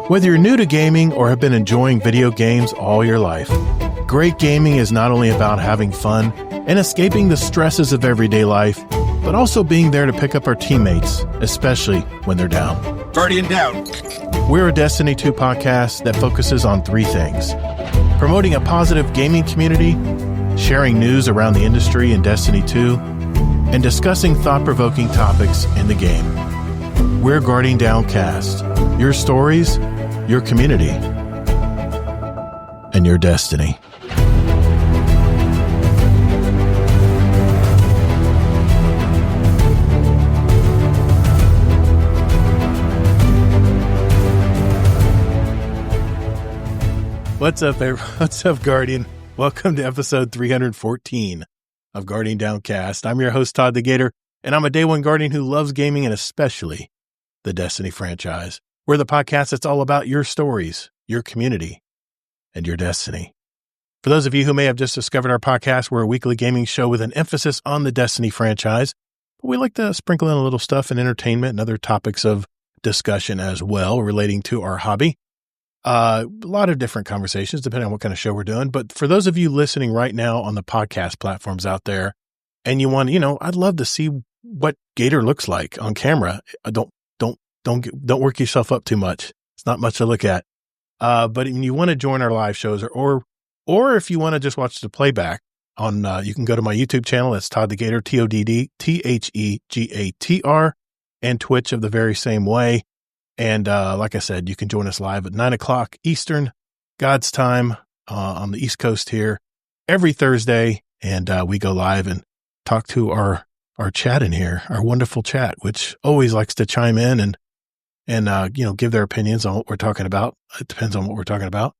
Whether you're new to gaming or have been enjoying video games all your life, great gaming is not only about having fun and escaping the stresses of everyday life, but also being there to pick up our teammates, especially when they're down. Guardian down. We're a Destiny 2 podcast that focuses on three things: promoting a positive gaming community, sharing news around the industry in Destiny 2, and discussing thought-provoking topics in the game. We're Guardian Downcast. Your stories, your community, and your destiny. What's up, everyone? What's up, Guardian? Welcome to episode 314 of Guardian Downcast. I'm your host, Todd the Gator, and I'm a Day One Guardian who loves gaming and especially the Destiny franchise. We're the podcast that's all about your stories, your community, and your destiny. For those of you who may have just discovered our podcast, we're a weekly gaming show with an emphasis on the Destiny franchise, but we like to sprinkle in a little stuff in entertainment and other topics of discussion as well relating to our hobby. A lot of different conversations depending on what kind of show we're doing. But for those of you listening right now on the podcast platforms out there, and you want, I'd love to see what Gator looks like on camera. Don't work yourself up too much. It's not much to look at. But if you want to join our live shows or if you want to just watch the playback on, you can go to my YouTube channel. That's Todd the Gator, TODD, and Twitch of the very same way. And, like I said, you can join us live at 9:00 Eastern, God's time, on the East Coast here every Thursday. And, we go live and talk to our chat in here, our wonderful chat, which always likes to chime in and give their opinions on what we're talking about. It depends on what we're talking about.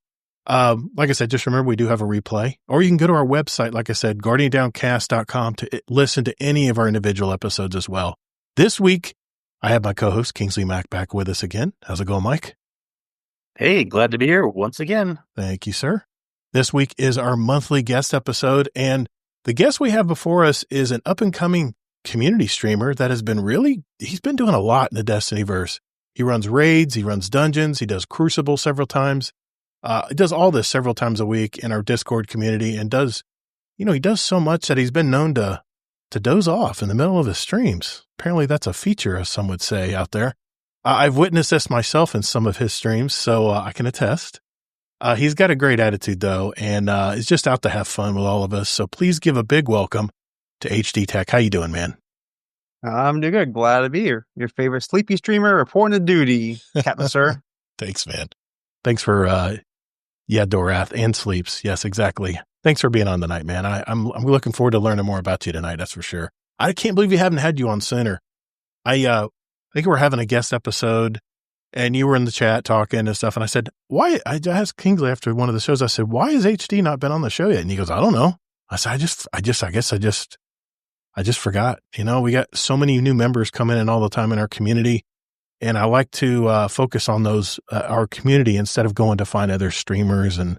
Like I said, just remember we do have a replay, or you can go to our website, like I said, guardiandowncast.com to listen to any of our individual episodes as well. This week, I have my co-host Kingsley Mack back with us again. How's it going, Mike? Hey, glad to be here once again. Thank you, sir. This week is our monthly guest episode, and the guest we have before us is an up-and-coming community streamer that has been he's been doing a lot in the Destinyverse. He runs raids, he runs dungeons, he does Crucible several times. He does all this several times a week in our Discord community, and he does so much that he's been known to doze off in the middle of his streams. Apparently that's a feature, as some would say out there. I've witnessed this myself in some of his streams, so I can attest. He's got a great attitude, though, and is just out to have fun with all of us. So please give a big welcome to HDTech. How you doing, man? I'm doing good. Glad to be here. Your favorite sleepy streamer reporting to duty, Captain Sir. Thanks, man. Thanks for, Dorath and Sleeps. Yes, exactly. Thanks for being on tonight, man. I'm looking forward to learning more about you tonight. That's for sure. I can't believe you haven't had you on sooner. I think we're having a guest episode, and you were in the chat talking and stuff. And I said, why? I asked Kingsley after one of the shows. I said, why has HD not been on the show yet? And he goes, I don't know. I said, I just forgot. We got so many new members coming in all the time in our community, and I like to focus on those our community instead of going to find other streamers and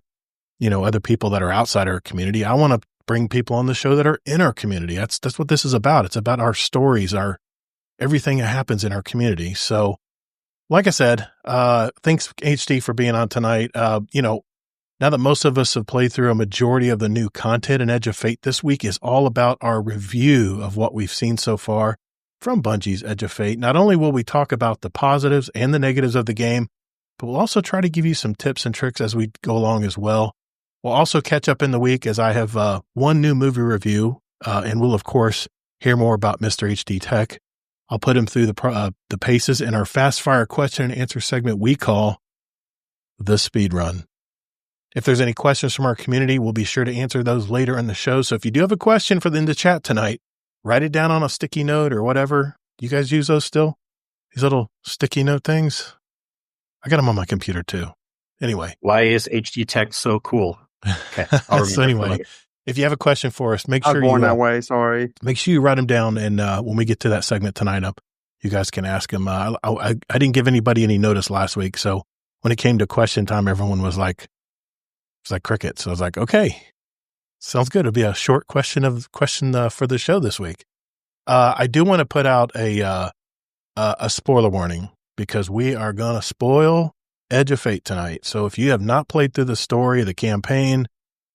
other people that are outside our community. I want to bring people on the show that are in our community. That's what this is about. It's about our stories, everything that happens in our community. So, like I said, thanks HD for being on tonight. Now that most of us have played through a majority of the new content in Edge of Fate, this week is all about our review of what we've seen so far from Bungie's Edge of Fate. Not only will we talk about the positives and the negatives of the game, but we'll also try to give you some tips and tricks as we go along as well. We'll also catch up in the week as I have one new movie review, and we'll, of course, hear more about Mr. HDTech. I'll put him through the paces in our fast fire question and answer segment we call the Speed Run. If there's any questions from our community, we'll be sure to answer those later in the show. So if you do have a question in the chat tonight, write it down on a sticky note or whatever. Do you guys use those still? These little sticky note things? I got them on my computer too. Anyway. Why is HDTech so cool? Okay. So anyway, if you have a question for us, make sure Make sure you write them down. And when we get to that segment tonight you guys can ask them. I didn't give anybody any notice last week. So when it came to question time, everyone was like, it's like crickets. So I was like, okay, sounds good. It'll be a short question for the show this week. I do want to put out a spoiler warning because we are going to spoil Edge of Fate tonight. So if you have not played through the story, the campaign,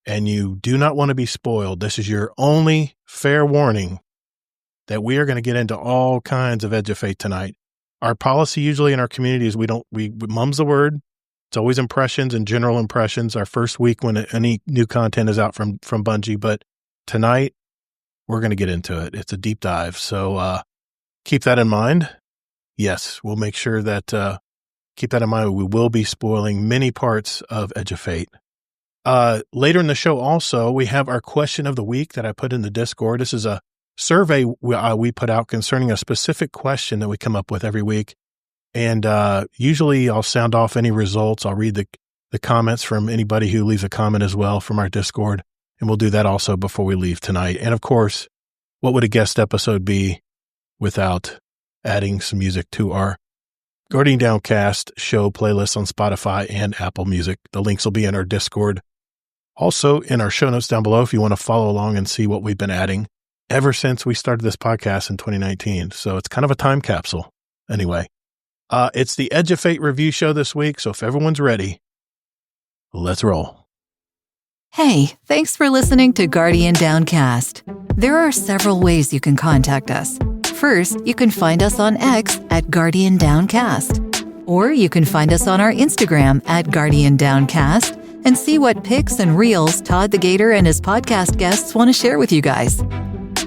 and you do not want to be spoiled, this is your only fair warning that we are going to get into all kinds of Edge of Fate tonight. Our policy usually in our community is we mum's the word. It's always impressions and general impressions our first week when any new content is out from Bungie. But tonight, we're going to get into it. It's a deep dive. So keep that in mind. Yes, we'll make sure that keep that in mind. We will be spoiling many parts of Edge of Fate. Later in the show also, we have our question of the week that I put in the Discord. This is a survey we put out concerning a specific question that we come up with every week. And usually I'll sound off any results. I'll read the comments from anybody who leaves a comment as well from our Discord. And we'll do that also before we leave tonight. And of course, what would a guest episode be without adding some music to our Guardian Downcast show playlist on Spotify and Apple Music? The links will be in our Discord. Also in our show notes down below if you want to follow along and see what we've been adding ever since we started this podcast in 2019. So it's kind of a time capsule. Anyway. It's the Edge of Fate review show this week, so if everyone's ready, let's roll. Hey, thanks for listening to Guardian Downcast. There are several ways you can contact us. First, you can find us on X at Guardian Downcast. Or you can find us on our Instagram at Guardian Downcast and see what pics and reels Todd the Gator and his podcast guests want to share with you guys.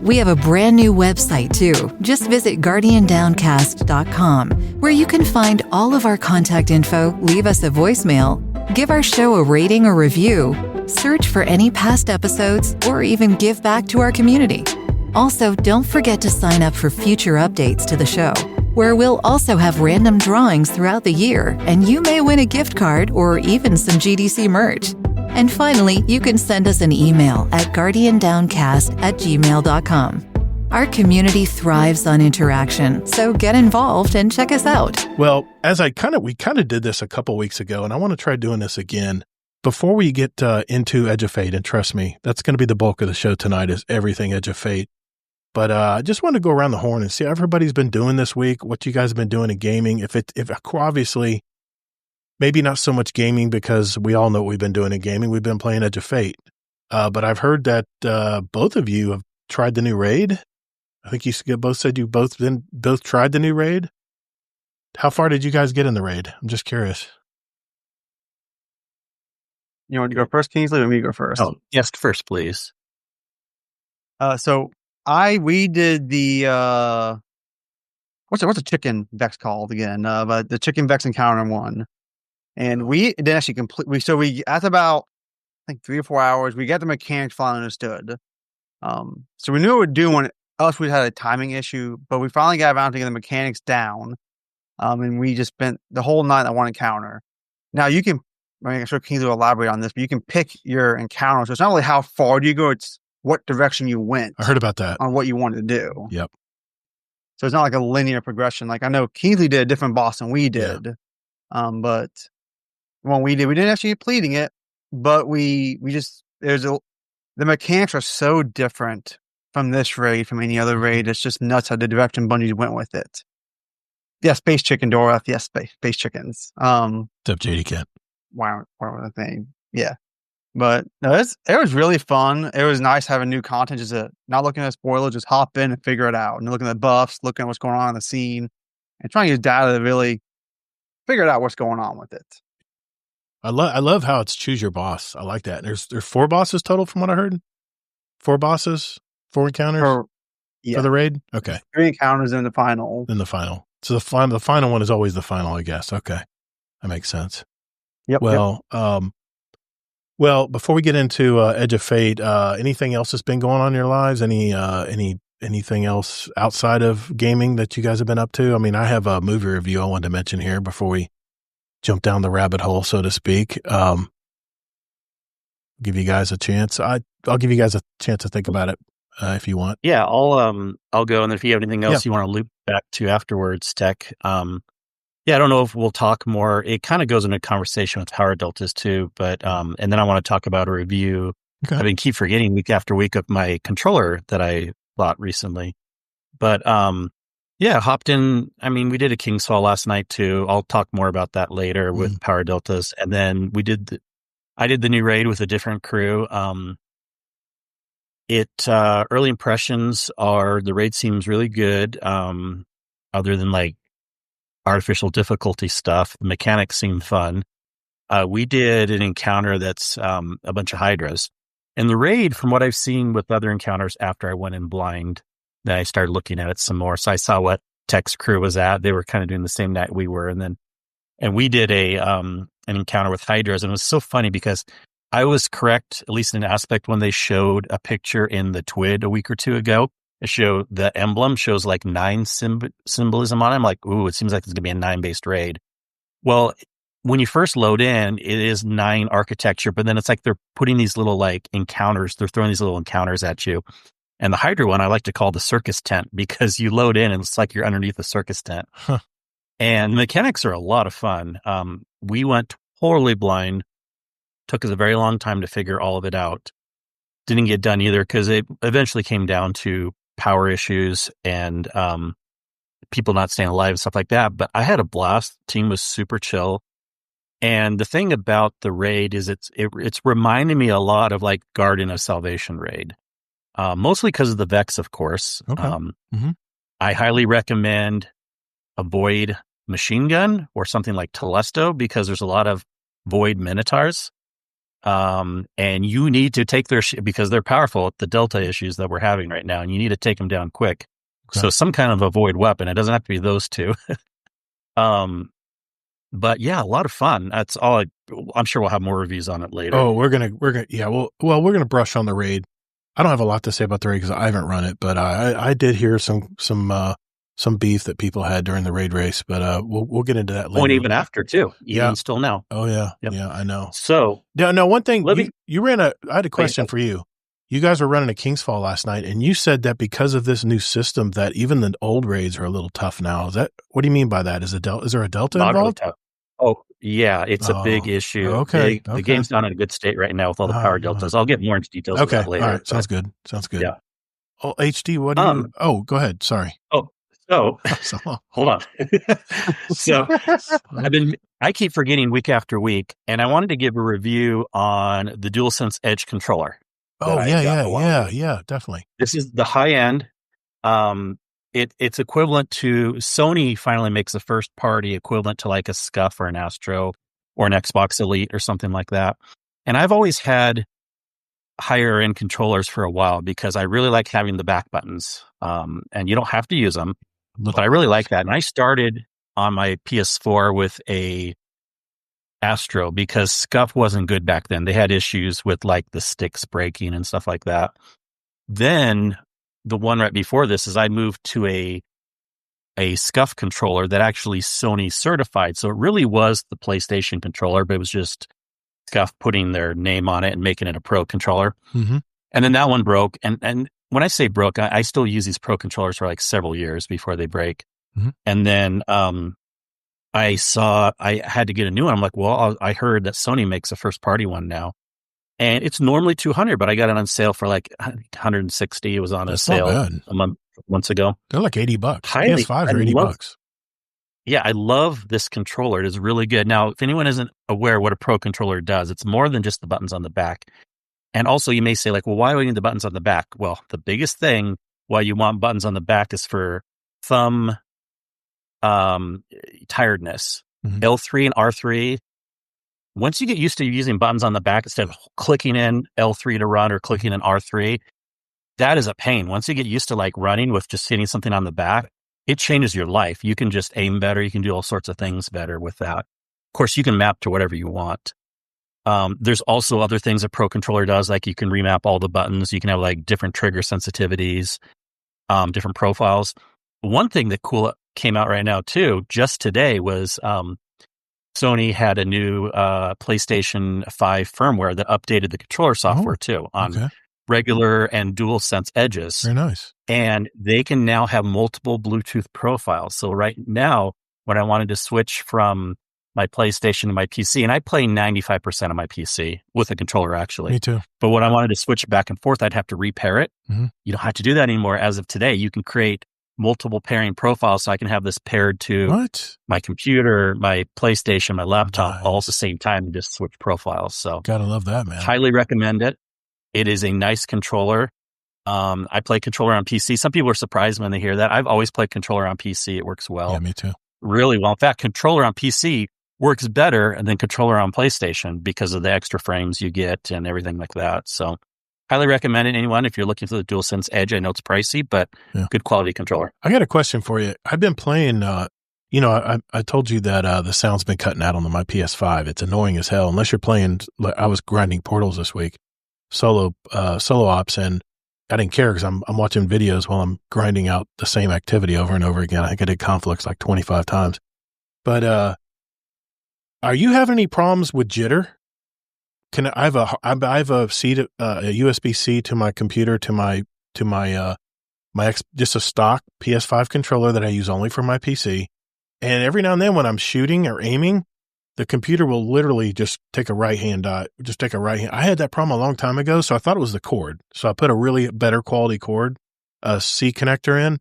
We have a brand new website too. Just visit guardiandowncast.com, where you can find all of our contact info, leave us a voicemail, give our show a rating or review, search for any past episodes, or even give back to our community. Also, don't forget to sign up for future updates to the show, where we'll also have random drawings throughout the year, and you may win a gift card or even some GDC merch. And finally, you can send us an email at guardiandowncast@gmail.com. Our community thrives on interaction, so get involved and check us out. Well, as we kind of did this a couple weeks ago, and I want to try doing this again. Before we get into Edge of Fate, and trust me, that's going to be the bulk of the show tonight is everything Edge of Fate. But I just want to go around the horn and see how everybody's been doing this week, what you guys have been doing in gaming. If obviously, maybe not so much gaming because we all know what we've been doing in gaming. We've been playing Edge of Fate. But I've heard that both of you have tried the new raid. I think you both said you both tried the new raid. How far did you guys get in the raid? I'm just curious. You want to go first, Kingsley, or me go first? Oh, yes, first, please. So we did the what's the chicken Vex called again? But the chicken Vex encounter one, and we didn't actually complete. We after about I think 3 or 4 hours, we got the mechanics finally understood. So we knew what we would do when else we had a timing issue, but we finally got around to getting the mechanics down. And we just spent the whole night on one encounter. Now you can. I'm sure Kingsley will elaborate on this, but you can pick your encounter. So it's not really how far do you go, it's what direction you went. I heard about that. On what you wanted to do. Yep. So it's not like a linear progression. Like I know Kingsley did a different boss than we did. Yeah. But when we didn't actually get pleading it, but the mechanics are so different from this raid, from any other raid. It's just nuts how the direction Bungie went with it. Yeah, Space Chicken Dorath. Yes, Space Chickens. What's up, JD Cat? Wow, the thing. Yeah. But no, it was really fun. It was nice having new content, just not looking at spoilers, just hop in and figure it out. And looking at buffs, looking at what's going on in the scene, and trying to use data to really figure out what's going on with it. I love how it's choose your boss. I like that. There's 4 bosses total from what I heard. 4 bosses, 4 encounters for the raid. Okay, 3 encounters in the final. So the final one is always the final, I guess. Okay, that makes sense. Yep. Well, before we get into Edge of Fate, anything else that's been going on in your lives? Anything else outside of gaming that you guys have been up to? I mean, I have a movie review I wanted to mention here before we jump down the rabbit hole, so to speak. Give you guys a chance. I'll give you guys a chance to think about it if you want. Yeah, I'll go, and if you have anything else you want to loop back to afterwards, Tech. Yeah, I don't know if we'll talk more. It kind of goes into a conversation with Power Deltas too, but and then I want to talk about a review. Okay. I've been keep forgetting week after week of my controller that I bought recently. But Yeah, hopped in. I mean, we did a King's Fall last night too. I'll talk more about that later with Power Deltas. And then I did the new raid with a different crew. Early impressions are the raid seems really good. Other than like artificial difficulty stuff, the mechanics seem fun. We did an encounter that's a bunch of Hydras. And the raid, from what I've seen with other encounters after I went in blind, then I started looking at it some more. So I saw what Tech's crew was at. They were kind of doing the same night we were. And we did an encounter with Hydras. And it was so funny because I was correct, at least in an aspect, when they showed a picture in the TWID a week or two ago. It showed the emblem shows like 9 symbolism on it. I'm like, ooh, it seems like it's going to be a 9-based raid. Well, when you first load in, it is 9 architecture, but then it's like they're putting these little like encounters. They're throwing these little encounters at you. And the Hydra one I like to call the circus tent because you load in and it's like you're underneath the circus tent. Huh. And the mechanics are a lot of fun. We went totally blind. Took us a very long time to figure all of it out. Didn't get done either because it eventually came down to power issues and people not staying alive and stuff like that. But I had a blast. The team was super chill. And the thing about the raid is it's reminding me a lot of like Garden of Salvation raid, mostly because of the Vex, of course. Okay. I highly recommend a Void machine gun or something like Telesto because there's a lot of Void Minotaurs. And you need to take their because they're powerful at the Delta issues that we're having right now, and you need to take them down quick. Okay. So some kind of a Void weapon. It doesn't have to be those two. But yeah, a lot of fun. That's all. I'm sure we'll have more reviews on it later. Oh, we're gonna. Yeah. Well, we're gonna brush on the raid. I don't have a lot to say about the raid because I haven't run it, but I did hear some beef that people had during the raid race. But we'll get into that later. And even after too. Even still now. Oh yeah. Yep. Yeah, I know. So no. One thing you ran I had a question for you. You guys were running a King's Fall last night, and you said that because of this new system, that even the old raids are a little tough now. Is that what do you mean by that? Is there a Delta Not involved? Really tough. Oh, yeah, it's a big issue. Okay. The game's not in a good state right now with all the power deltas. I'll get more into details of that later. All right. Sounds good. Yeah. Oh, HD, what do you... Oh, go ahead. Sorry. Oh, so... hold on. So, I keep forgetting week after week, and I wanted to give a review on the DualSense Edge controller. Oh, yeah, definitely. This is the high end. It's equivalent to Sony finally makes a first party equivalent to like a Scuff or an Astro or an Xbox Elite or something like that. And I've always had higher end controllers for a while because I really like having the back buttons. And you don't have to use them, but I really like that. And I started on my PS4 with a Astro because Scuff wasn't good back then. They had issues with like the sticks breaking and stuff like that. Then the one right before this is I moved to a Scuff controller that actually Sony certified. So it really was the PlayStation controller, but it was just Scuff putting their name on it and making it a pro controller. Mm-hmm. And then that one broke. And when I say broke, I still use these pro controllers for like several years before they break. Mm-hmm. And then I had to get a new one. I'm like, well, I heard that Sony makes a first party one now. And it's normally $200, but I got it on sale for like $160. It was on a sale a month ago. They're like $80. PS5s are $80. Yeah, I love this controller. It is really good. Now, if anyone isn't aware what a pro controller does, it's more than just the buttons on the back. And also you may say like, well, why do we need the buttons on the back? Well, the biggest thing why you want buttons on the back is for thumb tiredness. Mm-hmm. L3 and R3. Once you get used to using buttons on the back instead of clicking in L3 to run or clicking in R3, that is a pain. Once you get used to like running with just hitting something on the back, it changes your life. You can just aim better. You can do all sorts of things better with that. Of course, you can map to whatever you want. There's also other things a pro controller does, like you can remap all the buttons. You can have like different trigger sensitivities, different profiles. One thing that came out right now too, just today, was Sony had a new PlayStation 5 firmware that updated the controller software too on regular and DualSense edges. Very nice. And they can now have multiple Bluetooth profiles. So right now, when I wanted to switch from my PlayStation to my PC, and I play 95% of my PC with a controller actually. Me too. But when I wanted to switch back and forth, I'd have to repair it. Mm-hmm. You don't have to do that anymore. As of today, you can create multiple pairing profiles, so I can have this paired to What? my computer, my PlayStation, my laptop, Nice. all at the same time, and just switch profiles. So Gotta love that, man. highly recommend it. It is a nice controller. I play controller on PC. Some people are surprised when they hear that. I've always played controller on PC. It works well. Yeah, me too. Really well. In fact, controller on PC works better than controller on PlayStation because of the extra frames you get and everything like that. So highly recommend it. Anyone, if you're looking for the DualSense Edge, I know it's pricey, but good quality controller. I got a question for you. I've been playing, I told you that the sound's been cutting out on my PS5. It's annoying as hell. Unless you're playing, I was grinding Portals this week, solo ops, and I didn't care because I'm watching videos while I'm grinding out the same activity over and over again. I think I did conflicts like 25 times. But are you having any problems with jitter? I have a USB-C to my computer to my just a stock PS5 controller that I use only for my PC. And every now and then when I'm shooting or aiming, the computer will literally just take a right hand. I had that problem a long time ago, so I thought it was the cord. So I put a really better quality cord, a C connector in,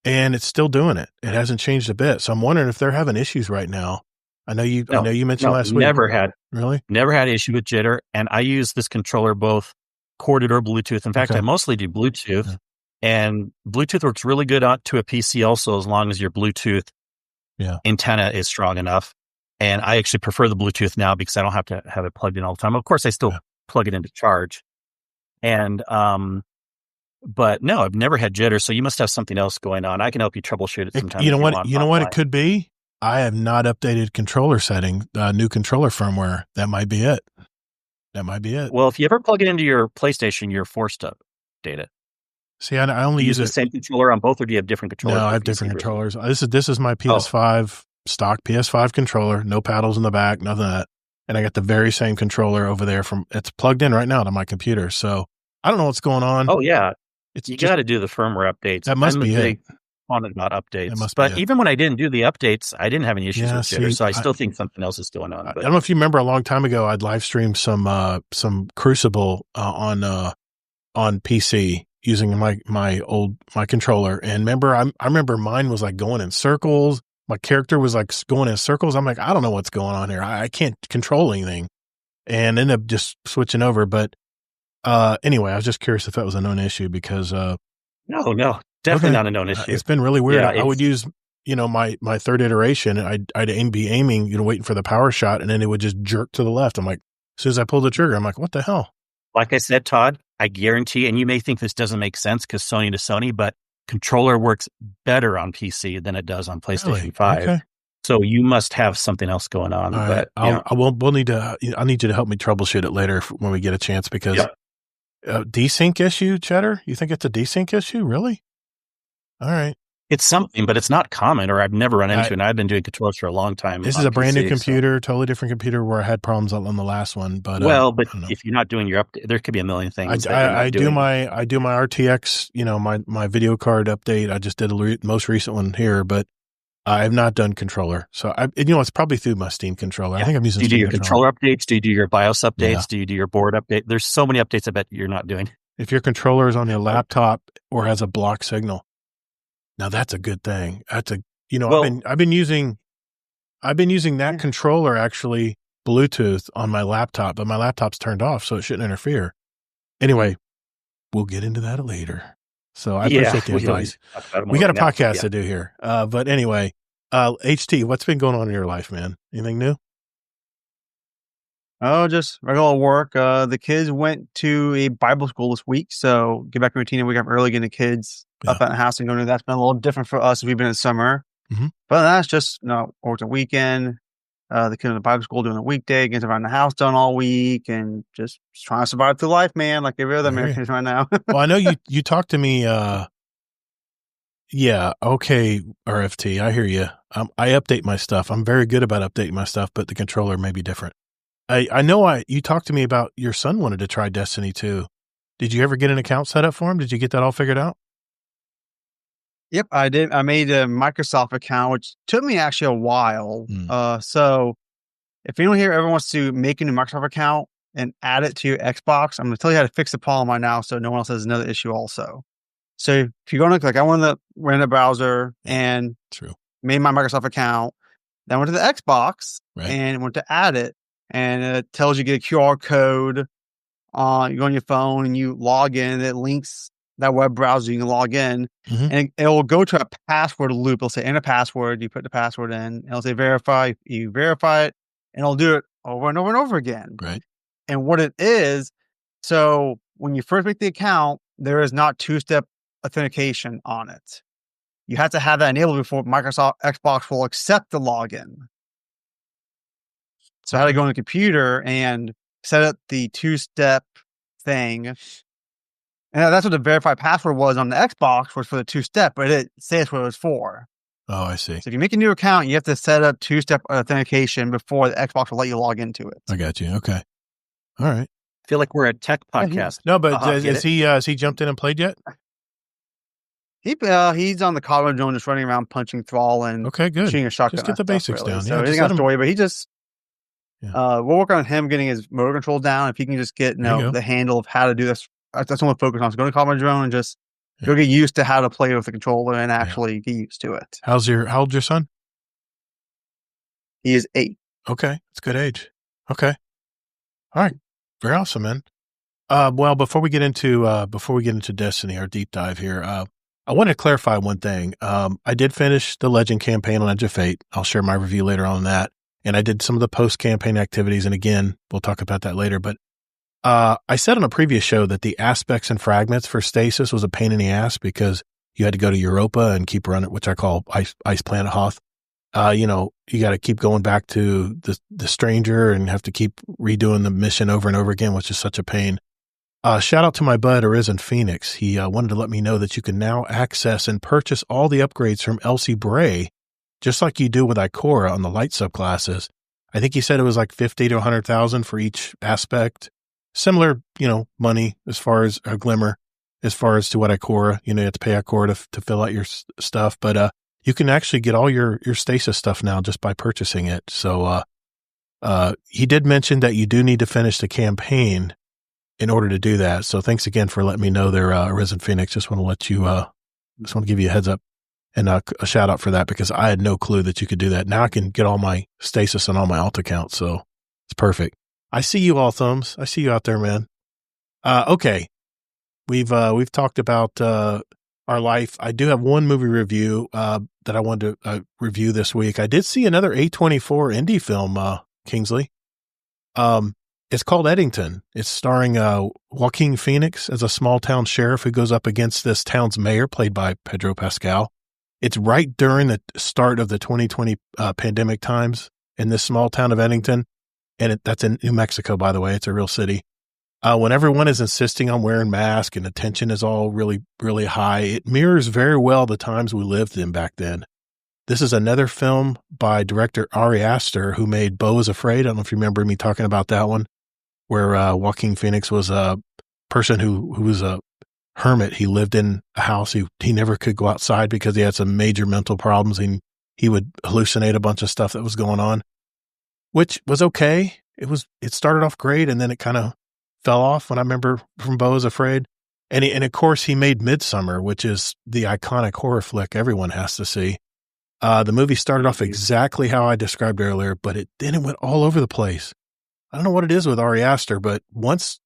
and it's still doing it. It hasn't changed a bit. So I'm wondering if they're having issues right now. I know you mentioned last week. Never had issue with jitter. And I use this controller both corded or Bluetooth. In fact, I mostly do Bluetooth, and Bluetooth works really good to a PC also, as long as your Bluetooth antenna is strong enough. And I actually prefer the Bluetooth now because I don't have to have it plugged in all the time. Of course, I still plug it in to charge. And, but no, I've never had jitter. So you must have something else going on. I can help you troubleshoot it sometimes. You know what it could be? I have not updated controller setting, new controller firmware. That might be it. Well, if you ever plug it into your PlayStation, you're forced to update it. See, I only use the same controller on both, or do you have different controllers? No, I have different controllers. This is my PS5 stock PS5 controller, no paddles in the back, nothing of that. And I got the very same controller over there it's plugged in right now to my computer. So I don't know what's going on. Oh yeah. You got to do the firmware updates. That must be it. On about updates. But even when I didn't do the updates, I didn't have any issues with jitter. So I still think something else is going on. I don't know if you remember a long time ago, I'd live streamed some Crucible on PC using my controller. And I remember mine was like going in circles. My character was like going in circles. I'm like, I don't know what's going on here. I can't control anything, and ended up just switching over. But anyway, I was just curious if that was a known issue because no, definitely not a known issue. It's been really weird. Yeah, I would use my third iteration. I'd be aiming, waiting for the power shot, and then it would just jerk to the left. I'm like, as soon as I pulled the trigger, I'm like, what the hell? Like I said, Todd, I guarantee, and you may think this doesn't make sense because Sony to Sony, but controller works better on PC than it does on PlayStation 5. Okay. So you must have something else going on. All right. I'll need you to help me troubleshoot it later when we get a chance because desync issue, Cheddar? You think it's a desync issue? Really? All right. It's something, but it's not common, or I've never run into it. And I've been doing controllers for a long time. This is a brand new computer, totally different computer where I had problems on the last one. But if you're not doing your update, there could be a million things. I do my RTX, my video card update. I just did a most recent one here, but I have not done controller. So it's probably through my Steam controller. I think I'm using. Do you do your controller updates? Do you do your BIOS updates? Yeah. Do you do your board update? There's so many updates I bet you're not doing. If your controller is on your laptop or has a block signal. Now that's a good thing. I've been using that controller actually Bluetooth on my laptop, but my laptop's turned off, so it shouldn't interfere. Anyway, we'll get into that later. So I appreciate the advice. We got a podcast to do here. But anyway, HT, what's been going on in your life, man? Anything new? Oh, just regular work. The kids went to a Bible school this week, so get back to routine and wake up early, getting the kids up at the house and going to that's been a little different for us if we've been in summer. Mm-hmm. But that's just worked a weekend. The kids in the Bible school doing the weekday, getting around the house done all week, and just trying to survive through life, man, like every other American right now. Well, I know you talked to me. Yeah, okay, RFT, I hear you. I update my stuff. I'm very good about updating my stuff, but the controller may be different. I know you talked to me about your son wanted to try Destiny 2. Did you ever get an account set up for him? Did you get that all figured out? Yep, I did. I made a Microsoft account, which took me actually a while. So if anyone here ever wants to make a new Microsoft account and add it to your Xbox, I'm going to tell you how to fix the problem right now so no one else has another issue also. So if you go to, like, I went to rent a browser and made my Microsoft account, then went to the Xbox and went to add it, and it tells you get a QR code. You go on your phone and you log in. It links that web browser. You can log in, and it will go to a password loop. It'll say enter password. You put the password in. And it'll say verify. You verify it, and it'll do it over and over and over again. Right. And what it is, so when you first make the account, there is not two-step authentication on it. You have to have that enabled before Microsoft Xbox will accept the login. So I had to go on the computer and set up the two-step thing. And that's what the verified password was on the Xbox, was for the two-step, but it says what it was for. Oh, I see. So if you make a new account, you have to set up two-step authentication before the Xbox will let you log into it. I got you. Okay. All right. I feel like we're a tech podcast. No, but has he jumped in and played yet? He's on the college zone, just running around punching thrall and shooting a shotgun. Just get the basics down. So he he's got a story, but he just we'll work on him getting his motor control down. If he can just get the handle of how to do this, that's what we'll focus on. So go to college zone and just go get used to how to play with the controller and actually get used to it. How old's your son? He is 8. Okay, it's a good age. Okay, all right, very awesome, man. Well, before we get into Destiny, our deep dive here, I want to clarify one thing. I did finish the Legend campaign on Edge of Fate. I'll share my review later on that. And I did some of the post-campaign activities. And again, we'll talk about that later. But I said on a previous show that the aspects and fragments for stasis was a pain in the ass because you had to go to Europa and keep running, which I call Ice Planet Hoth. You got to keep going back to the stranger and have to keep redoing the mission over and over again, which is such a pain. Shout out to my bud, Arisen Phoenix. He wanted to let me know that you can now access and purchase all the upgrades from Elsie Bray, just like you do with Ikora on the light subclasses. I think he said it was like 50 to 100,000 for each aspect. Similar, money as far as a Glimmer, as far as to what Ikora, you have to pay Ikora to fill out your stuff. But you can actually get all your stasis stuff now just by purchasing it. So he did mention that you do need to finish the campaign in order to do that. So thanks again for letting me know there, Arisen Phoenix. Just want to give you a heads up and a shout out for that because I had no clue that you could do that. Now I can get all my stasis on all my alt accounts. So it's perfect. I see you all, Thumbs. I see you out there, man. Okay. We've talked about, our life. I do have one movie review, that I wanted to review this week. I did see another A24 indie film, Kingsley. It's called Eddington. It's starring Joaquin Phoenix as a small town sheriff who goes up against this town's mayor, played by Pedro Pascal. It's right during the start of the 2020 pandemic times in this small town of Eddington. And that's in New Mexico, by the way. It's a real city. When everyone is insisting on wearing masks and the tension is all really, really high, it mirrors very well the times we lived in back then. This is another film by director Ari Aster, who made Beau is Afraid. I don't know if you remember me talking about that one, where Joaquin Phoenix was a person who was a hermit. He lived in a house. He never could go outside because he had some major mental problems, and he would hallucinate a bunch of stuff that was going on, which was okay. It started off great, and then it kind of fell off when I remember from Beau is Afraid. And of course, he made Midsummer, which is the iconic horror flick everyone has to see. The movie started off exactly how I described earlier, but it went all over the place. I don't know what it is with Ari Aster, but once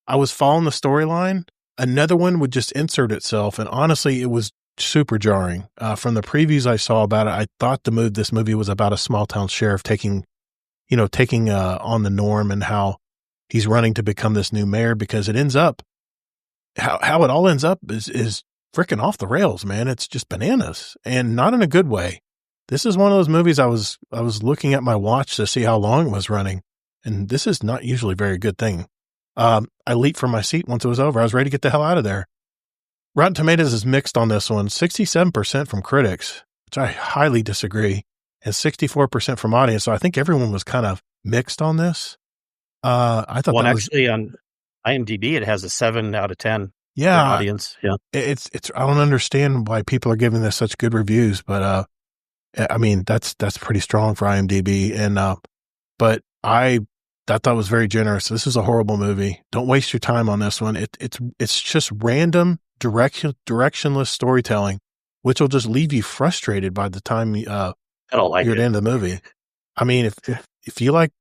I was following the storyline, another one would just insert itself. And honestly, it was super jarring. From the previews I saw about it, I thought this movie was about a small town sheriff taking on the norm and how he's running to become this new mayor, because it ends up, how it all ends up is freaking off the rails, man. It's just bananas, and not in a good way. This is one of those movies I was looking at my watch to see how long it was running, and this is not usually a very good thing. I leaped from my seat once it was over. I was ready to get the hell out of there. Rotten Tomatoes is mixed on this one, 67% from critics, which I highly disagree, and 64% from audience. So I think everyone was kind of mixed on this. I thought actually on IMDb, it has a 7 out of 10. Yeah. Audience. Yeah. It's, I don't understand why people are giving this such good reviews, but, I mean, that's pretty strong for IMDb. And, but thought was very generous. This is a horrible movie. Don't waste your time on this one. It's just random, directionless storytelling, which will just leave you frustrated by the time I don't like you're at the end of the movie. I mean, if you like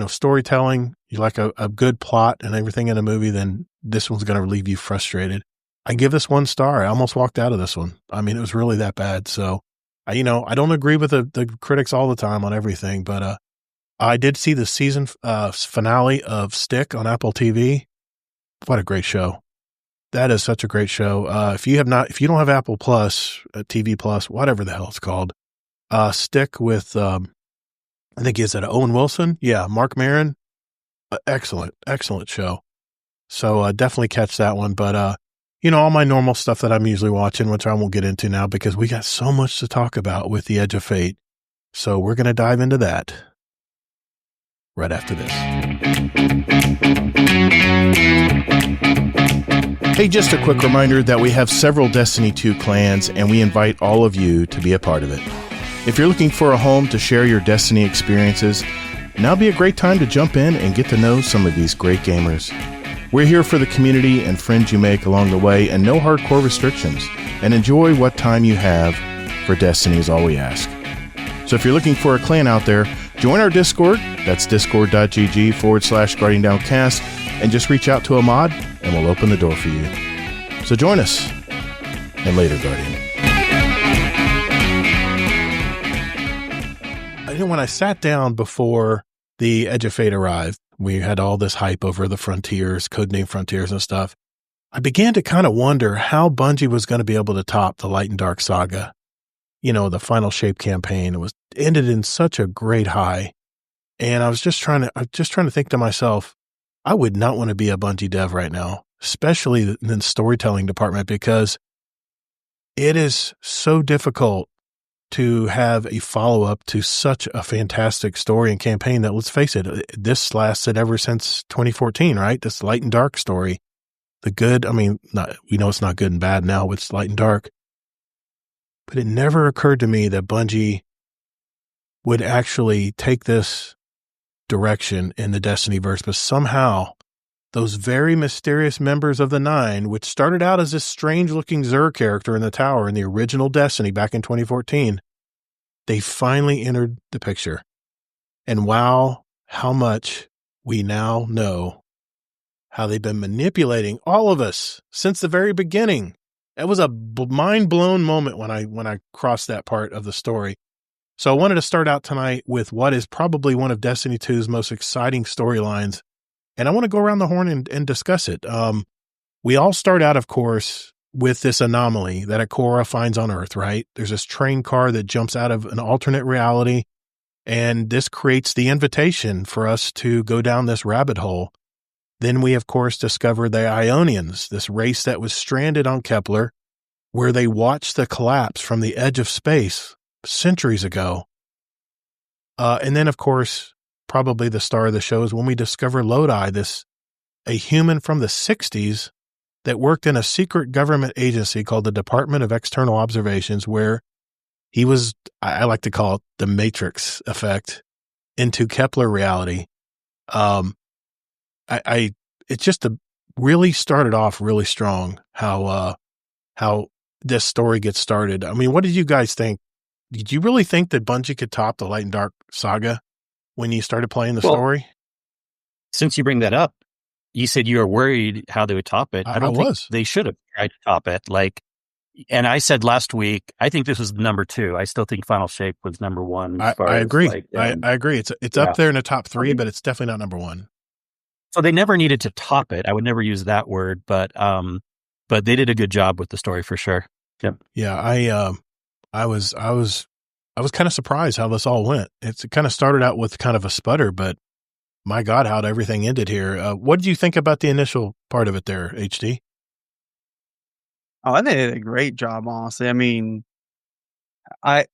storytelling, you like a good plot and everything in a movie, then this one's going to leave you frustrated. I give this 1 star. I almost walked out of this one. I mean, it was really that bad. So, I don't agree with the critics all the time on everything, but I did see the season finale of Stick on Apple TV. What a great show! That is such a great show. If you don't have Apple Plus, TV Plus, whatever the hell it's called, Stick with I think is it Owen Wilson? Yeah, Mark Maron. Excellent show. So definitely catch that one. But all my normal stuff that I'm usually watching, which I won't get into now because we got so much to talk about with The Edge of Fate. So we're going to dive into that right after this. Hey, just a quick reminder that we have several Destiny 2 clans, and we invite all of you to be a part of it. If you're looking for a home to share your Destiny experiences, now'd be a great time to jump in and get to know some of these great gamers. We're here for the community and friends you make along the way, and no hardcore restrictions. And enjoy what time you have for Destiny is all we ask. So if you're looking for a clan out there, join our Discord. That's discord.gg/GuardianDownCast, and just reach out to a mod, and we'll open the door for you. So join us, and later, Guardian. When I sat down before the Edge of Fate arrived, we had all this hype over the Frontiers, codename Frontiers and stuff. I began to kind of wonder how Bungie was going to be able to top the Light and Dark saga. The Final Shape campaign ended in such a great high. And I was just trying to think to myself, I would not want to be a Bungie dev right now, especially in the storytelling department, because it is so difficult to have a follow-up to such a fantastic story and campaign that, let's face it, this lasted ever since 2014, right? This Light and Dark story. The good, we know it's not good and bad now, it's Light and Dark. But it never occurred to me that Bungie would actually take this direction in the Destinyverse, but somehow those very mysterious members of the Nine, which started out as this strange-looking Xur character in the tower in the original Destiny back in 2014, they finally entered the picture. And wow, how much we now know how they've been manipulating all of us since the very beginning. It was a mind-blown moment when I crossed that part of the story. So I wanted to start out tonight with what is probably one of Destiny 2's most exciting storylines. And I want to go around the horn and discuss it. We all start out, of course, with this anomaly that Ikora finds on Earth, right? There's this train car that jumps out of an alternate reality, and this creates the invitation for us to go down this rabbit hole. Then we, of course, discover the Ionians, this race that was stranded on Kepler, where they watched the collapse from the edge of space centuries ago. And then, of course, probably the star of the show is when we discover Lodi, a human from the 60s that worked in a secret government agency called the Department of External Observations, where he was, I like to call it the Matrix effect into Kepler reality. It just really started off really strong how this story gets started. I mean, what did you guys think? Did you really think that Bungie could top the Light and Dark saga when you started playing the story? Since you bring that up, you said you were worried how they would top it. I don't think they should have tried to top it. And I said last week, I think this was number 2. I still think Final Shape was number 1. I agree. I agree. It's up there in the top 3, but it's definitely not number 1. So they never needed to top it. I would never use that word, but they did a good job with the story for sure. Yep. Yeah. I was kind of surprised how this all went. It kind of started out with kind of a sputter, but my God, how'd everything ended here? What did you think about the initial part of it there, HD? Oh, I think they did a great job, honestly. I mean, it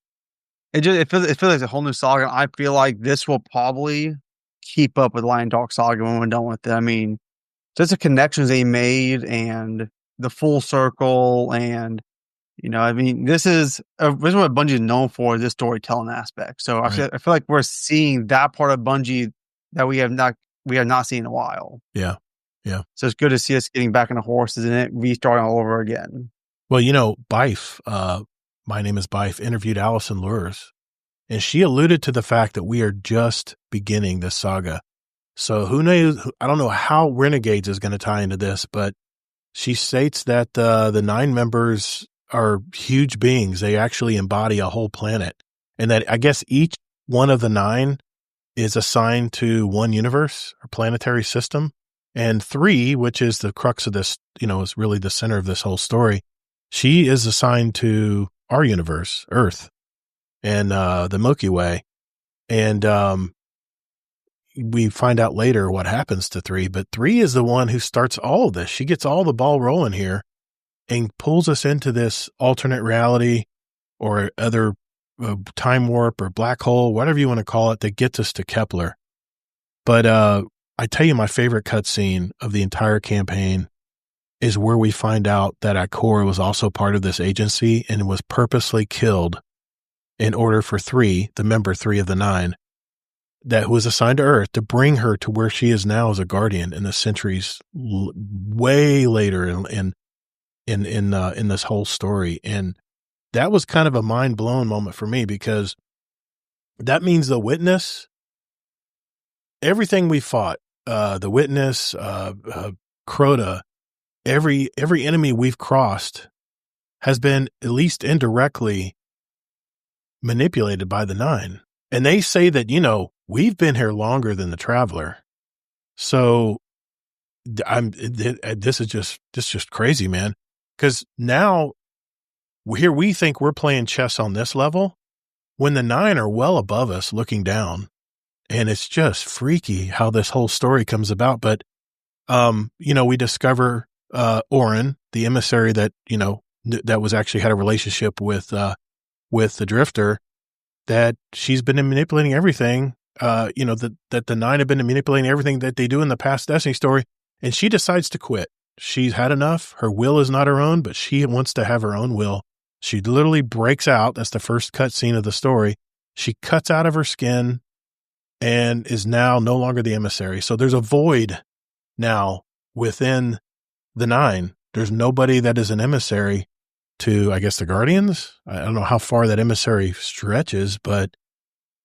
feels like a whole new saga. I feel like this will probably keep up with Lion Dark Saga when we're done with it. I mean, just the connections they made and the full circle and I mean, this is what Bungie is known for, this storytelling aspect. So Right. I feel like we're seeing that part of Bungie that we have not seen in a while. Yeah. Yeah. So it's good to see us getting back on the horses and it restarting all over again. Well, Bife, my name is Bife, interviewed Allison Lures, and she alluded to the fact that we are just beginning this saga. So who knows? I don't know how Renegades is going to tie into this, but she states that the 9 members are huge beings. They actually embody a whole planet, and that I guess each one of the 9 is assigned to one universe or planetary system, and 3, which is the crux of this, is really the center of this whole story. She is assigned to our universe, Earth, and the Milky Way, and we find out later what happens to 3, but 3 is the one who starts all of this. She gets all the ball rolling here and pulls us into this alternate reality or other time warp or black hole, whatever you want to call it, that gets us to Kepler. But I tell you, my favorite cutscene of the entire campaign is where we find out that Ikora was also part of this agency and was purposely killed in order for 3, the member 3 of the 9, that was assigned to Earth, to bring her to where she is now as a guardian in the centuries way later in this whole story. And that was kind of a mind blown moment for me, because that means the Witness, everything we fought, the Witness, Crota, every enemy we've crossed has been at least indirectly manipulated by the 9. And they say that, we've been here longer than the Traveler. So this is just crazy, man. Because now here we think we're playing chess on this level when the 9 are well above us looking down. And it's just freaky how this whole story comes about. But, we discover Orin, the emissary that, that was actually had a relationship with the Drifter, that she's been manipulating everything, that the 9 have been manipulating everything that they do in the past Destiny story. And she decides to quit. She's had enough. Her will is not her own, but she wants to have her own will. She literally breaks out. That's the first cutscene of the story. She cuts out of her skin and is now no longer the emissary. So there's a void now within the 9. There's nobody that is an emissary to, I guess, the Guardians. I don't know how far that emissary stretches, but,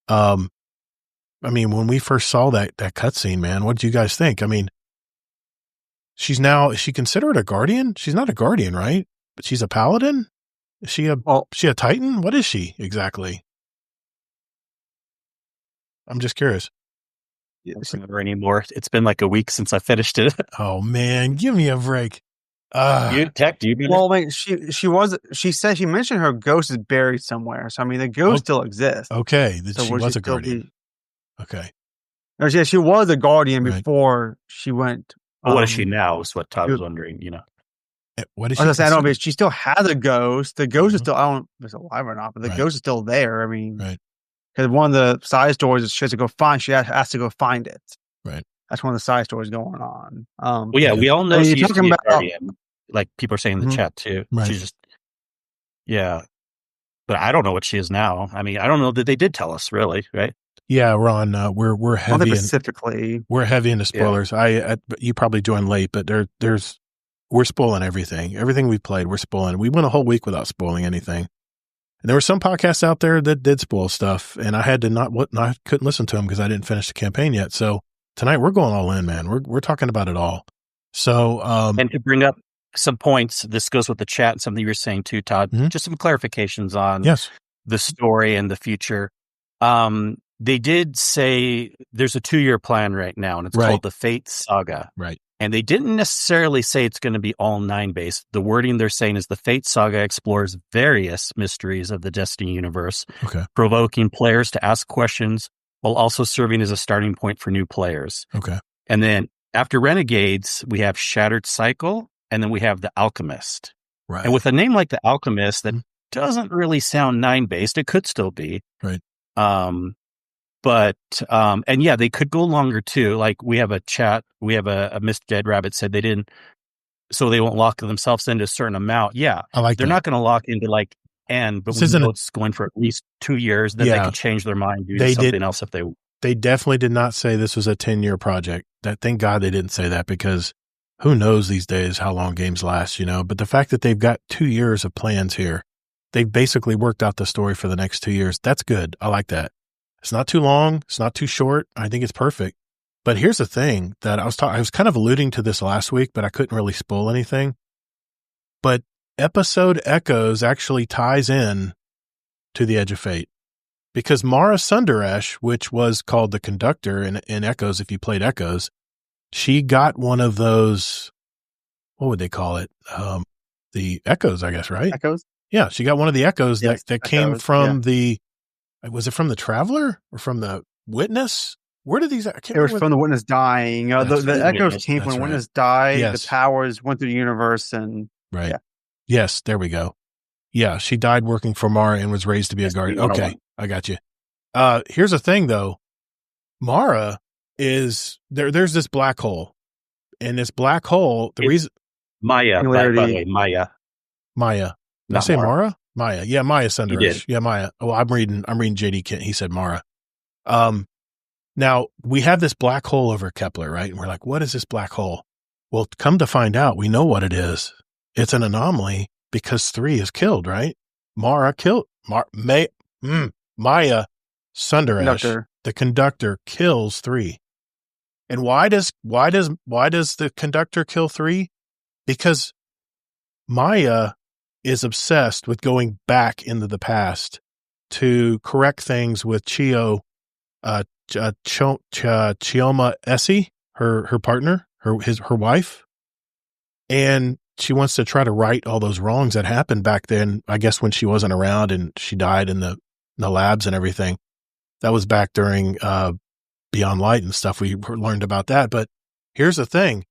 when we first saw that cutscene, man, what did you guys think? Is she considered a Guardian? She's not a Guardian, right? But she's a Paladin? Is she a Titan? What is she exactly? I'm just curious. I don't remember anymore. It's been like a week since I finished it. Oh man, give me a break. Tech, do you? Well, she mentioned her ghost is buried somewhere. So the ghost still exists. Okay, so she was a Guardian. Okay. No, she was a Guardian before she went. What is she now? Is what Todd was wondering. What is she? I don't know, but she still has a ghost. The ghost is still, I don't know if it's alive or not, but the ghost is still there. Right. Because one of the side stories she has to go find. She has to go find it. Right. That's one of the side stories going on. We all know she's talking about Guardian. Like people are saying in the chat too. Right. She's just, but I don't know what she is now. I don't know that they did tell us really, right? Yeah, Ron, we're heavy specifically. We're heavy into spoilers. Yeah. You probably joined late, but we're spoiling everything. Everything we played, we're spoiling. We went a whole week without spoiling anything. And there were some podcasts out there that did spoil stuff, and I had to I couldn't listen to them because I didn't finish the campaign yet. So tonight we're going all in, man. We're talking about it all. So and to bring up some points, this goes with the chat and something you were saying too, Todd. Just some clarifications on the story and the future. They did say there's a 2-year plan right now, and it's called the Fate Saga. Right. And they didn't necessarily say it's going to be all 9 based. The wording they're saying is the Fate Saga explores various mysteries of the Destiny universe, provoking players to ask questions while also serving as a starting point for new players. Okay. And then after Renegades, we have Shattered Cycle, and then we have The Alchemist. Right. And with a name like The Alchemist that doesn't really sound 9 based, it could still be. Right. But, and yeah, they could go longer too. Like we have a chat, we have a Mr. Dead Rabbit said they didn't so they won't lock themselves into a certain amount. Yeah, I like they're that. not going to lock into like end, but This we isn't know a- it's going for at least 2 years. Then they Yeah. could change their mind, do They something did- else if they. They definitely did not say this was a 10-year project. Thank God they didn't say that, because who knows these days how long games last, But the fact that they've got 2 years of plans here, they've basically worked out the story for the next 2 years. That's good. I like that. It's not too long. It's not too short. I think it's perfect. But here's the thing that I was kind of alluding to this last week, but I couldn't really spoil anything. But episode Echoes actually ties in to the Edge of Fate. Because Mara Sundaresh, which was called the conductor in Echoes, if you played Echoes, she got one of those, what would they call it? The Echoes, I guess, right? Echoes? Yeah, she got one of the Echoes Yes, that came Echoes, from was it from the Traveler or from the Witness? Where did these? I can't It was remember. from the Witness dying. That's The right. Echoes Witness, came that's when right. Witness died. Yes. The powers went through the universe, and Right. Yeah. Yes, there we go. Yeah, she died working for Mara and was raised to be a Yes, guardian. 101. Okay, I got you. Here's the thing, though. Mara is there's this black hole, and this black hole, the It's reason Maya, by the Singularity. way, Maya. Maya. Did I Not say Mara. Mara? Maya. Yeah, Maya You Sundaresh. did. Yeah, Maya. Oh, I'm reading JD Kent. He said Mara. Now we have this black hole over Kepler, right? And we're like, what is this black hole? Well, come to find out, we know what it is. It's an anomaly because 3 is killed, right? Mara killed Maya Sundaresh, Conductor. the conductor, kills 3. And why does the conductor kill 3? Because Maya is obsessed with going back into the past to correct things with Chioma Essie, her partner, her wife, and she wants to try to right all those wrongs that happened back then. I guess when she wasn't around and she died in the labs and everything. That was back during Beyond Light and stuff. We learned about that. But here's the thing: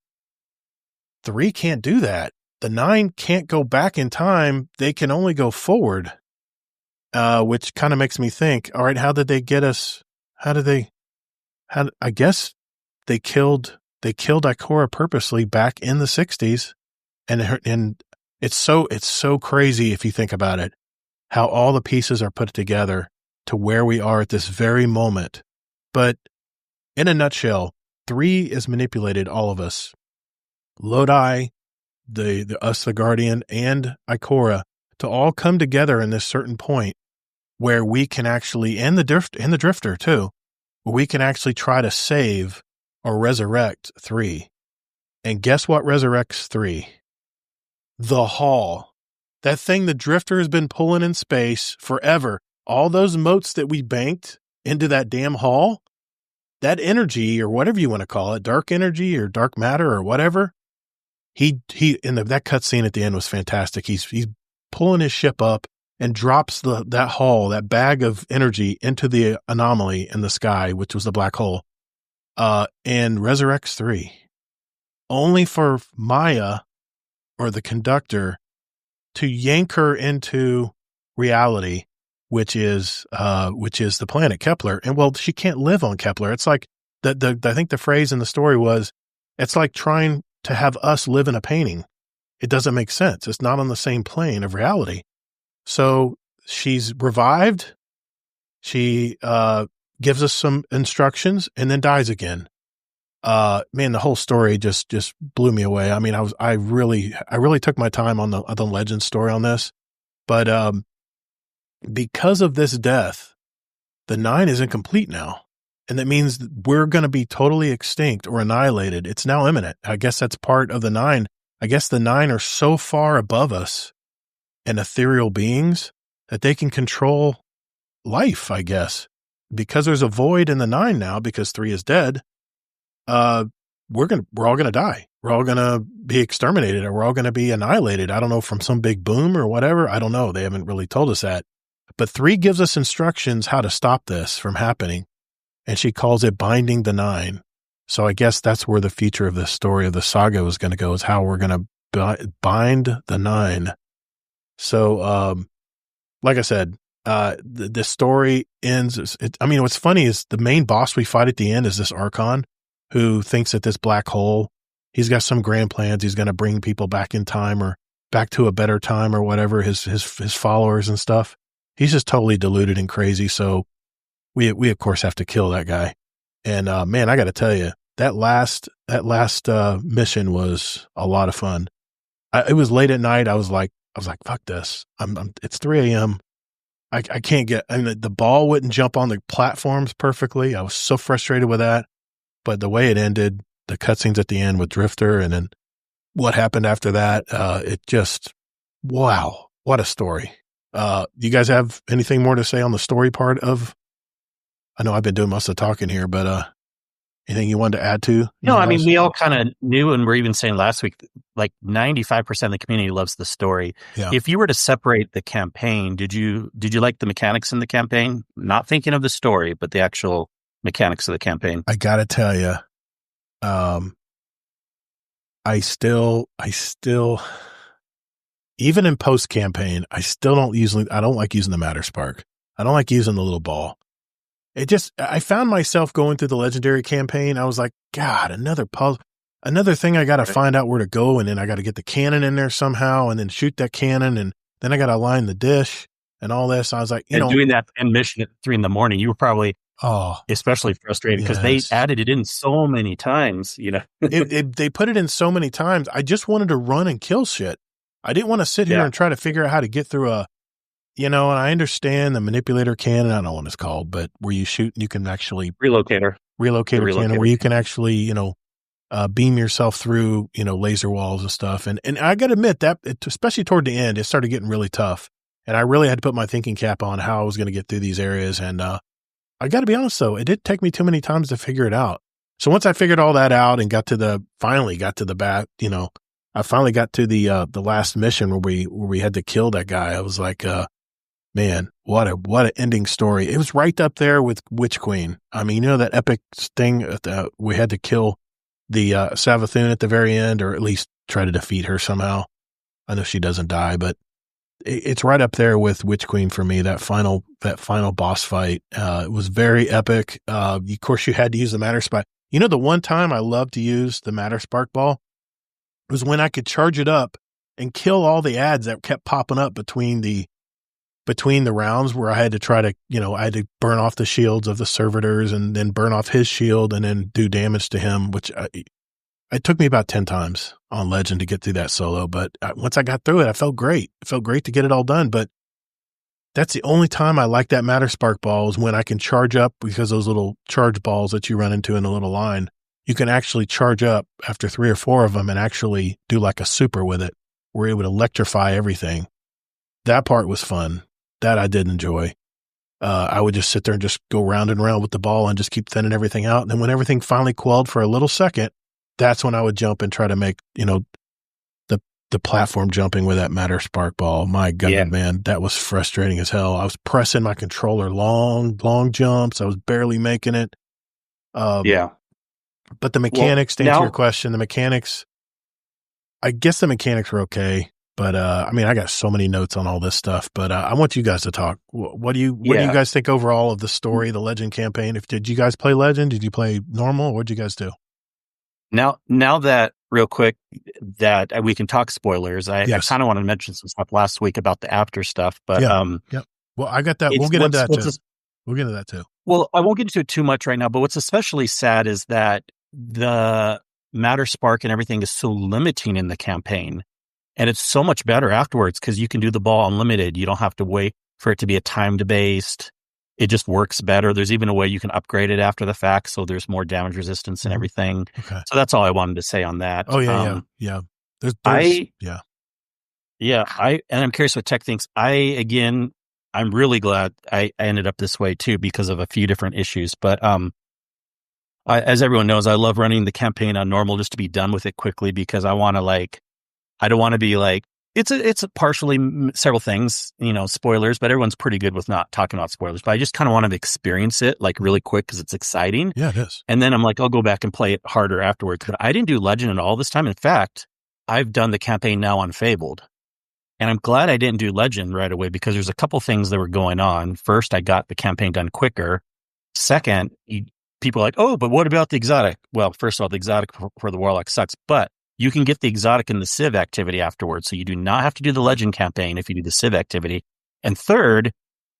3 can't do that. The 9 can't go back in time. They can only go forward, which kind of makes me think, all right, how did they get us? I guess they killed Ikora purposely back in the 60s. And it's so crazy if you think about it, how all the pieces are put together to where we are at this very moment. But in a nutshell, 3 has manipulated all of us. Lodi, the Guardian, and Ikora to all come together in this certain point where we can actually, and the Drifter too, where we can actually try to save or resurrect 3. And guess what resurrects 3? The Hall. That thing the Drifter has been pulling in space forever. All those motes that we banked into that damn Hall, that energy, or whatever you want to call it, dark energy or dark matter or whatever, that cutscene at the end was fantastic. He's pulling his ship up and drops that Hall, that bag of energy, into the anomaly in the sky, which was the black hole, and resurrects 3. Only for Maya, or the conductor, to yank her into reality, which is the planet Kepler. And well, she can't live on Kepler. It's like I think the phrase in the story was, it's like trying to have us live in a painting. It doesn't make sense. It's not on the same plane of reality. So she's revived. She gives us some instructions and then dies again. Man, the whole story just blew me away. I mean, I really took my time on the legend story on this, but because of this death, the 9 is incomplete now. And that means we're going to be totally extinct or annihilated. It's now imminent. I guess that's part of the 9. I guess the 9 are so far above us and ethereal beings that they can control life, I guess. Because there's a void in the 9 now, because 3 is dead, we're all going to die. We're all going to be exterminated, or we're all going to be annihilated. I don't know, from some big boom or whatever. I don't know. They haven't really told us that. But 3 gives us instructions how to stop this from happening. And she calls it binding the 9. So I guess that's where the future of this story of the saga was going to go, is how we're going to bind the 9. So, like I said, the story ends. What's funny is the main boss we fight at the end is this Archon, who thinks that this black hole he's got some grand plans. He's going to bring people back in time or back to a better time or whatever, his followers and stuff. He's just totally deluded and crazy. So we of course have to kill that guy. And, man, I got to tell you, that last mission was a lot of fun. It was late at night. I was like, fuck this. It's 3 a.m. I can't the ball wouldn't jump on the platforms perfectly. I was so frustrated with that. But the way it ended, the cutscenes at the end with Drifter and then what happened after that, it just, wow, what a story. You guys have anything more to say on the story part of, I know I've been doing most of the talking here, but, anything you wanted to add to? No, I mean, we all kind of knew, and we're even saying last week, like 95% of the community loves the story. Yeah. If you were to separate the campaign, did you like the mechanics in the campaign? Not thinking of the story, but the actual mechanics of the campaign. I got to tell you, I still, even in post campaign, I don't like using the Matter Spark. I don't like using the little ball. I found myself going through the legendary campaign. I was like, God, another puzzle, another thing. I got to find out where to go. And then I got to get the cannon in there somehow and then shoot that cannon. And then I got to line the dish and all this. I was like, doing that end mission at 3 a.m, you were probably especially frustrated because they added it in so many times, they put it in so many times. I just wanted to run and kill shit. I didn't want to sit here and try to figure out how to get through and I understand the manipulator cannon. I don't know what it's called, but where you shoot and you can actually relocator cannon where you can actually, beam yourself through, laser walls and stuff. And I got to admit that especially toward the end, it started getting really tough and I really had to put my thinking cap on how I was going to get through these areas. And, I got to be honest though, it did take me too many times to figure it out. So once I figured all that out and finally got to the back, I finally got to the last mission where we had to kill that guy. I was like, man, what an ending story. It was right up there with Witch Queen. I mean, that epic thing we had to kill the Savathun at the very end, or at least try to defeat her somehow. I know she doesn't die, but it's right up there with Witch Queen for me. That final boss fight, it was very epic. Of course, you had to use the Matter Spark. The one time I loved to use the Matter Spark ball was when I could charge it up and kill all the ads that kept popping up between the rounds, where I had to try to, I had to burn off the shields of the servitors and then burn off his shield and then do damage to him, which it took me about 10 times on Legend to get through that solo. But once I got through it, I felt great. It felt great to get it all done. But that's the only time I like that Matter Spark ball is when I can charge up, because those little charge balls that you run into in a little line, you can actually charge up after 3 or 4 of them and actually do like a super with it where it would electrify everything. That part was fun. That I did enjoy. I would just sit there and just go round and round with the ball and just keep thinning everything out. And then when everything finally quelled for a little second, that's when I would jump and try to make, the platform jumping with that Matter Spark ball. My God, man, that was frustrating as hell. I was pressing my controller long jumps. I was barely making it. But the mechanics, to answer your question, I guess the mechanics were okay. But, I mean, I got so many notes on all this stuff, but, I want you guys to talk. What do you guys think overall of the story, the Legend campaign? Did you guys play Legend? Did you play normal? What'd you guys do? Now that real quick, that we can talk spoilers. I kind of want to mention some stuff last week about the after stuff, but, well, I got that. We'll get into that too. We'll get into that too. Well, I won't get into it too much right now, but what's especially sad is that the Matter Spark and everything is so limiting in the campaign. And it's so much better afterwards because you can do the ball unlimited. You don't have to wait for it to be a timed based. It just works better. There's even a way you can upgrade it after the fact, so there's more damage resistance and everything. Okay. So that's all I wanted to say on that. Oh yeah. And I'm curious what Tech thinks. I'm really glad I ended up this way too because of a few different issues. But as everyone knows, I love running the campaign on normal just to be done with it quickly because I don't want to be like, it's partially several things, spoilers, but everyone's pretty good with not talking about spoilers. But I just kind of want to experience it like really quick because it's exciting. Yeah, it is. And then I'm like, I'll go back and play it harder afterwards. But I didn't do Legend at all this time. In fact, I've done the campaign now on Fabled. And I'm glad I didn't do Legend right away because there's a couple things that were going on. First, I got the campaign done quicker. Second, people are like, oh, but what about the exotic? Well, first of all, the exotic for the Warlock sucks, but you can get the exotic in the Civ activity afterwards. So you do not have to do the Legend campaign if you do the Civ activity. And third,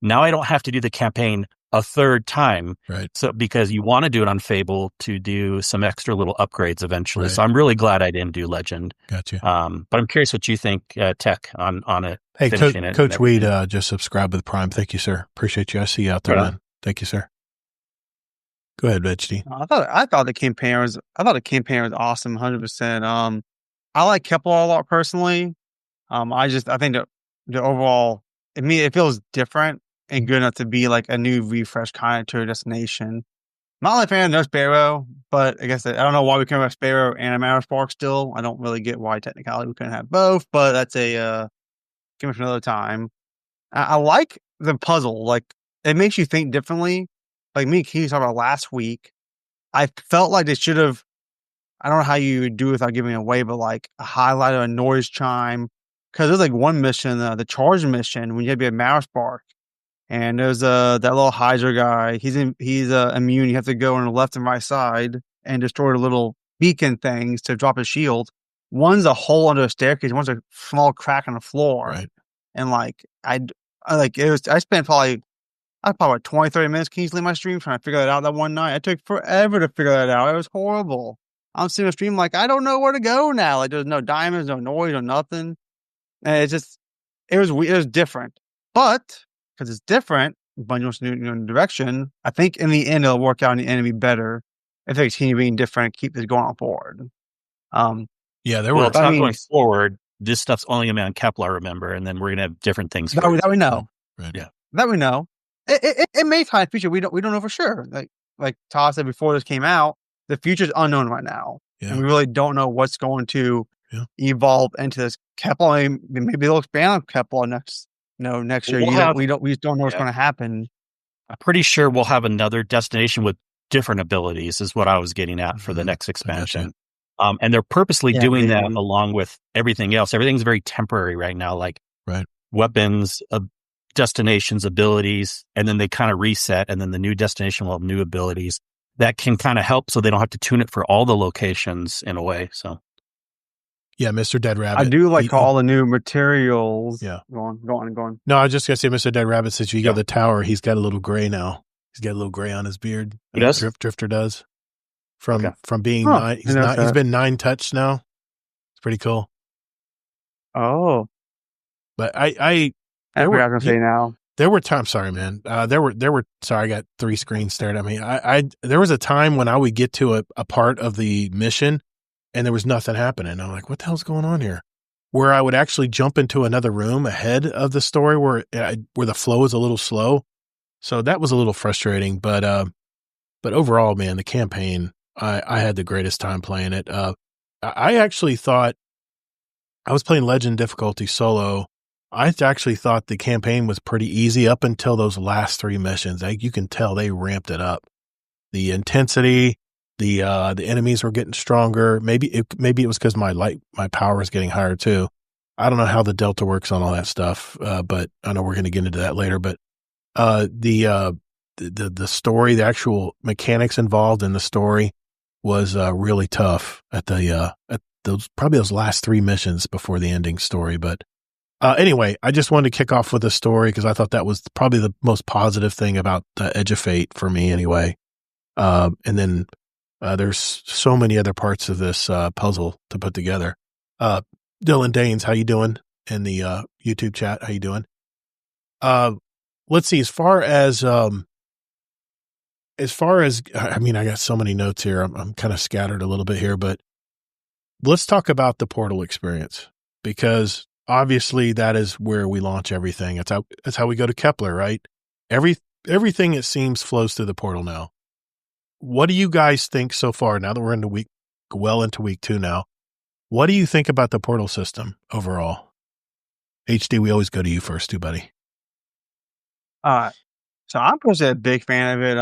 now I don't have to do the campaign a third time. Right. So because you want to do it on Fable to do some extra little upgrades eventually. Right. So I'm really glad I didn't do Legend. Gotcha. But I'm curious what you think, Tech, on it. Hey, finishing it Coach Weed just subscribed with Prime. Thank you, sir. Appreciate you. I see you out there, Right. man. Thank you, sir. Go ahead, HD. I thought the campaign was awesome, 100%. I like Kepler a lot personally. I think the overall, it feels different and good enough to be like a new refresh kind of tour destination. Not only a fan of No Sparrow, but I guess I don't know why we couldn't have Sparrow and a Matter Spark still. I don't really get why technically we couldn't have both, but that's a give it for another time. I like the puzzle. Like, it makes you think differently. Like me and Keith talked about last week. I felt like they should have, I don't know how you would do it without giving it away, but like a highlight or a noise chime. Because there's like one mission, the charge mission, when you have to be a Matter Spark. And there's that little Hydra guy. He's immune. You have to go on the left and right side and destroy the little beacon things to drop his shield. One's a hole under a staircase. One's a small crack on the floor. Right. And like I spent probably 20, 30 minutes easily in my stream trying to figure that out that one night. It took forever to figure that out. It was horrible. I'm sitting on stream like, I don't know where to go now. Like, there's no diamonds, no noise, no nothing. And it was different. But because it's different, Bungie wants to do new direction. I think in the end it'll work out in the end and be better if they continue being different, keep this going on forward. Yeah, going forward. This stuff's only going to be on Kepler, remember, and then we're going to have different things. That we know. Right. Yeah, that we know. It may tie future. We don't know for sure. Like Todd said before this came out, the future's unknown right now, and we really don't know what's going to evolve into this Kepler. Maybe they'll expand on Kepler next year. We just don't know what's going to happen. I'm pretty sure we'll have another destination with different abilities, is what I was getting at for the next expansion. And they're purposely doing that along with everything else. Everything's very temporary right now, like weapons, destinations, abilities, and then they kind of reset, and then the new destination will have new abilities that can kind of help, so they don't have to tune it for all the locations in a way. So, yeah, Mr. Dead Rabbit. I do like all the new materials. Yeah, go on. No, I was just gonna say, Mr. Dead Rabbit, since you got the tower, he's got a little gray now. He's got a little gray on his beard. He does? Drifter does. From being nine, he's been 9 touched now. It's pretty cool. Oh, but I forgot to say now. There were times, sorry, man. There were sorry, I got 3 screens stared at me. There was a time when I would get to a part of the mission and there was nothing happening. I'm like, what the hell's going on here? Where I would actually jump into another room ahead of the story where the flow is a little slow. So that was a little frustrating, but overall, man, the campaign, I had the greatest time playing it. I actually thought I was playing Legend difficulty solo. I actually thought the campaign was pretty easy up until those last 3 missions. You can tell they ramped it up. The intensity, the enemies were getting stronger. Maybe it was because my power was getting higher too. I don't know how the delta works on all that stuff, but I know we're going to get into that later. But the story, the actual mechanics involved in the story was really tough at those last 3 missions before the ending story. But anyway, I just wanted to kick off with the story because I thought that was probably the most positive thing about the Edge of Fate for me anyway. And then there's so many other parts of this puzzle to put together. Dylan Danes, how you doing? In the YouTube chat, how you doing? Let's see. As far as I mean, I got so many notes here. I'm kind of scattered a little bit here, but let's talk about the Portal experience, because obviously that is where we launch everything. That's how we go to Kepler, right? Everything, it seems, flows through the Portal now. What do you guys think so far? Now that we're into week 2 now, what do you think about the Portal system overall? HD, we always go to you first, too, buddy. So I'm personally a big fan of it.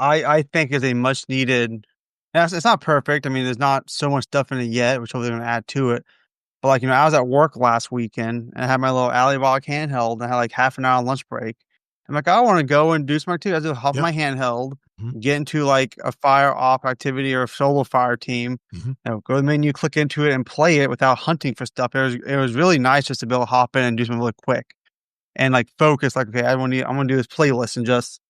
I think it's a much needed. It's not perfect. I mean, there's not so much stuff in it yet, which hopefully they're going to add to it. But I was at work last weekend and I had my little Alley Rock handheld and I had like half an hour lunch break. I'm like, I want to go and do some activity. I just hop my handheld, get into like a fire off activity or a solo fire team. Go to the menu, click into it, and play it without hunting for stuff. It was really nice just to be able to hop in and do something really quick and like focus. Like, okay, I'm gonna do this playlist and just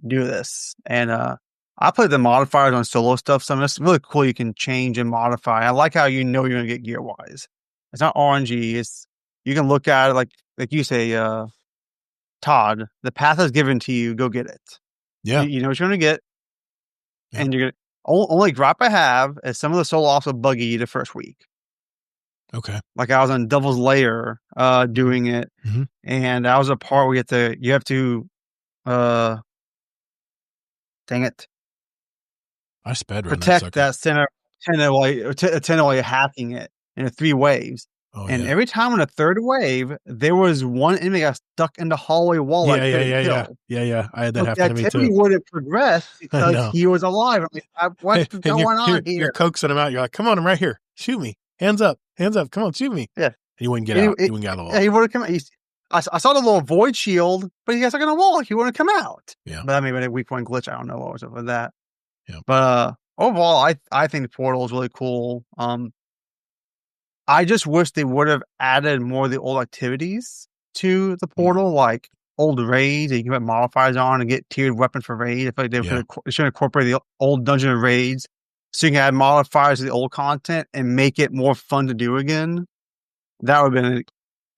do this. And I put the modifiers on solo stuff. So it's really cool. You can change and modify. I like how you're gonna get gear wise. It's not RNG. It's you can look at it like you say, Todd. The path is given to you. Go get it. Yeah, you know what you're gonna get, and you're gonna only gripe I have is some of the solo offs will buggy you the first week. Okay, like I was on Devil's Lair doing it, and that was a part where you have to dang it. I sped protect that center while you're hacking it in 3 waves. And every time in the 3rd wave, there was one enemy got stuck in the hallway wall. Yeah. I had that happen to me too. The activity wouldn't progress because he was alive. I'm like, what's going on here? You're coaxing him out. You're like, come on, I'm right here. Shoot me. Hands up. Come on, shoot me. Yeah. He wouldn't get out. He wouldn't get out of the wall. Yeah, he would have come out. I saw the little void shield, but he got stuck in the wall. He wouldn't come out. Yeah. But that may have been a weak point glitch. I don't know what was up with that. Yeah. But overall, I think the portal is really cool. I just wish they would have added more of the old activities to the portal, like old raids that you can put modifiers on and get tiered weapons for raid. I feel like they should incorporate the old dungeon raids so you can add modifiers to the old content and make it more fun to do again. That would have been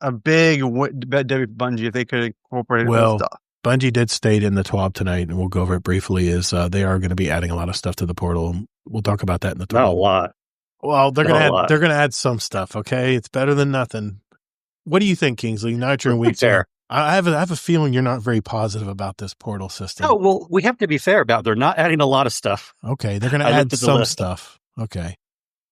a big W Bungie if they could incorporate old stuff. Bungie did state in the TWAB tonight, and we'll go over it briefly, is they are going to be adding a lot of stuff to the portal. We'll talk about that in the TWAB. Not a lot. Well, they're going to add some stuff. Okay, it's better than nothing. What do you think, Kingsley? Now that you're in week 2, I have a feeling you're not very positive about this portal system. Oh well, we have to be fair about it. They're not adding a lot of stuff. Okay, they're going to add some stuff. Okay,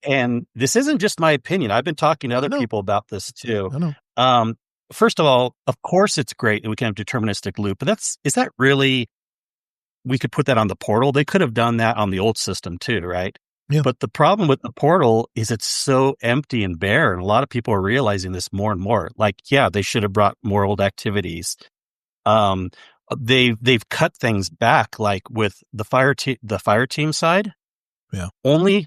and this isn't just my opinion. I've been talking to other people about this too. I know. First of all, of course, it's great that we can have deterministic loop, but is that really? We could put that on the portal. They could have done that on the old system too, right? Yeah. But the problem with the portal is it's so empty and bare, and a lot of people are realizing this more and more. Like, yeah, they should have brought more old activities. They've cut things back, like with the fire team side. Yeah, only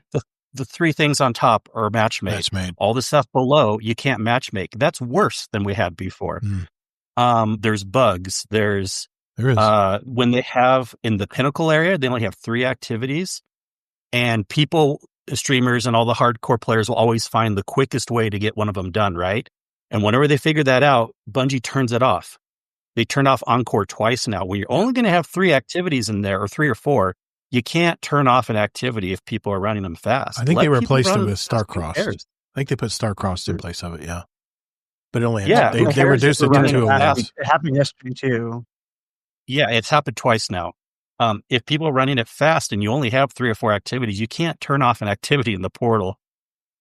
the 3 things on top are match-made. All the stuff below you can't match-make. That's worse than we had before. There's bugs. There is when they have in the pinnacle area, they only have 3 activities. And streamers and all the hardcore players will always find the quickest way to get one of them done, right? And whenever they figure that out, Bungie turns it off. They turn off Encore twice now. When you're only going to have 3 activities in there, or 3 or 4, you can't turn off an activity if people are running them fast. I think they replaced it with Star-Crossed. I think they put Star-Crossed in place of it, yeah. But it only had they reduced it to 2 at once. It happened yesterday, too. Yeah, it's happened twice now. If people are running it fast and you only have 3 or 4 activities, you can't turn off an activity in the portal.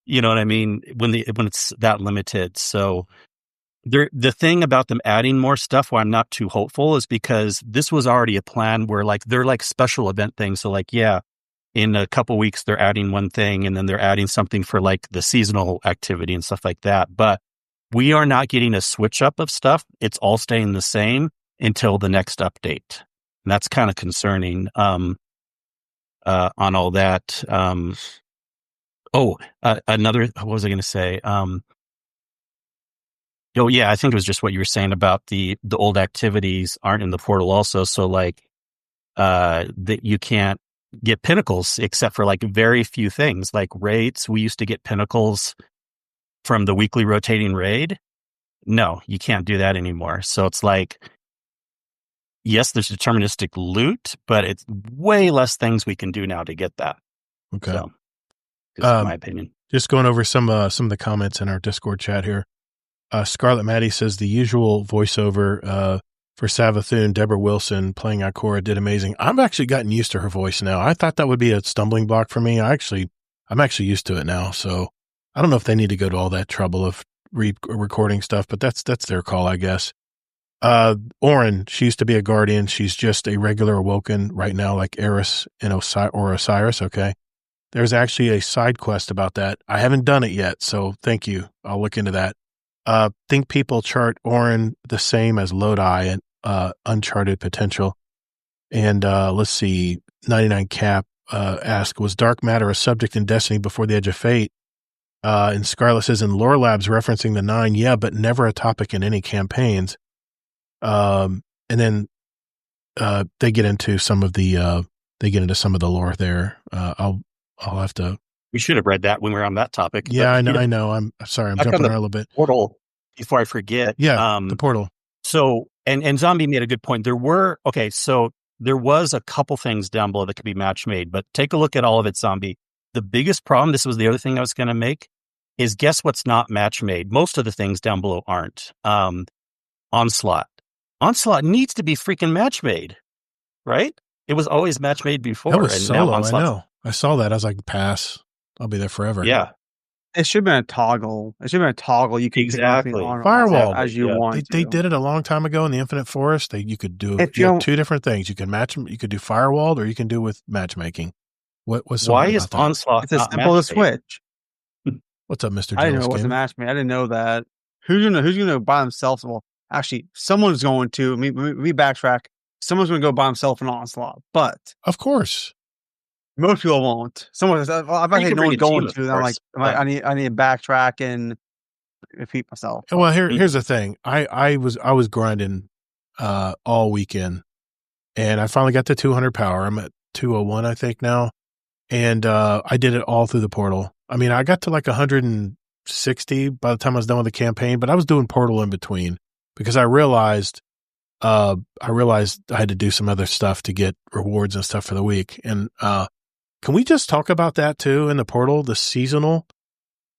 You know what I mean? When it's that limited. So the thing about them adding more stuff, why I'm not too hopeful, is because this was already a plan where they're like special event things. So in a couple weeks they're adding one thing, and then they're adding something for like the seasonal activity and stuff like that. But we are not getting a switch up of stuff. It's all staying the same until the next update. And that's kind of concerning on all that. Another, what was I going to say? I think it was just what you were saying about the old activities aren't in the portal also. So that you can't get pinnacles except for like very few things, like raids. We used to get pinnacles from the weekly rotating raid. No, you can't do that anymore. So it's like, yes, there's deterministic loot, but it's way less things we can do now to get that. Okay. So, just my opinion. Just going over some of the comments in our Discord chat here. Scarlet Maddie says the usual voiceover for Savathun, Deborah Wilson playing Ikora did amazing. I've actually gotten used to her voice now. I thought that would be a stumbling block for me. I'm actually used to it now. So I don't know if they need to go to all that trouble of recording stuff, but that's their call, I guess. Orin, she used to be a guardian. She's just a regular awoken right now, like Eris and Osiris. Okay. There's actually a side quest about that. I haven't done it yet, so thank you. I'll look into that. Think people chart Orin the same as Lodi, uncharted potential. And let's see, 99 Cap asked, was dark matter a subject in Destiny before the Edge of Fate? And Scarlet says, in Lore Labs referencing the 9, yeah, but never a topic in any campaigns. And then they get into some of the lore there. I'll have to. We should have read that when we were on that topic. Yeah, I know. I'm sorry. I'm jumping around a little bit. Portal, before I forget. Yeah, the portal. So, and Zombie made a good point. There was a couple things down below that could be match made, but take a look at all of it, Zombie. The biggest problem, this was the other thing I was going to make, is guess what's not match made? Most of the things down below aren't. Onslaught. Onslaught needs to be freaking match made, right? It was always match made before. That was solo, I know. I saw that. I was like, pass. I'll be there forever. Yeah. It should have been a toggle. You could exactly on firewall as you want. They did it a long time ago in the Infinite Forest. You could do two different things. You can match them. You could do firewalled, or you can do with matchmaking. Why is Onslaught? It's as simple as Switch. What's up, Mr. I didn't know what's a match made. I didn't know that. Who's gonna buy themselves? Well, actually, someone's going to. We backtrack. Someone's going to go buy himself an Onslaught, but of course. Most people won't. Someone says, "Well, I've had no one going to." And I'm like, I need to backtrack and repeat myself. Well, here's the thing. I was grinding all weekend, and I finally got to 200 power. I'm at 201, I think now, and I did it all through the portal. I mean, I got to like 160 by the time I was done with the campaign, but I was doing portal in between because I realized I had to do some other stuff to get rewards and stuff for the week, and can we just talk about that too in the portal? The seasonal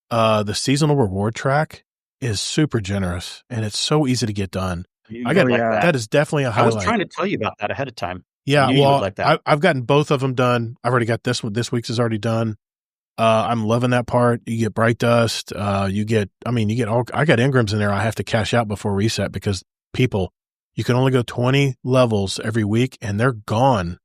reward track is super generous and it's so easy to get done. That is definitely a highlight. I was trying to tell you about that ahead of time. Yeah, well, I've gotten both of them done. I've already got this one. This week's is already done. I'm loving that part. You get Bright Dust. I got Engrams in there. I have to cash out before reset because you can only go 20 levels every week and they're gone.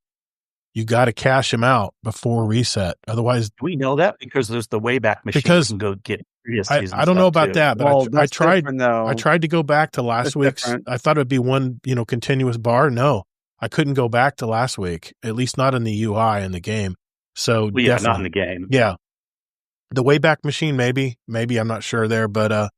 You got to cash them out before reset. Otherwise, do we know that because there's the Wayback Machine. Because you can go get previous I don't know about that, but I tried. I tried to go back to last week's. I thought it'd be one, continuous bar. No, I couldn't go back to last week. At least not in the UI in the game. So definitely not in the game. Yeah, the Wayback Machine, maybe I'm not sure there, but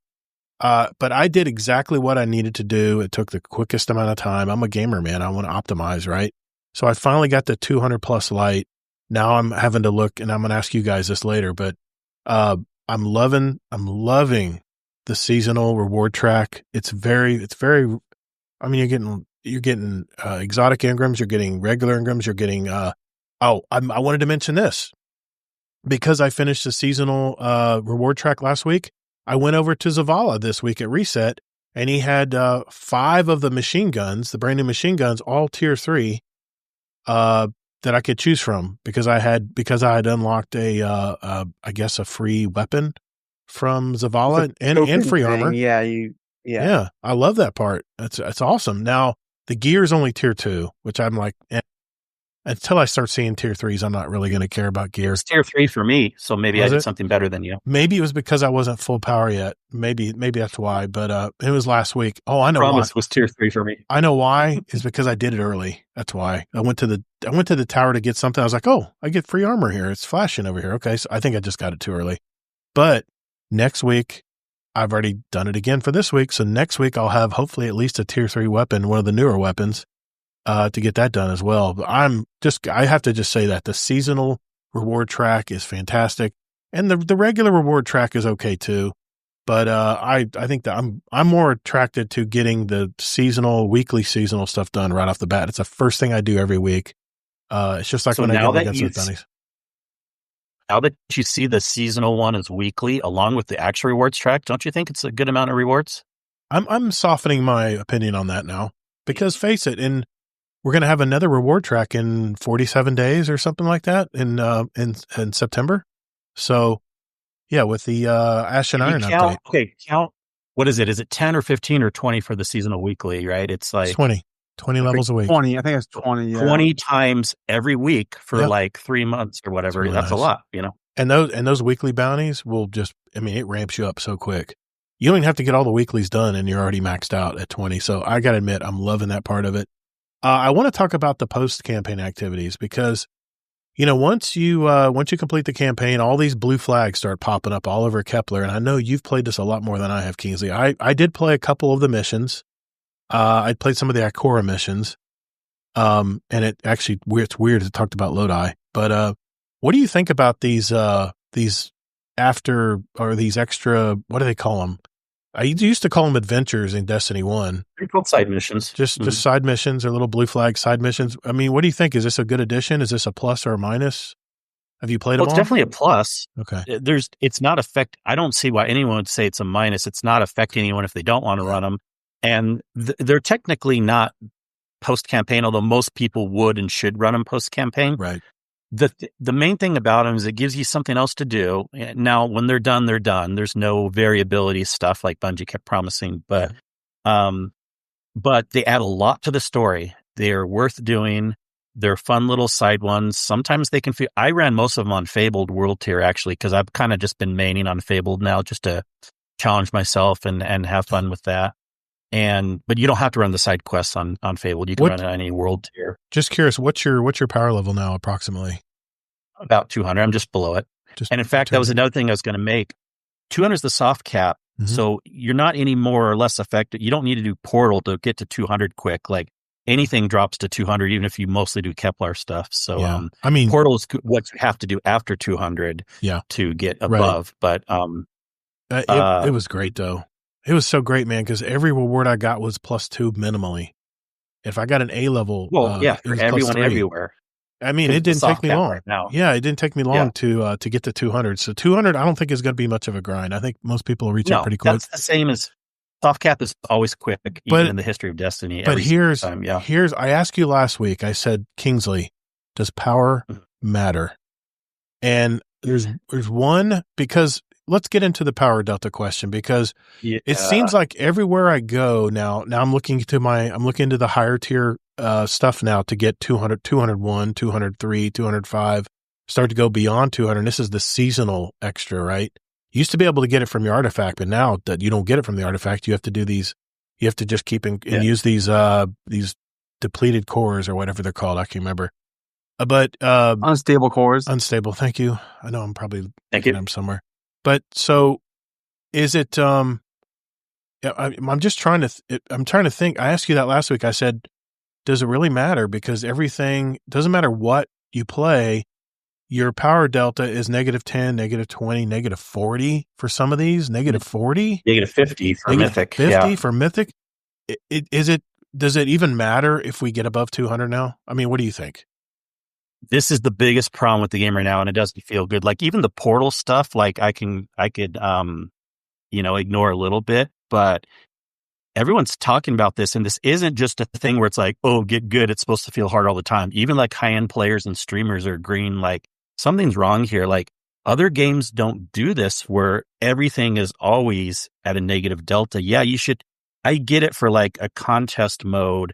I did exactly what I needed to do. It took the quickest amount of time. I'm a gamer, man. I want to optimize, right? So I finally got the 200 plus light. Now I'm having to look, and I'm going to ask you guys this later, but I'm loving the seasonal reward track. It's very, I mean, you're getting exotic Engrams, you're getting regular Engrams, you're getting, I wanted to mention this because I finished the seasonal reward track last week. I went over to Zavala this week at Reset, and he had 5 of the machine guns, the brand new machine guns, all tier 3. That I could choose from because I had unlocked I guess a free weapon from Zavala and free armor. Yeah. I love that part. It's awesome. Now the gear is only tier 2, which I'm like, until I start seeing tier 3s, I'm not really going to care about gear. It's tier 3 for me, so maybe I did something better than you. Maybe it was because I wasn't full power yet. Maybe that's why. But it was last week. Oh, I know Promise why. was tier 3 for me. I know why. Is because I did it early. That's why. I went to the tower to get something. I was like, oh, I get free armor here. It's flashing over here. Okay, so I think I just got it too early. But next week, I've already done it again for this week. So next week, I'll have hopefully at least a tier 3 weapon, one of the newer weapons. To get that done as well. But I have to just say that the seasonal reward track is fantastic. And the regular reward track is okay too. But, I think that I'm more attracted to getting the weekly seasonal stuff done right off the bat. It's the first thing I do every week. It's just like when I go against the bunnies. Now that you see the seasonal one is weekly along with the actual rewards track, don't you think it's a good amount of rewards? I'm softening my opinion on that now because face it, we're going to have another reward track in 47 days or something like that in September. So, yeah, with the Ash and Iron update. Okay, count. What is it? Is it 10 or 15 or 20 for the seasonal weekly, right? It's like 20 levels a week. 20. I think it's 20. Yeah. 20 times every week for like 3 months or whatever. That's really nice. A lot, And those weekly bounties will it ramps you up so quick. you don't even have to get all the weeklies done and you're already maxed out at 20. So I got to admit, I'm loving that part of it. I want to talk about the post-campaign activities because, once you complete the campaign, all these blue flags start popping up all over Kepler. And I know you've played this a lot more than I have, Kingsley. I did play a couple of the missions. I played some of the Ikora missions. And it's weird to talk about Lodi, but, what do you think about these extra, what do they call them? I used to call them adventures in Destiny 1. They're called side missions. Just side missions or little blue flag side missions. I mean, what do you think? Is this a good addition? Is this a plus or a minus? Have you played them all? It's definitely a plus. Okay. It's not I don't see why anyone would say it's a minus. It's not affecting anyone if they don't want to run them. And they're technically not post-campaign, although most people would and should run them post-campaign. Right. The main thing about them is it gives you something else to do. Now, when they're done, they're done. There's no variability stuff like Bungie kept promising, but they add a lot to the story. They're worth doing. They're fun little side ones. Sometimes they can feel. I ran most of them on Fabled World Tier actually because I've kind of just been maining on Fabled now just to challenge myself and have fun with that. But you don't have to run the side quests on Fabled. You can run it on any world tier. Just curious, what's your power level now approximately? About 200. I'm just below it. And in fact, that was another thing I was going to make. 200 is the soft cap. Mm-hmm. So you're not any more or less affected. You don't need to do Portal to get to 200 quick. Like anything drops to 200, even if you mostly do Kepler stuff. So, Portal is what you have to do after 200 to get above. Right. But it was great though. It was so great, man, because every reward I got was +2 minimally. If I got an A level, for everyone everywhere. I mean, it didn't take me long. Right now. Yeah, it didn't take me long to get to 200. So 200, I don't think is going to be much of a grind. I think most people will reach it pretty quick. That's the same as soft cap is always quick, even in the history of Destiny. But here's I asked you last week. I said, Kingsley, does power matter? And there's one because. Let's get into the power delta question because it seems like everywhere I go now I'm looking into the higher tier stuff now to get 200, 201, 203, 205, start to go beyond 200. This is the seasonal extra, right? You used to be able to get it from your artifact, but now that you don't get it from the artifact, you have to do these. You have to just keep and use these depleted cores or whatever they're called. I can't remember. But unstable cores. Unstable. Thank you. I know I'm probably thinking them somewhere. But so is it, I'm just trying to think. I asked you that last week. I said, does it really matter? Because everything doesn't matter what you play. Your power delta is -10, -20, -40 for some of these, -40, -50 for Mythic. 50 for Mythic. Does it even matter if we get above 200 now? I mean, what do you think? This is the biggest problem with the game right now, and it doesn't feel good. Like even the Portal stuff, like I could ignore a little bit, but everyone's talking about this, and this isn't just a thing where it's like, oh, get good. It's supposed to feel hard all the time. Even like high-end players and streamers are agreeing like something's wrong here. Like other games don't do this where everything is always at a negative delta. Yeah, I get it for like a contest mode.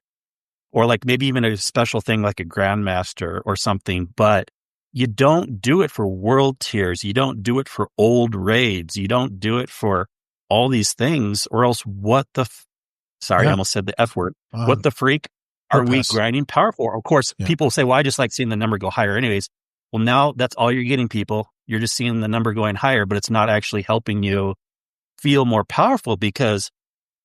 Or like maybe even a special thing like a Grandmaster or something, but you don't do it for world tiers. You don't do it for old raids. You don't do it for all these things or else I almost said the F word. What the freak are we grinding power for? Of course, people say, well, I just like seeing the number go higher anyways. Well, now that's all you're getting, people. You're just seeing the number going higher, but it's not actually helping you feel more powerful because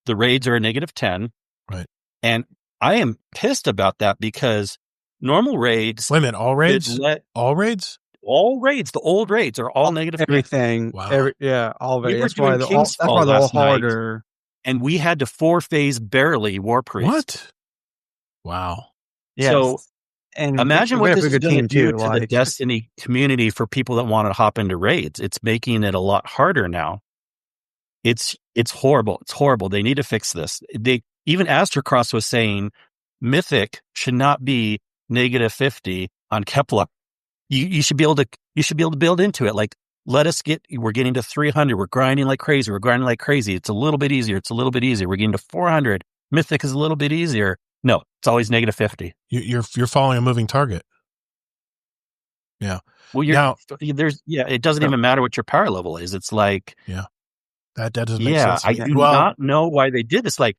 the raids are a -10. Right. And I am pissed about that because normal raids. Wait a minute, all raids? All raids? All raids. The old raids are all -10. Everything. Wow. All of it. That's why they're all harder. And we had to 4-phase barely War Priest. What? Wow. Yes. So and imagine what this is going to do to like, the Destiny community for people that want to hop into raids. It's making it a lot harder now. It's horrible. It's horrible. They need to fix this. Even Astrocross was saying Mythic should not be -50 on Kepler. You should be able to build into it. Like, we're getting to 300. We're grinding like crazy. It's a little bit easier. We're getting to 400. Mythic is a little bit easier. No, it's always -50. You're following a moving target. Yeah. Well, it doesn't even matter what your power level is. It's like, That doesn't make sense. I do not know why they did this. Like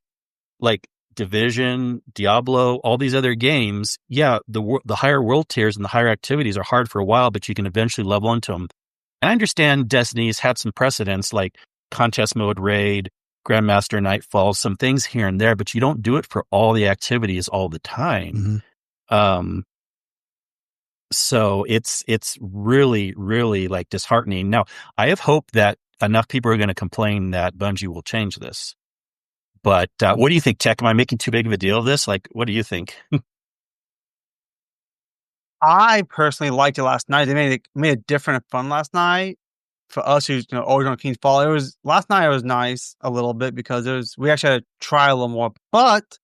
Division, Diablo, all these other games. Yeah, the higher world tiers and the higher activities are hard for a while, but you can eventually level into them. And I understand Destiny's had some precedents like contest mode, raid, Grandmaster, Nightfall, some things here and there, but you don't do it for all the activities all the time. Mm-hmm. So it's really, really like disheartening. Now, I have hope that enough people are going to complain that Bungie will change this. But what do you think, Tech? Am I making too big of a deal of this? Like, what do you think? I personally liked it last night. They made it different and fun last night for us who's always on King's Fall. Last night. It was nice a little bit because we actually had to try a little more. But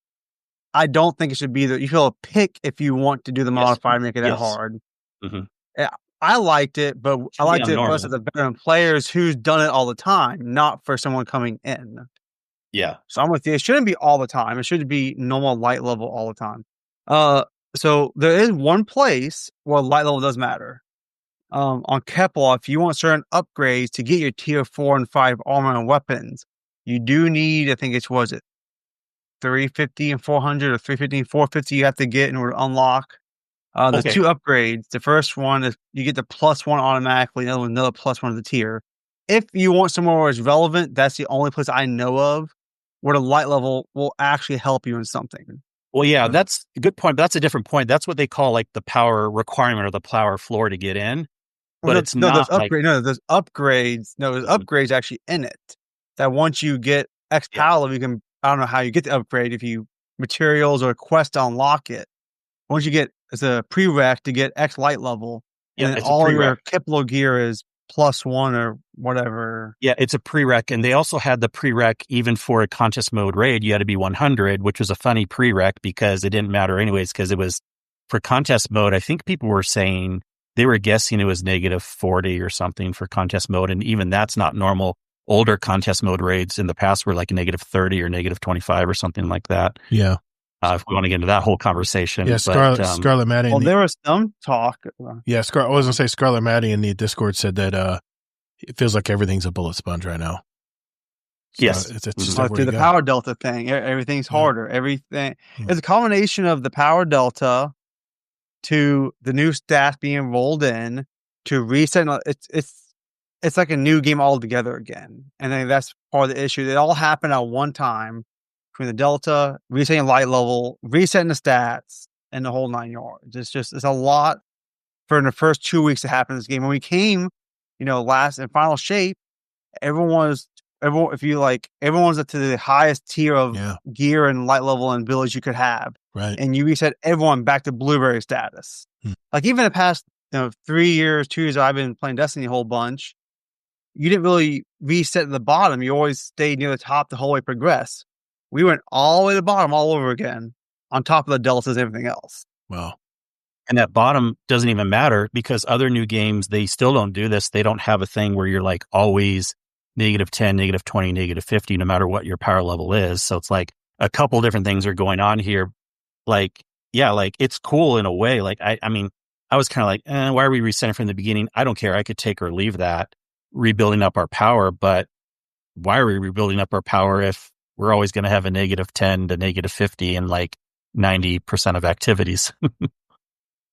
I don't think it should be that you feel a pick if you want to do the modifier and make it that hard. Mm-hmm. Yeah, I liked it, but I liked it for us as the veteran players who's done it all the time, not for someone coming in. Yeah. So I'm with you. It shouldn't be all the time. It should be normal light level all the time. So there is one place where light level does matter. On Kepler, if you want certain upgrades to get your tier 4 and 5 armor and weapons, you do need, I think it's, 350 and 400 or 350 and 450 you have to get in order to unlock. There's two upgrades. The first one is you get the +1 automatically, the other one, another +1 of the tier. If you want somewhere where it's relevant, that's the only place I know of where the light level will actually help you in something. Well, yeah, that's a good point. But that's a different point. That's what they call like the power requirement or the power floor to get in. But it's not there's upgrades. There's upgrades actually in it that once you get X power, you can, I don't know how you get the upgrade, if you materials or a quest to unlock it. Once you get, it's a prereq to get X light level, and then all your Kiplo gear is +1 or whatever. Yeah, it's a prereq, and they also had the prereq even for a contest mode raid. You had to be 100, which was a funny prereq because it didn't matter anyways because it was for contest mode. I think people were saying they were guessing it was -40 or something for contest mode, and even that's not normal. Older contest mode raids in the past were like -30 or -25 or something like that. Yeah. If we want to get into that whole conversation. Yeah, Scarlet Maddie. Well, there was some talk. Yeah, I was going to say Scarlet Maddie in the Discord said that it feels like everything's a bullet sponge right now. So yes. It's just through the power delta thing. Everything's harder. Everything. It's a combination of the power delta to the new stats being rolled in to reset. It's like a new game altogether again. And I think that's part of the issue. It all happened at one time between the delta, resetting light level, resetting the stats, and the whole 9 yards. It's a lot for in the first 2 weeks to happen in this game. When we came, last in final shape, everyone's up to the highest tier of gear and light level and village you could have. Right. And you reset everyone back to blueberry status. Like even the past 3 years, 2 years I've been playing Destiny a whole bunch, you didn't really reset at the bottom. You always stayed near the top the whole way progress. We went all the way to the bottom all over again on top of the deltas and everything else. Wow. And that bottom doesn't even matter because other new games, they still don't do this. They don't have a thing where you're like always -10, -20, -50, no matter what your power level is. So it's like a couple different things are going on here. Like, yeah, like it's cool in a way. Like, I mean, I was kind of like, why are we resetting from the beginning? I don't care. I could take or leave that, rebuilding up our power. But why are we rebuilding up our power if we're always going to have a -10 to -50 in like 90% of activities?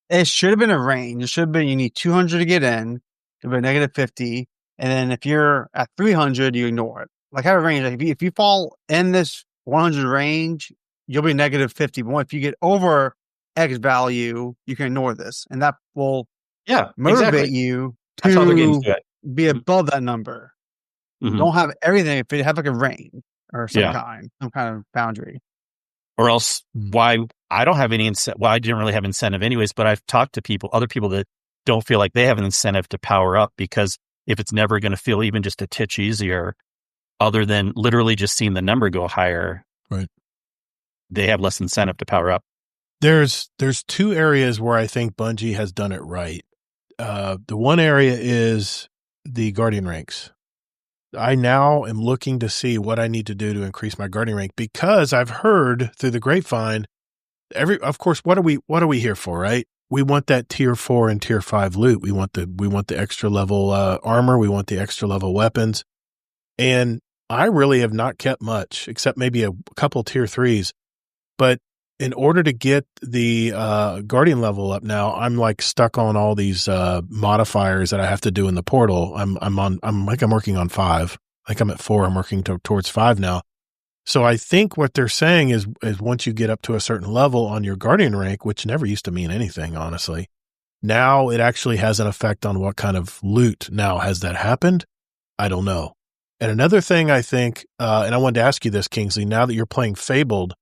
It should have been a range. It should have been, you need 200 to get in, to be -50. And then if you're at 300, you ignore it. Like have a range. Like if you fall in this 100 range, you'll be -50. But if you get over X value, you can ignore this. And that will motivate you to be above that number. Mm-hmm. Don't have everything if you have like a range or some kind of boundary. Or else why I don't have any incentive. Well, I didn't really have incentive anyways, but I've talked to other people that don't feel like they have an incentive to power up because if it's never going to feel even just a titch easier, other than literally just seeing the number go higher, right? They have less incentive to power up. There's two areas where I think Bungie has done it right. The one area is the Guardian ranks. I now am looking to see what I need to do to increase my Guardian rank because I've heard through the grapevine, of course, what are we here for, right? We want that tier 4 and tier 5 loot. We want the extra level armor. We want the extra level weapons. And I really have not kept much, except maybe a couple tier 3s. But in order to get the Guardian level up now, I'm like stuck on all these modifiers that I have to do in the portal. I'm working on 5. I think I'm at 4. I'm working towards 5 now. So I think what they're saying is once you get up to a certain level on your Guardian rank, which never used to mean anything, honestly, now it actually has an effect on what kind of loot. Now, has that happened? I don't know. And another thing I think, and I wanted to ask you this, Kingsley, now that you're playing Fabled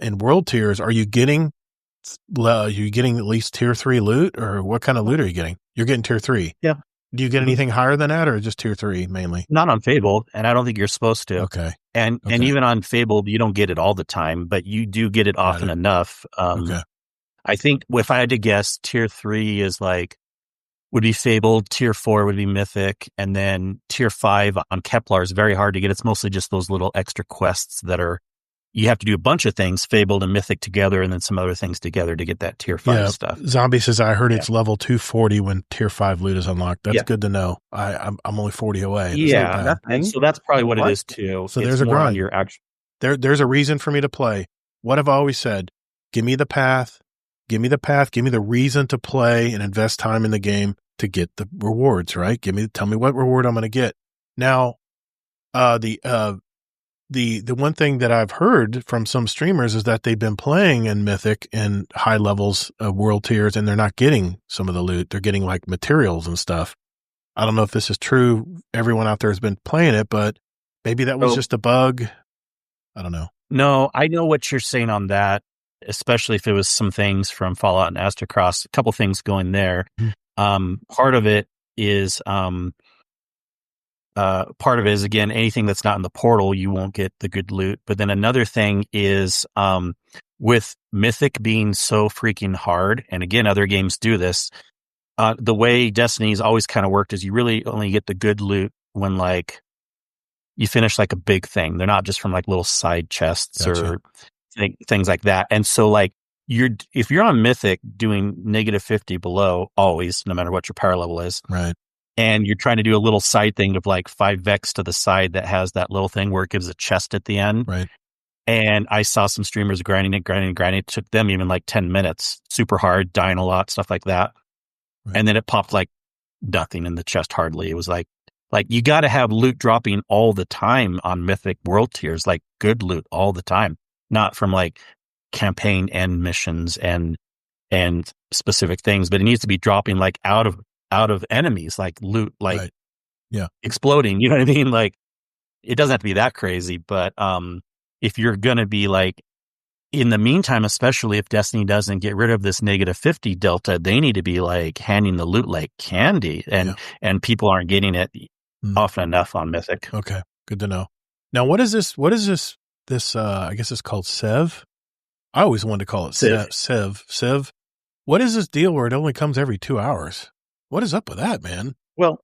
in world tiers, are you getting at least tier 3 loot, or what kind of loot are you getting? You're getting tier 3. Yeah. Do you get anything higher than that, or just tier 3 mainly? Not on Fabled, and I don't think you're supposed to. Okay. And even on Fabled, you don't get it all the time, but you do get it often enough. Okay. I think if I had to guess, tier 3 would be Fabled, tier 4 would be Mythic, and then tier 5 on Kepler is very hard to get. It's mostly just those little extra quests that you have to do a bunch of things, Fabled and Mythic together, and then some other things together to get that tier 5 stuff. Zombie says, I heard it's level 240 when tier 5 loot is unlocked. That's good to know. I'm only 40 away. So that's probably what it is too. So there's a grind. There's a reason for me to play. What I've always said, give me the path, give me the reason to play and invest time in the game to get the rewards, right? Tell me what reward I'm going to get. Now, the one thing that I've heard from some streamers is that they've been playing in Mythic and high levels of world tiers, and they're not getting some of the loot. They're getting like materials and stuff. I don't know if this is true. Everyone out there has been playing it, but maybe that was just a bug. I don't know. No, I know what you're saying on that, especially if it was some things from Fallout and Astrocross, a couple things going there. Part of it is, again, anything that's not in the portal, you won't get the good loot. But then another thing is, with Mythic being so freaking hard, and again, other games do this, the way Destiny's always kind of worked is you really only get the good loot when like you finish like a big thing. They're not just from like little side chests or things like that. And so like if you're on Mythic doing -50 below always, no matter what your power level is, right? And you're trying to do a little side thing of like 5 Vex to the side that has that little thing where it gives a chest at the end. Right. And I saw some streamers grinding it. It took them even like 10 minutes, super hard, dying a lot, stuff like that. Right. And then it popped like nothing in the chest hardly. It was like you got to have loot dropping all the time on Mythic world tiers, like good loot all the time, not from like campaign end missions and specific things, but it needs to be dropping like out of enemies, like loot, like exploding. You know what I mean? Like it doesn't have to be that crazy, but if you're gonna be like, in the meantime, especially if Destiny doesn't get rid of this -50 delta, they need to be like handing the loot like candy, and people aren't getting it often enough on Mythic. Okay, good to know. Now, what is this? This I guess it's called Sev. I always wanted to call it Sev. What is this deal where it only comes every 2 hours? What is up with that, man? Well,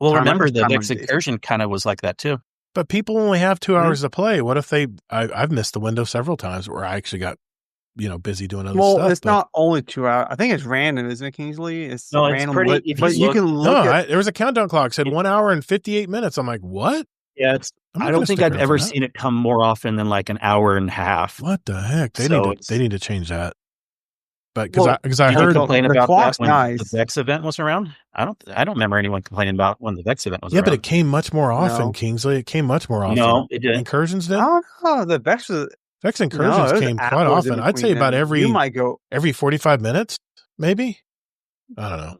remember the Vex Incursion kind of was like that too. But people only have 2 hours to play. What if I've missed the window several times where I actually got, busy doing other stuff. Well, it's not only 2 hours. I think it's random, isn't it, Kingsley? It's random. Pretty, but you can look there was a countdown clock said 1 hour and 58 minutes. I'm like, what? Yeah, I don't think I've ever seen it come more often than like an hour and a half. What the heck? They need to change that. But because I heard complain about that when the Vex event was around. I don't remember anyone complaining about when the Vex event was around. Yeah, but it came much more often, Kingsley. It came much more often. No, it didn't. Incursions did? I don't know. The Vex Incursions came quite often. I'd say about every 45 minutes, maybe. I don't know.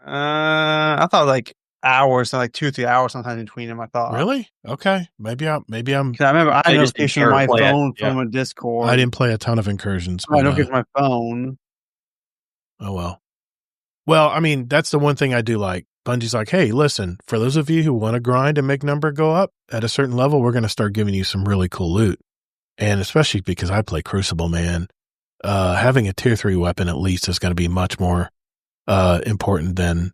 I thought like hours, so like 2-3 hours sometimes in between them. I thought. Really? Okay. Maybe I'm. Cause I remember I had a notification on my phone from a Discord. I didn't play a ton of Incursions. I don't get my phone. Oh well. Well, I mean, that's the one thing I do like. Bungie's like, hey, listen, for those of you who want to grind and make number go up at a certain level, we're going to start giving you some really cool loot. And especially because I play Crucible, man, having a tier 3 weapon at least is going to be much more important than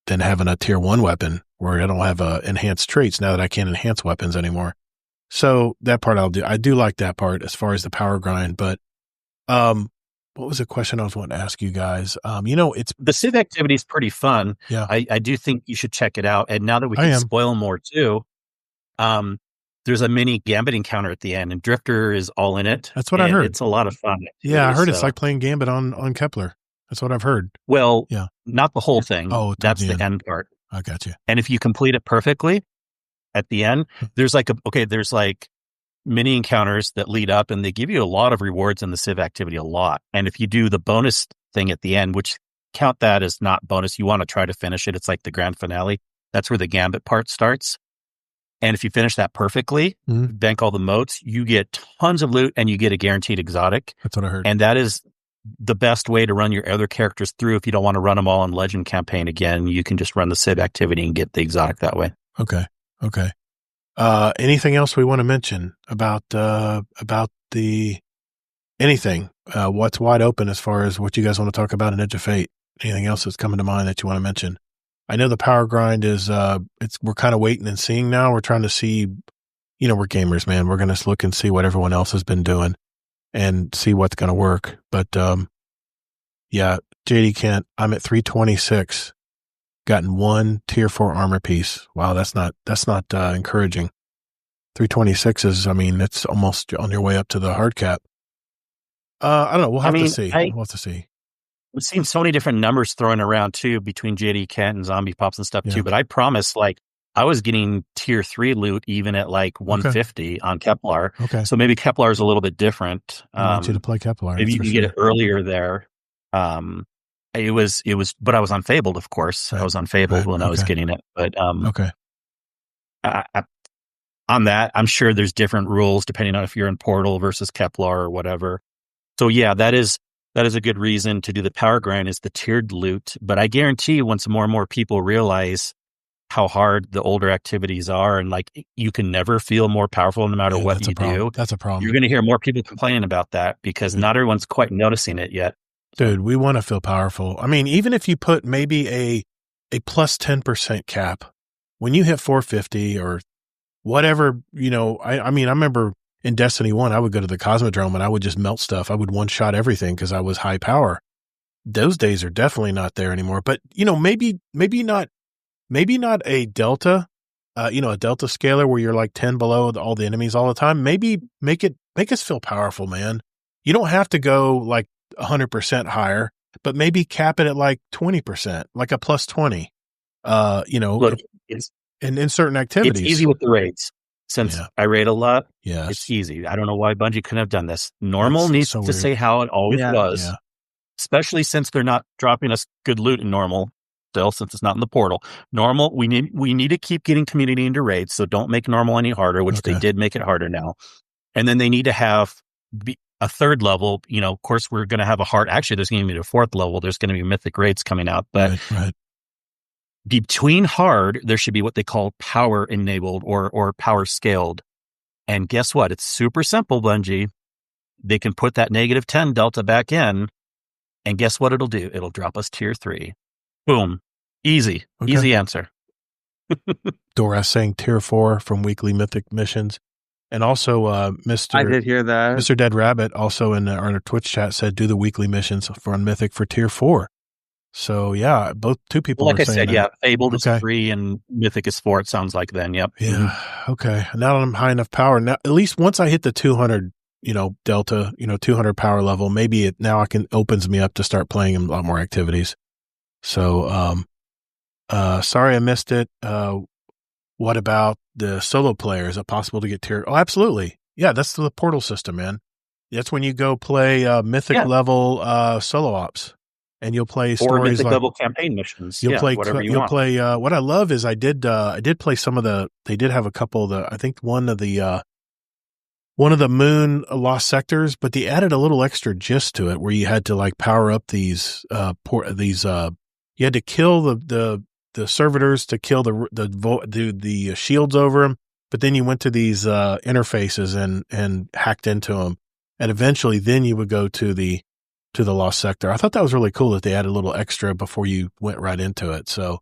having a tier 1 weapon where I don't have enhanced traits now that I can't enhance weapons anymore. So that part I'll do. I do like that part as far as the power grind, but what was the question I was wanting to ask you guys? It's the Civ activity is pretty fun. Yeah. I do think you should check it out. And now that we can spoil more too, there's a mini Gambit encounter at the end, and Drifter is all in it. That's what I heard. It's a lot of fun. Yeah, I heard it's like playing Gambit on Kepler. That's what I've heard. Well, yeah, not the whole thing. Oh, that's the end part. I got you. And if you complete it perfectly at the end, there's like mini encounters that lead up, and they give you a lot of rewards in the Civ activity, a lot. And if you do the bonus thing at the end, which count that as not bonus, you want to try to finish it. It's like the grand finale. That's where the Gambit part starts. And if you finish that perfectly, bank all the motes, you get tons of loot and you get a guaranteed exotic. That's what I heard. And that is the best way to run your other characters through. If you don't want to run them all in Legend campaign again, you can just run the Civ activity and get the exotic that way. Okay. Anything else we want to mention about the anything? What's wide open as far as what you guys want to talk about in Edge of Fate? Anything else that's coming to mind that you want to mention? I know the power grind is, we're kind of waiting and seeing now. We're trying to see, we're gamers, man. We're going to look and see what everyone else has been doing and see what's going to work. But, yeah, JD Kent, I'm at 326, gotten one tier 4 armor piece. Wow. That's not encouraging. 326 is, it's almost on your way up to the hard cap. I don't know. We'll have to see. We'll have to see. We've seen so many different numbers thrown around too between JD Kent and Zombie Pops and stuff too. But I promise, I was getting tier 3 loot even at 150 on Kepler. Okay. So maybe Kepler is a little bit different. I want you to play Kepler. Maybe you can get it earlier there. It was, but I was on Fabled, of course. Right. I was on Fabled when I was getting it. But on that, I'm sure there's different rules depending on if you're in Portal versus Kepler or whatever. So yeah, that is a good reason to do the power grind, is the tiered loot. But I guarantee once more and more people realize how hard the older activities are, and you can never feel more powerful no matter what you do. That's a problem. You're going to hear more people complaining about that because not everyone's quite noticing it yet. Dude, we want to feel powerful. Even if you put maybe a plus 10% cap, when you hit 450 or whatever, I remember in Destiny 1, I would go to the Cosmodrome and I would just melt stuff. I would one-shot everything because I was high power. Those days are definitely not there anymore. But, maybe not a Delta, a Delta scaler where you're 10 below all the enemies all the time. Maybe make us feel powerful, man. You don't have to go 100% higher, but maybe cap it at 20%, a plus 20, Look, and in certain activities. It's easy with the raids. Since I raid a lot, yes. It's easy. I don't know why Bungie couldn't have done this. Normal needs to say how it always was, especially since they're not dropping us good loot in normal still, since it's not in the portal. Normal, we need to keep getting community into raids, so don't make normal any harder, which they did make it harder now. And then they need to have a third level. Of course, we're going to have actually, there's going to be a 4th level. There's going to be mythic raids coming out, but right. Between hard, there should be what they call power enabled or power scaled. And guess what? It's super simple, Bungie. They can put that -10 delta back in, and guess what it'll do? It'll drop us tier 3. Boom. Easy. Okay. Easy answer. Doras saying tier 4 from weekly mythic missions. And also, Mr. I did hear that. Mr. Dead Rabbit also in our Twitch chat said, do the weekly missions for Mythic for tier 4. So yeah, two people. Like were I saying said, that. Fabled is 3 and Mythic is 4. It sounds like then. Yep. Yeah. Okay. Now that I'm high enough power, now at least once I hit the 200, delta, 200 power level, maybe now opens me up to start playing a lot more activities. So, sorry I missed it. What about the solo player? Is it possible to get tier? Oh, absolutely. Yeah, that's the portal system, man. That's when you go play mythic level solo ops. And you'll play stories or level campaign missions. You'll play whatever you you'll want. play. What I love is I did play some of the. They did have a couple of the. I think one of the moon lost sectors, but they added a little extra gist to it where you had to power up these you had to kill the servitors to kill the shields over them, but then you went to these interfaces and hacked into them, and eventually then you would go to the lost sector. I thought that was really cool that they added a little extra before you went right into it. So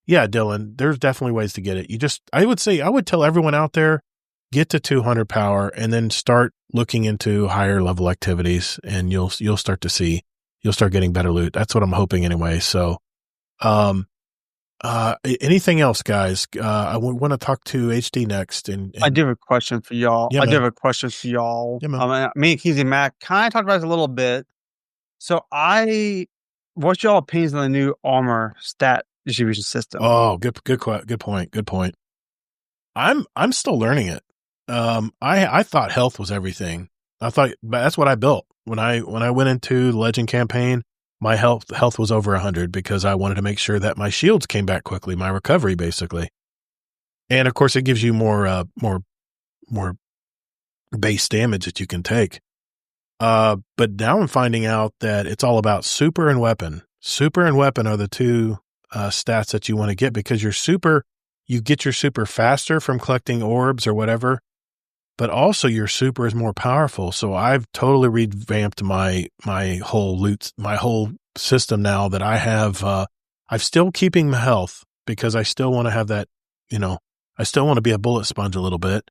yeah, Dylan, there's definitely ways to get it. I would tell everyone out there, get to 200 power and then start looking into higher level activities, and you'll start getting better loot. That's what I'm hoping anyway. So, Anything else, guys? I want to talk to HD next. And I do have a question for y'all. Yeah, I do man. have a question for y'all. Yeah, man. Me and Kingsley Mac kind of talked about this a little bit. So what's y'all opinions on the new armor stat distribution system? Oh, good point. Good point. I'm still learning it. I thought health was everything. I thought that's what I built when I went into the Legend campaign. My health was over 100 because I wanted to make sure that my shields came back quickly, my recovery basically. And of course, it gives you more base damage that you can take. But now I'm finding out that it's all about super and weapon. Super and weapon are the two stats that you want to get because you get your super faster from collecting orbs or whatever, but also your super is more powerful. So I've totally revamped my whole system now that I have. I'm still keeping my health because I still want to have that, I still want to be a bullet sponge a little bit,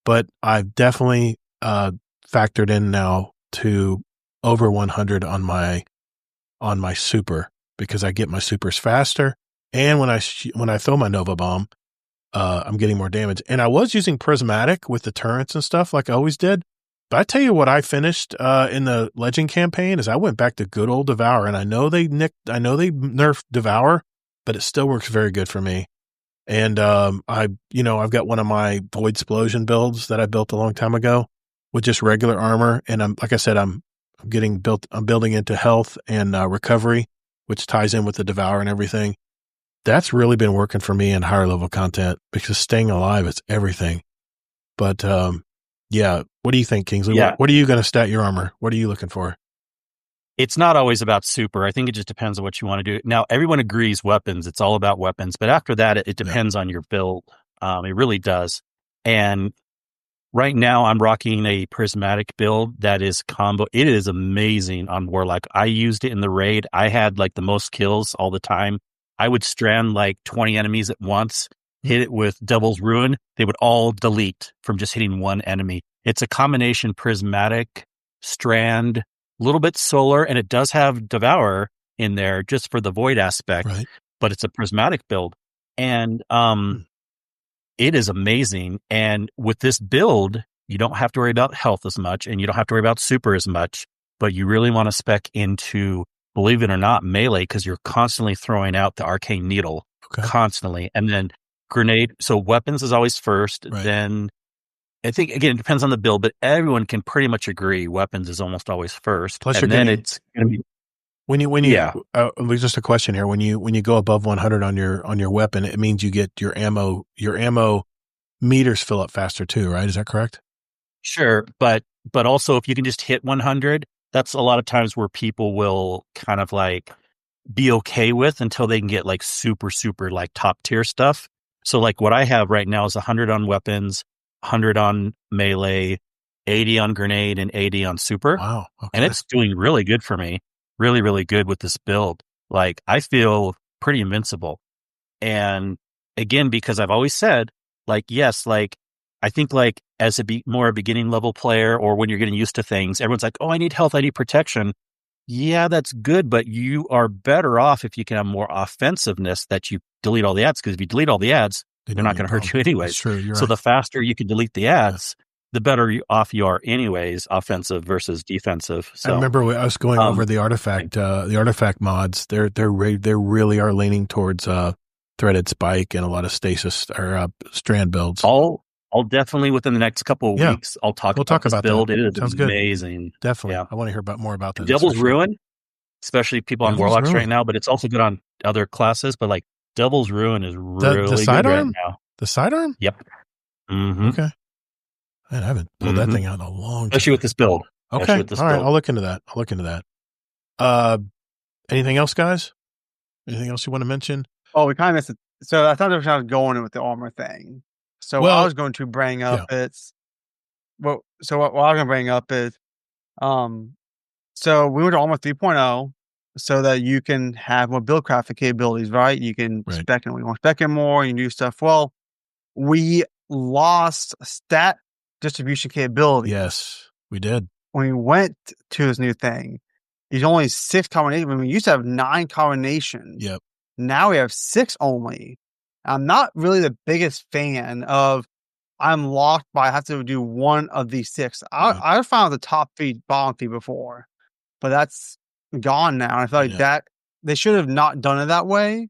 but I've definitely factored in now to over 100 on my super because I get my supers faster. And when I throw my Nova Bomb, I'm getting more damage. And I was using prismatic with the turrets and stuff like I always did. But I tell you what I finished in the Legend campaign is I went back to good old Devour, and I know they nerfed Devour, but it still works very good for me. And I've got one of my Void Explosion builds that I built a long time ago with just regular armor, and I'm building into health and recovery, which ties in with the Devour and everything. That's really been working for me in higher level content because staying alive is everything. But yeah, what do you think, Kingsley? Yeah. What are you going to stat your armor? What are you looking for? It's not always about super. I think it just depends on what you want to do. Now, everyone agrees weapons. It's all about weapons. But after that, it depends on your build. It really does. And right now, I'm rocking a prismatic build that is combo. It is amazing on Warlock. I used it in the raid. I had like the most kills all the time. I would strand like 20 enemies at once, hit it with Devil's Ruin. They would all delete from just hitting one enemy. It's a combination prismatic, strand, a little bit solar, and it does have Devour in there just for the void aspect, right. But it's a prismatic build. And it is amazing. And with this build, you don't have to worry about health as much, and you don't have to worry about super as much, but you really want to spec into, believe it or not, melee, because you're constantly throwing out the arcane needle, constantly. And then grenade. So weapons is always first. Right. Then I think, again, it depends on the build, but everyone can pretty much agree weapons is almost always first. Plus, and then it's going to be. When you just a question here. When you go above 100 on your weapon, it means you get your ammo meters fill up faster too, right? Is that correct? Sure. But also if you can just hit 100, that's a lot of times where people will kind of like be okay with until they can get like super, super like top tier stuff. So like what I have right now is 100 on weapons, 100 on melee, 80 on grenade, and 80 on super. Wow. Okay. And it's doing really good for me. Really, really good with this build. Like I feel pretty invincible. And again, because I've always said, like, yes, like I think like as more a beginning level player, or when you're getting used to things, everyone's like, oh, I need health, I need protection. Yeah, that's good, but you are better off if you can have more offensiveness that you delete all the ads, because if you delete all the ads, they're not going to hurt you anyways. That's true. You're so right. The faster you can delete the ads, the better off you are anyways, offensive versus defensive. So I remember I was going over the artifact mods. They really are leaning towards threaded spike and a lot of stasis or strand builds. I'll definitely within the next couple of weeks, we'll talk about this build. That. It is Sounds amazing. Good. Definitely. I want to hear more about that. Devil's Ruin, especially people on Warlocks right now, but it's also good on other classes. But like Devil's Ruin is really the sidearm good right now. The sidearm? Yep. Mm-hmm. Okay. I haven't pulled that thing out in a long time. Especially with this build. Okay. All right. I'll look into that. Anything else, guys? Anything else you want to mention? Oh, we kind of missed it. So I thought I was going with the armor thing. So what I was going to bring up is, what I was going to bring up is, so we went to Armor 3.0 so that you can have more build crafting capabilities, right? You can spec it, we want to spec it more, you can do stuff. Well, we lost stat distribution capability. Yes, we did. When we went to this new thing, there's only 6 combinations. When we used to have 9 combinations. Yep. Now we have 6 only. I'm not really the biggest fan of I'm locked by I have to do one of these 6. I found the top feed, bottom feed before, but that's gone now. I feel like that they should have not done it that way.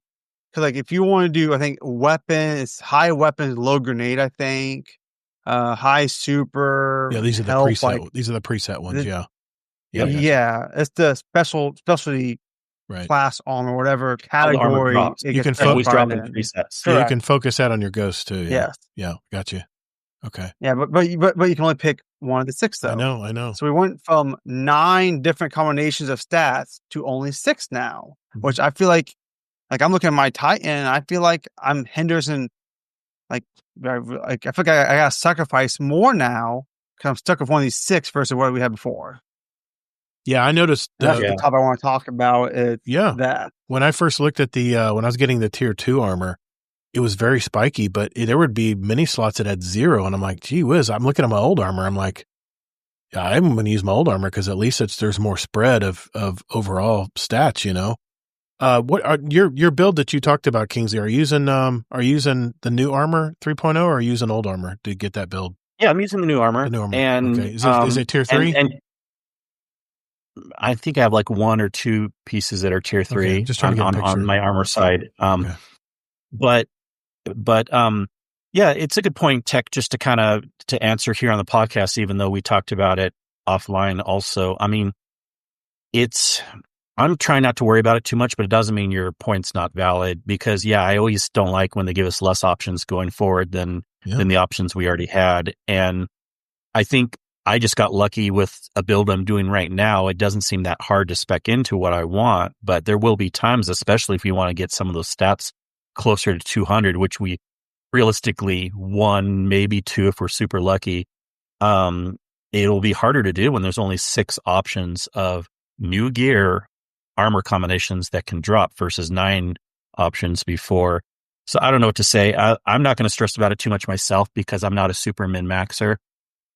Because like if you want to do, I think weapons, high weapons, low grenade, I think, high super. Yeah, these are the health, preset. like, these are the preset ones. Yeah. Yeah, it's the specialty class armor, whatever category. You can always drop in presets. Yeah, you can focus that on your ghost too. Yeah. Yes. Yeah. Gotcha. Okay. Yeah, but you can only pick one of the 6 though. I know. So we went from 9 different combinations of stats to only 6 now, which I feel like I'm looking at my Titan and I feel like I'm Henderson. I feel like I gotta sacrifice more now because I'm stuck with one of these 6 versus what we had before. Yeah, I noticed. That's the top I want to talk about. That when I first looked at the when I was getting the tier 2 armor, it was very spiky, but there would be many slots that had 0, and I'm like, gee whiz! I'm looking at my old armor. I'm like, yeah, I'm going to use my old armor because at least there's more spread of overall stats. You know, what are your build that you talked about, Kingsley? Are you using the new armor 3.0 or are you using old armor to get that build? Yeah, I'm using the new armor. And okay. Is it tier 3? And I think I have like 1 or 2 pieces that are tier 3 okay, just trying to get a picture on my armor side. But yeah, it's a good point, Tech, just to kind of to answer here on the podcast, even though we talked about it offline also. I mean, I'm trying not to worry about it too much, but it doesn't mean your point's not valid because, yeah, I always don't like when they give us less options going forward than the options we already had. And I think I just got lucky with a build I'm doing right now. It doesn't seem that hard to spec into what I want, but there will be times, especially if you want to get some of those stats closer to 200, which we realistically 1, maybe 2 if we're super lucky. It'll be harder to do when there's only 6 options of new gear armor combinations that can drop versus 9 options before. So I don't know what to say. I'm not going to stress about it too much myself because I'm not a super min-maxer,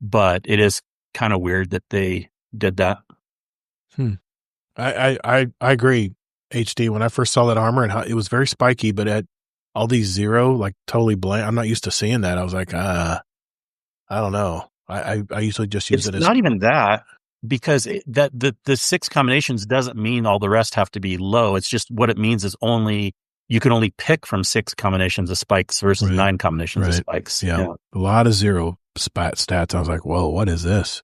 but it is kind of weird that they did that. I agree, HD. When I first saw that armor and how it was very spiky, but at all these 0, like totally blank. I'm not used to seeing that. I was like, I don't know. I usually just use it as not even that because the 6 combinations doesn't mean all the rest have to be low. It's just what it means is you can only pick from 6 combinations of spikes versus 9 combinations of spikes. Yeah. A lot of 0 stats. I was like, whoa, what is this?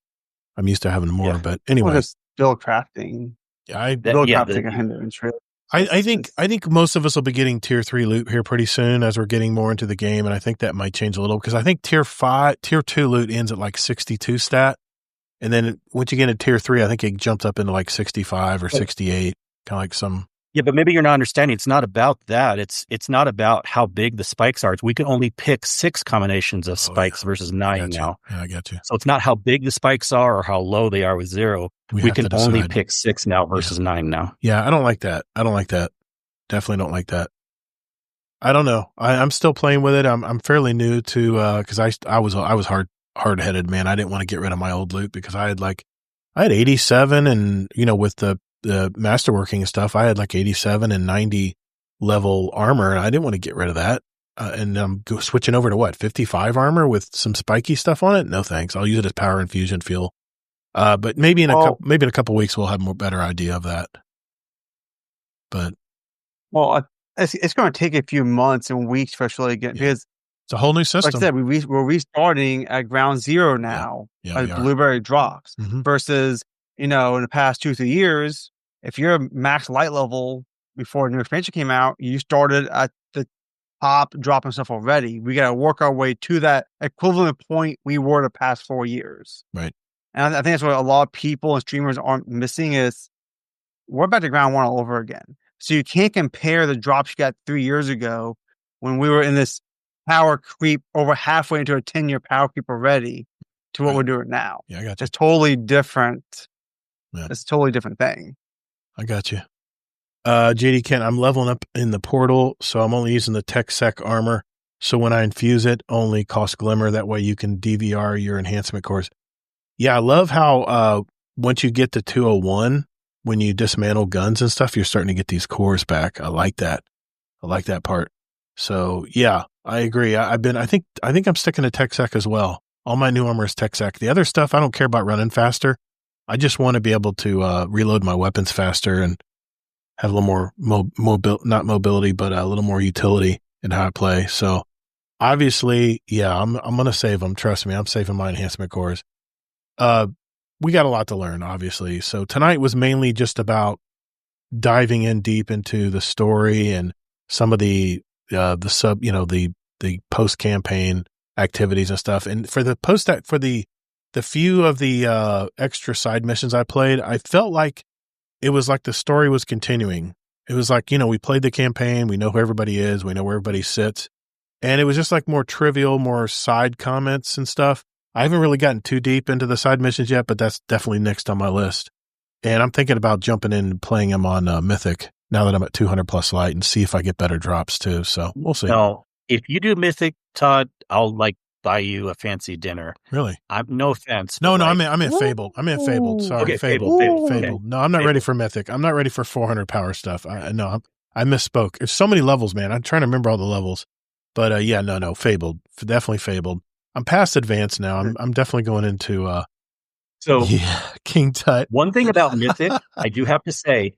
I'm used to having more, but anyway. Well, it's build crafting. Crafting a hindrance, really. I think most of us will be getting tier 3 loot here pretty soon as we're getting more into the game, and I think that might change a little because I think tier 2 loot ends at like 62 stat, and then once you get into tier 3, I think it jumps up into like 65 or 68, kind of like some. Yeah, but maybe you're not understanding. It's not about that. It's not about how big the spikes are. We can only pick 6 combinations of spikes versus 9 now. Yeah, I got you. So it's not how big the spikes are or how low they are with 0. We can only pick 6 now versus 9 now. Yeah, I don't like that. Definitely don't like that. I don't know. I'm still playing with it. I'm fairly new to because I was hard headed, man. I didn't want to get rid of my old loot because I had 87 and with the masterworking and stuff, I had like 87 and 90 level armor, and I didn't want to get rid of that. And I'm switching over to 55 armor with some spiky stuff on it. No thanks. I'll use it as power infusion fuel. But maybe in a couple weeks we'll have a better idea of that. But it's going to take a few months and weeks for us to get because it's a whole new system. Like I said, we're restarting at ground 0 now. Blueberry drops versus in the past 2-3 years. If you're a max light level before a new expansion came out, you started at the top dropping stuff already. We got to work our way to that equivalent point we were the past 4 years. Right. And I think that's what a lot of people and streamers aren't missing is we're back to ground 1 all over again. So you can't compare the drops you got 3 years ago when we were in this power creep over halfway into a 10-year power creep already to what we're doing now. Yeah, I got you. It's totally different. Yeah. It's a totally different thing. I got you. JD Kent, I'm leveling up in the portal, so I'm only using the tech sec armor. So when I infuse it, only cost glimmer. That way you can DVR your enhancement cores. Yeah, I love how once you get to 201, when you dismantle guns and stuff, you're starting to get these cores back. I like that. I like that part. So yeah, I agree. I think I'm sticking to tech sec as well. All my new armor is tech sec. The other stuff, I don't care about running faster. I just want to be able to reload my weapons faster and have a little more not mobility, but a little more utility in how I play. So obviously, yeah, I'm going to save them. Trust me, I'm saving my enhancement cores. We got a lot to learn, obviously. So tonight was mainly just about diving in deep into the story and some of the post campaign activities and stuff. And for the few of the extra side missions I played, I felt like it was like the story was continuing. It was like, we played the campaign, we know who everybody is, we know where everybody sits. And it was just like more trivial, more side comments and stuff. I haven't really gotten too deep into the side missions yet, but that's definitely next on my list. And I'm thinking about jumping in and playing them on Mythic now that I'm at 200 plus light and see if I get better drops too. So we'll see. No, if you do Mythic, Todd, I'll buy you a fancy dinner. Really? No offense. No, I'm in Fabled. I'm in Fabled. Sorry, okay, Fabled. Okay. No, I'm not ready for Mythic. I'm not ready for 400 power stuff. I misspoke. There's so many levels, man. I'm trying to remember all the levels. But no, Fabled. Definitely Fabled. I'm past Advanced now. I'm definitely going into King Tut. One thing about Mythic, I do have to say,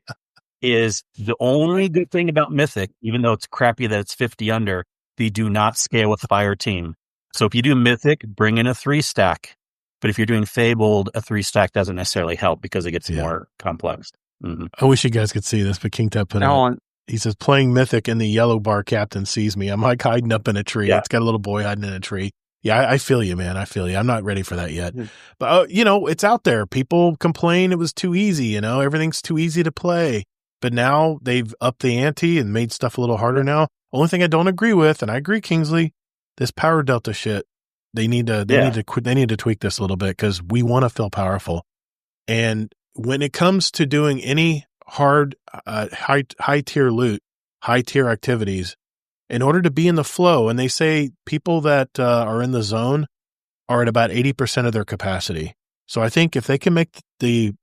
is the only good thing about Mythic, even though it's crappy that it's 50 under, they do not scale with Fire Team. So if you do Mythic, bring in a 3-stack. But if you're doing Fabled, a 3-stack doesn't necessarily help because it gets more complex. Mm-hmm. I wish you guys could see this, but King Tut put on. He says, playing Mythic and the yellow bar captain sees me. I'm like hiding up in a tree. Yeah. It's got a little boy hiding in a tree. Yeah, I feel you, man. I feel you. I'm not ready for that yet. But, it's out there. People complain it was too easy. Everything's too easy to play. But now they've upped the ante and made stuff a little harder now. Only thing I don't agree with, and I agree, Kingsley, this power delta shit. They need to tweak this a little bit because we want to feel powerful. And when it comes to doing any hard, high tier loot, high tier activities, in order to be in the flow, and they say people that are in the zone are at about 80% of their capacity. So I think if they can make the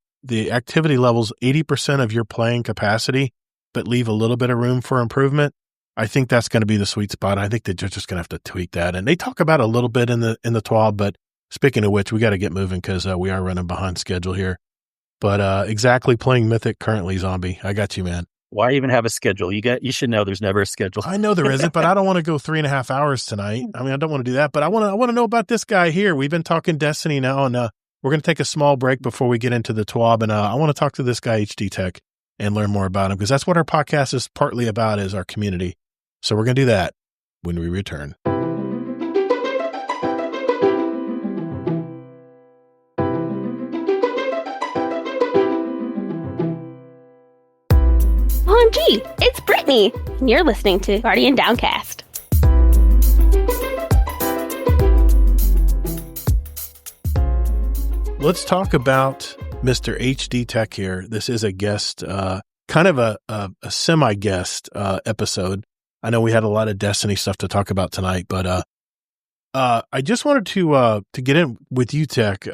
activity levels 80% of your playing capacity, but leave a little bit of room for improvement, I think that's going to be the sweet spot. I think they're just going to have to tweak that. And they talk about it a little bit in the TWAB, but speaking of which, we got to get moving because we are running behind schedule here. But exactly playing Mythic currently, Zombie. I got you, man. Why even have a schedule? You should know there's never a schedule. I know there isn't, but I don't want to go 3.5 hours tonight. I mean, I don't want to do that, but I want to know about this guy here. We've been talking Destiny now, and we're going to take a small break before we get into the TWAB, and I want to talk to this guy, HDTech, and learn more about him because that's what our podcast is partly about, is our community. So we're going to do that when we return. OMG, it's Brittany, and you're listening to Guardian Downcast. Let's talk about Mr. HDTech here. This is a guest, kind of a semi-guest episode. I know we had a lot of Destiny stuff to talk about tonight, but I just wanted to get in with you, Tech.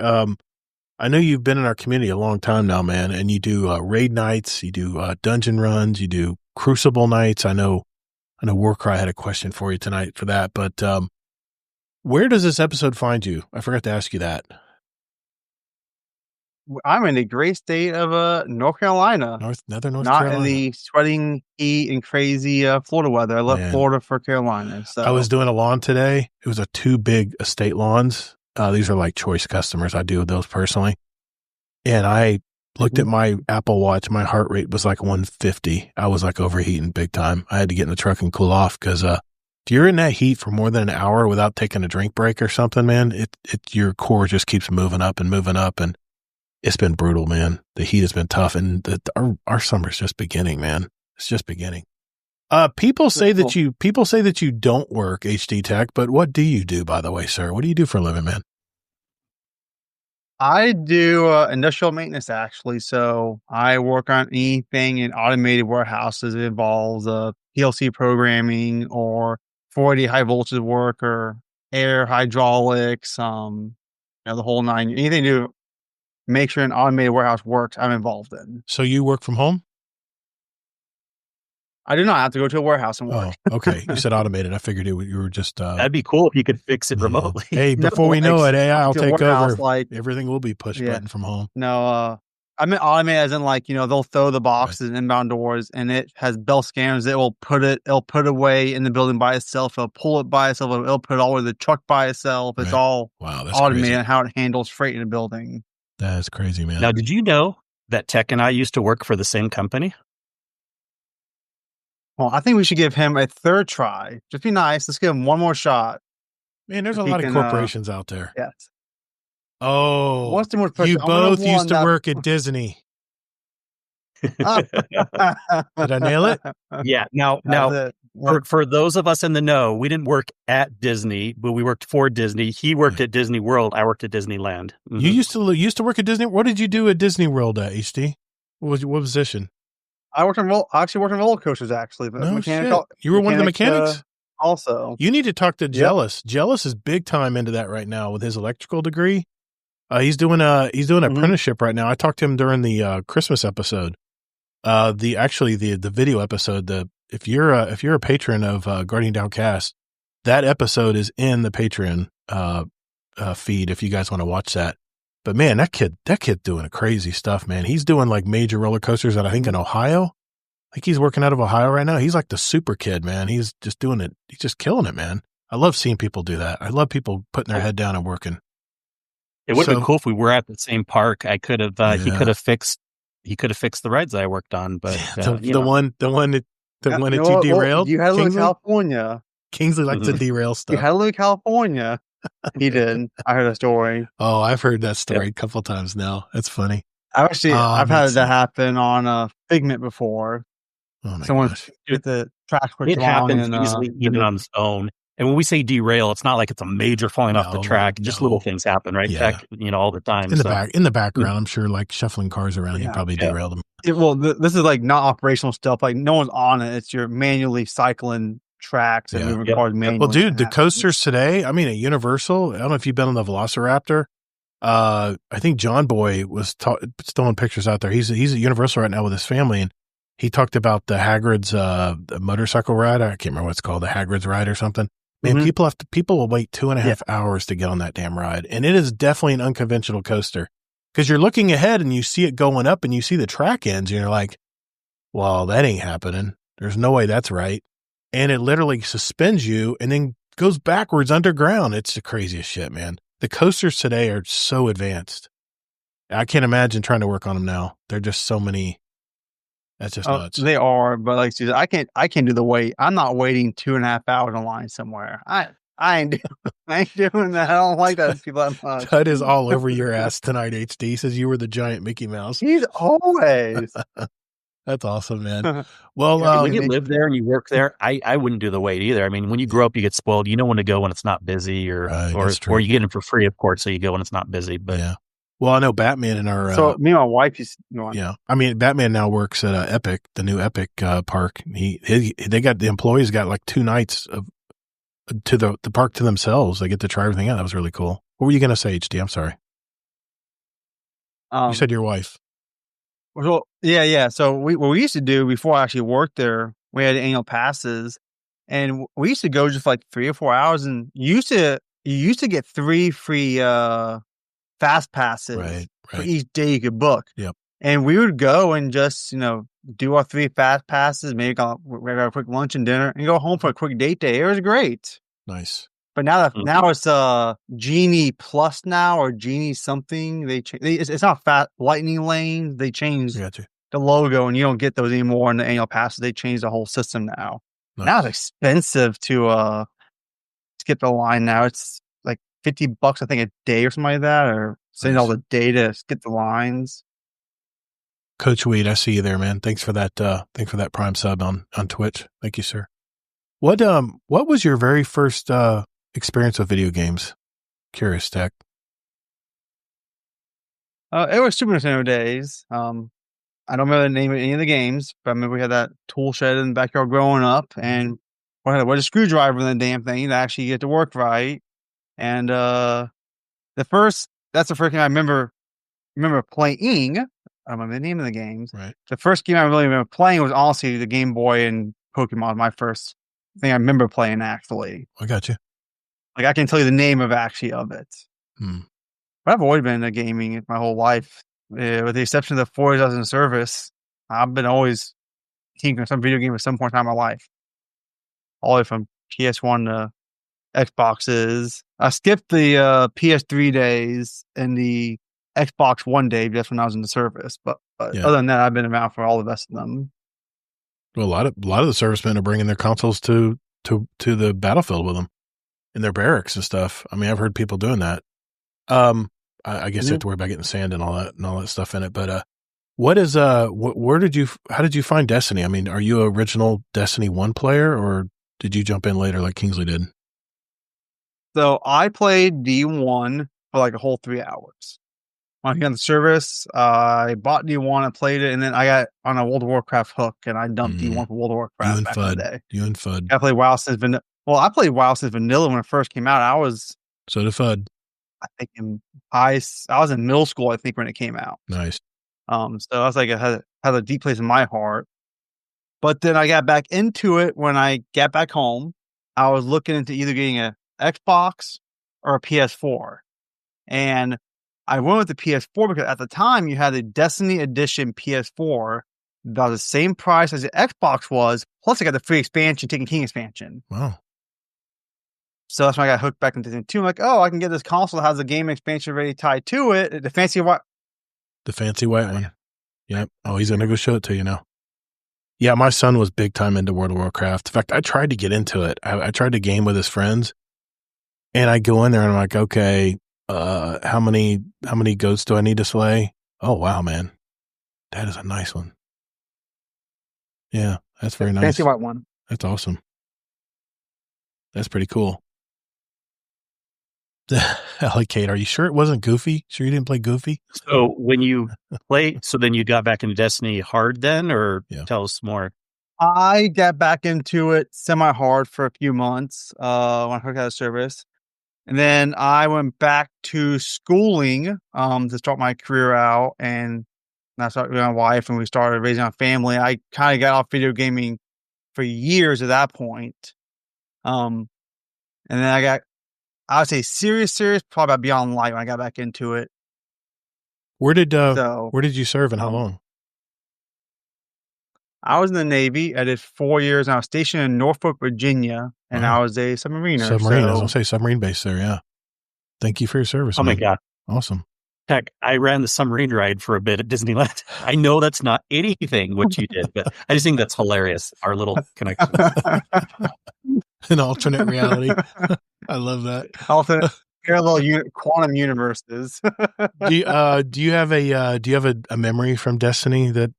I know you've been in our community a long time now, man, and you do raid nights, you do dungeon runs, you do Crucible nights. I know Warcry had a question for you tonight for that, but where does this episode find you? I forgot to ask you that. I'm in the great state of North Carolina. North Carolina. Not in the sweating heat and crazy Florida weather. I left Florida for Carolina. So I was doing a lawn today. It was 2 big estate lawns. These are like choice customers. I do those personally. And I looked at my Apple Watch. My heart rate was like 150. I was like overheating big time. I had to get in the truck and cool off because if you're in that heat for more than an hour without taking a drink break or something, man, your core just keeps moving up. And it's been brutal, man. The heat has been tough. And our summer's just beginning, man. It's just beginning. People say that you don't work HDTech, but what do you do, by the way, sir? What do you do for a living, man? I do industrial maintenance, actually. So I work on anything in automated warehouses. It involves PLC programming or 480 high voltage work or air hydraulics, the whole nine. Anything to make sure an automated warehouse works, I'm involved in. So you work from home? I do not have to go to a warehouse and work. Oh, okay. You said automated. I figured you were just. That'd be cool if you could fix it remotely. Hey, No, before we know it, AI will to a take warehouse, over. like- Everything will be push button from home. No, I meant automated as in like, they'll throw the boxes in inbound doors and it has bell scanners. It'll put away in the building by itself. It'll pull it by itself. It'll put it all in the truck by itself. It's all that's automated crazy. and how it handles freight in a building. That is crazy, man. Now, did you know that Tech and I used to work for the same company? Well, I think we should give him a third try. Just be nice. Let's give him one more shot. Man, there's a He lot of can, corporations out there. Yes. Oh, What's the most you I'm gonna both warn used to that- work at Disney. Did I nail it? Yeah. Now, for those of us in the know, we didn't work at Disney, but we worked for Disney. He worked at Disney World. I worked at Disneyland. Mm-hmm. You used to work at Disney. What did you do at Disney World at HD? What position? I actually worked on roller coasters, actually. But No shit. You were one of the mechanics? Also. You need to talk to Jealous. Jealous is big time into that right now with his electrical degree. He's doing apprenticeship right now. I talked to him during the Christmas episode. The video episode. If you're a patron of Guardian Downcast, that episode is in the Patreon feed if you guys want to watch that. But man, that kid doing crazy stuff, man. He's doing like major roller coasters that I think in Ohio. Like he's working out of Ohio right now. He's like the super kid, man. He's just doing it. He's just killing it, man. I love seeing people do that. I love people putting their head down and working. It would have been cool if we were at the same park. I could have. Yeah. He could have fixed the rides that I worked on, but the one that you derailed. You had to live in California. Kingsley likes to derail stuff. You had to live in California. He did. I heard a story. Oh, I've heard that story a couple of times now. That's funny. I've had that happen on Figment before. Oh my Someone gosh. get the track switch it wrong happens and, easily even on its own. And when we say derail, it's not like it's a major falling off the track. No. Just little things happen, right? Yeah. Tech, all the time. In the background, I'm sure like shuffling cars around, you probably derailed them. This is like not operational stuff. Like no one's on it. It's you're manually cycling tracks and moving cars manually. Well, dude, the coasters today, at Universal, I don't know if you've been on the Velociraptor. I think John Boy was throwing pictures out there. He's at Universal right now with his family, and he talked about the Hagrid's motorcycle ride. I can't remember what it's called, the Hagrid's ride or something. Man, people will wait 2.5 hours to get on that damn ride, and it is definitely an unconventional coaster because you're looking ahead and you see it going up, and you see the track ends, and you're like, "Well, that ain't happening. There's no way that's right." And it literally suspends you and then goes backwards underground. It's the craziest shit, man. The coasters today are so advanced. I can't imagine trying to work on them now. They're just so many. That's just nuts. They are, but like Susan, I can't do the wait. I'm not waiting 2.5 hours in line somewhere. I ain't doing that. I don't like that people that much. Tud is all over your ass tonight, HD. He says you were the giant Mickey Mouse. He's always. That's awesome, man. Well, when you live there and you work there, I wouldn't do the wait either. I mean, when you grow up, you get spoiled. You know when to go when it's not busy, or you get them for free, of course. So you go when it's not busy. But yeah. Well, I know Batman in our. So me and my wife used. Batman now works at Epic, the new Epic park. They got the employees got like 2 nights to the park to themselves. They get to try everything out. That was really cool. What were you going to say, HD? I'm sorry. You said your wife. Well, yeah. So what we used to do before I actually worked there, we had annual passes, and we used to go just for like 3 or 4 hours, and you used to get 3 free fast passes for each day you could book. Yep. And we would go and just do our 3 fast passes, maybe have a quick lunch and dinner, and go home for a quick date day. It was great. Nice. But now it's Genie Plus now, or Genie something. It's not fat lightning lanes. They changed the logo, and you don't get those anymore in the annual passes. They changed the whole system now. Nice. Now it's expensive to skip the line. Now it's like $50, I think, a day or something like that, or sending all the data, skip the lines. Coach Weed, I see you there, man. Thanks for that. Thanks for that Prime sub on Twitch. Thank you, sir. What was your very first experience with video games? Curious, Tech. It was Super Nintendo days. I don't remember the name of any of the games, but I remember we had that tool shed in the backyard growing up, and we had a screwdriver in the damn thing to actually get to work right. And that's the first thing I remember playing. I don't remember the name of the games. Right. The first game I really remember playing was honestly the Game Boy and Pokemon. My first thing I remember playing, actually. I got you. Like, I can tell you the name of it. Hmm. But I've always been into gaming my whole life. With the exception of the 4 years I was in service, I've been always tinkering some video game at some point in time in my life. All the way from PS1 to Xboxes. I skipped the PS3 days and the Xbox One day just when I was in the service. But Yeah. other than that, I've been around for all the rest of them. Well, a lot of the servicemen are bringing their consoles to the battlefield with them in their barracks and stuff. I mean, I've heard people doing that. I guess they have to worry about getting sand and all that stuff in it. But how did you find Destiny? I mean, are you an original Destiny 1 player, or did you jump in later like Kingsley did? So I played D1 for like a whole 3 hours. When I got in the service, I bought D1, I played it, and then I got on a World of Warcraft hook, and I dumped D1 for World of Warcraft back in the day. You and Fudd. I played WoW since vanilla. Well, I played WoW since vanilla when it first came out. So did Fudd. I think I was in middle school, I think, when it came out. Nice. So I was like, it had a deep place in my heart. But then I got back into it when I got back home. I was looking into either getting a Xbox or a PS4. And I went with the PS4 because at the time you had the Destiny Edition PS4 that was the same price as the Xbox was, plus I got the free expansion, Taken King expansion. Wow. So that's when I got hooked back into the 2. I'm like, oh, I can get this console that has a game expansion already tied to it. The fancy white one. Yep. Oh, he's going to go show it to you now. Yeah, my son was big time into World of Warcraft. In fact, I tried to get into it. I tried to game with his friends, and I go in there and I'm like, okay, how many goats do I need to slay? Oh, wow, man. That is a nice one. Yeah, that's very nice. Fancy white one. That's awesome. That's pretty cool. Like, Kate, are you sure it wasn't Goofy? Sure you didn't play Goofy? So when you play, then you got back into Destiny hard then, or tell us more? I got back into it semi-hard for a few months when I took out of service. And then I went back to schooling to start my career out. And I started with my wife and we started raising our family. I kind of got off video gaming for years at that point. And then I would say serious, probably about Beyond Light when I got back into it. Where did you serve and how long? I was in the Navy. I did 4 years and I was stationed in Norfolk, Virginia, and I was a submariner. I was going to say submarine base there, yeah. Thank you for your service. Oh, my God. Awesome. Heck, I ran the submarine ride for a bit at Disneyland. I know that's not anything what you did, but I just think that's hilarious, our little connection. An alternate reality. I love that. Alternate parallel quantum universes. Do you have a memory from Destiny that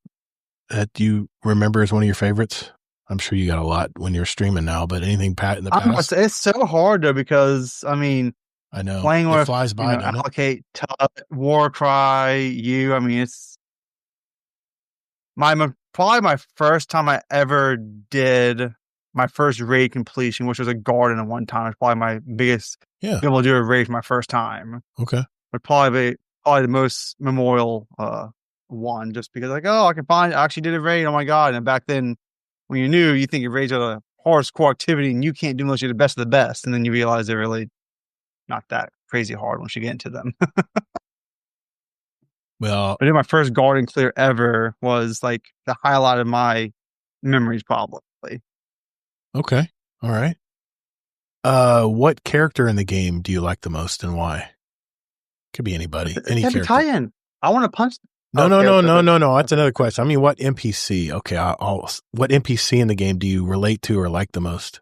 you remember as one of your favorites? I'm sure you got a lot when you're streaming now, but anything in the past? It's so hard though because I mean, I know playing it with flies by. Allocate, Warcry, you. I mean, it's probably my first time I ever did my first raid completion, which was a garden at one time. It's probably my biggest being able to do a raid for my first time. Okay, but probably the most memorial one, just because like, oh, I actually did a raid. Oh my God! And back then, when you're new, you think your raids are the hardest core activity, and you can't do unless you're the best of the best. And then you realize they're really not that crazy hard once you get into them. Well, but my first garden clear ever was like the highlight of my memories, probably. Okay. All right. What character in the game do you like the most and why? Could be anybody. Any character. Italian. I want to punch. No. That's another question. I mean, what NPC? Okay. What NPC in the game do you relate to or like the most?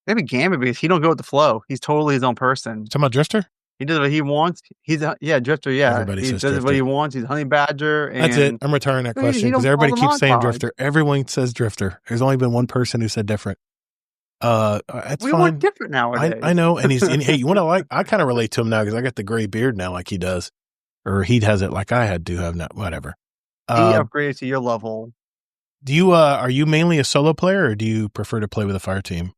Maybe Gambit, because he don't go with the flow. He's totally his own person. Talking about Drifter? He does what he wants. Drifter. Yeah, everybody he does Drifter. What he wants. He's Honey Badger. And that's it. I'm retiring that question because everybody keeps saying Drifter. Everyone says Drifter. There's only been one person who said different. That's we fine. want different nowadays. I know, and hey, you want to I kind of relate to him now because I got the gray beard now, like he does, or he has it like I do have now. Whatever. He upgraded to your level. Do you? Are you mainly a solo player, or do you prefer to play with a fire team?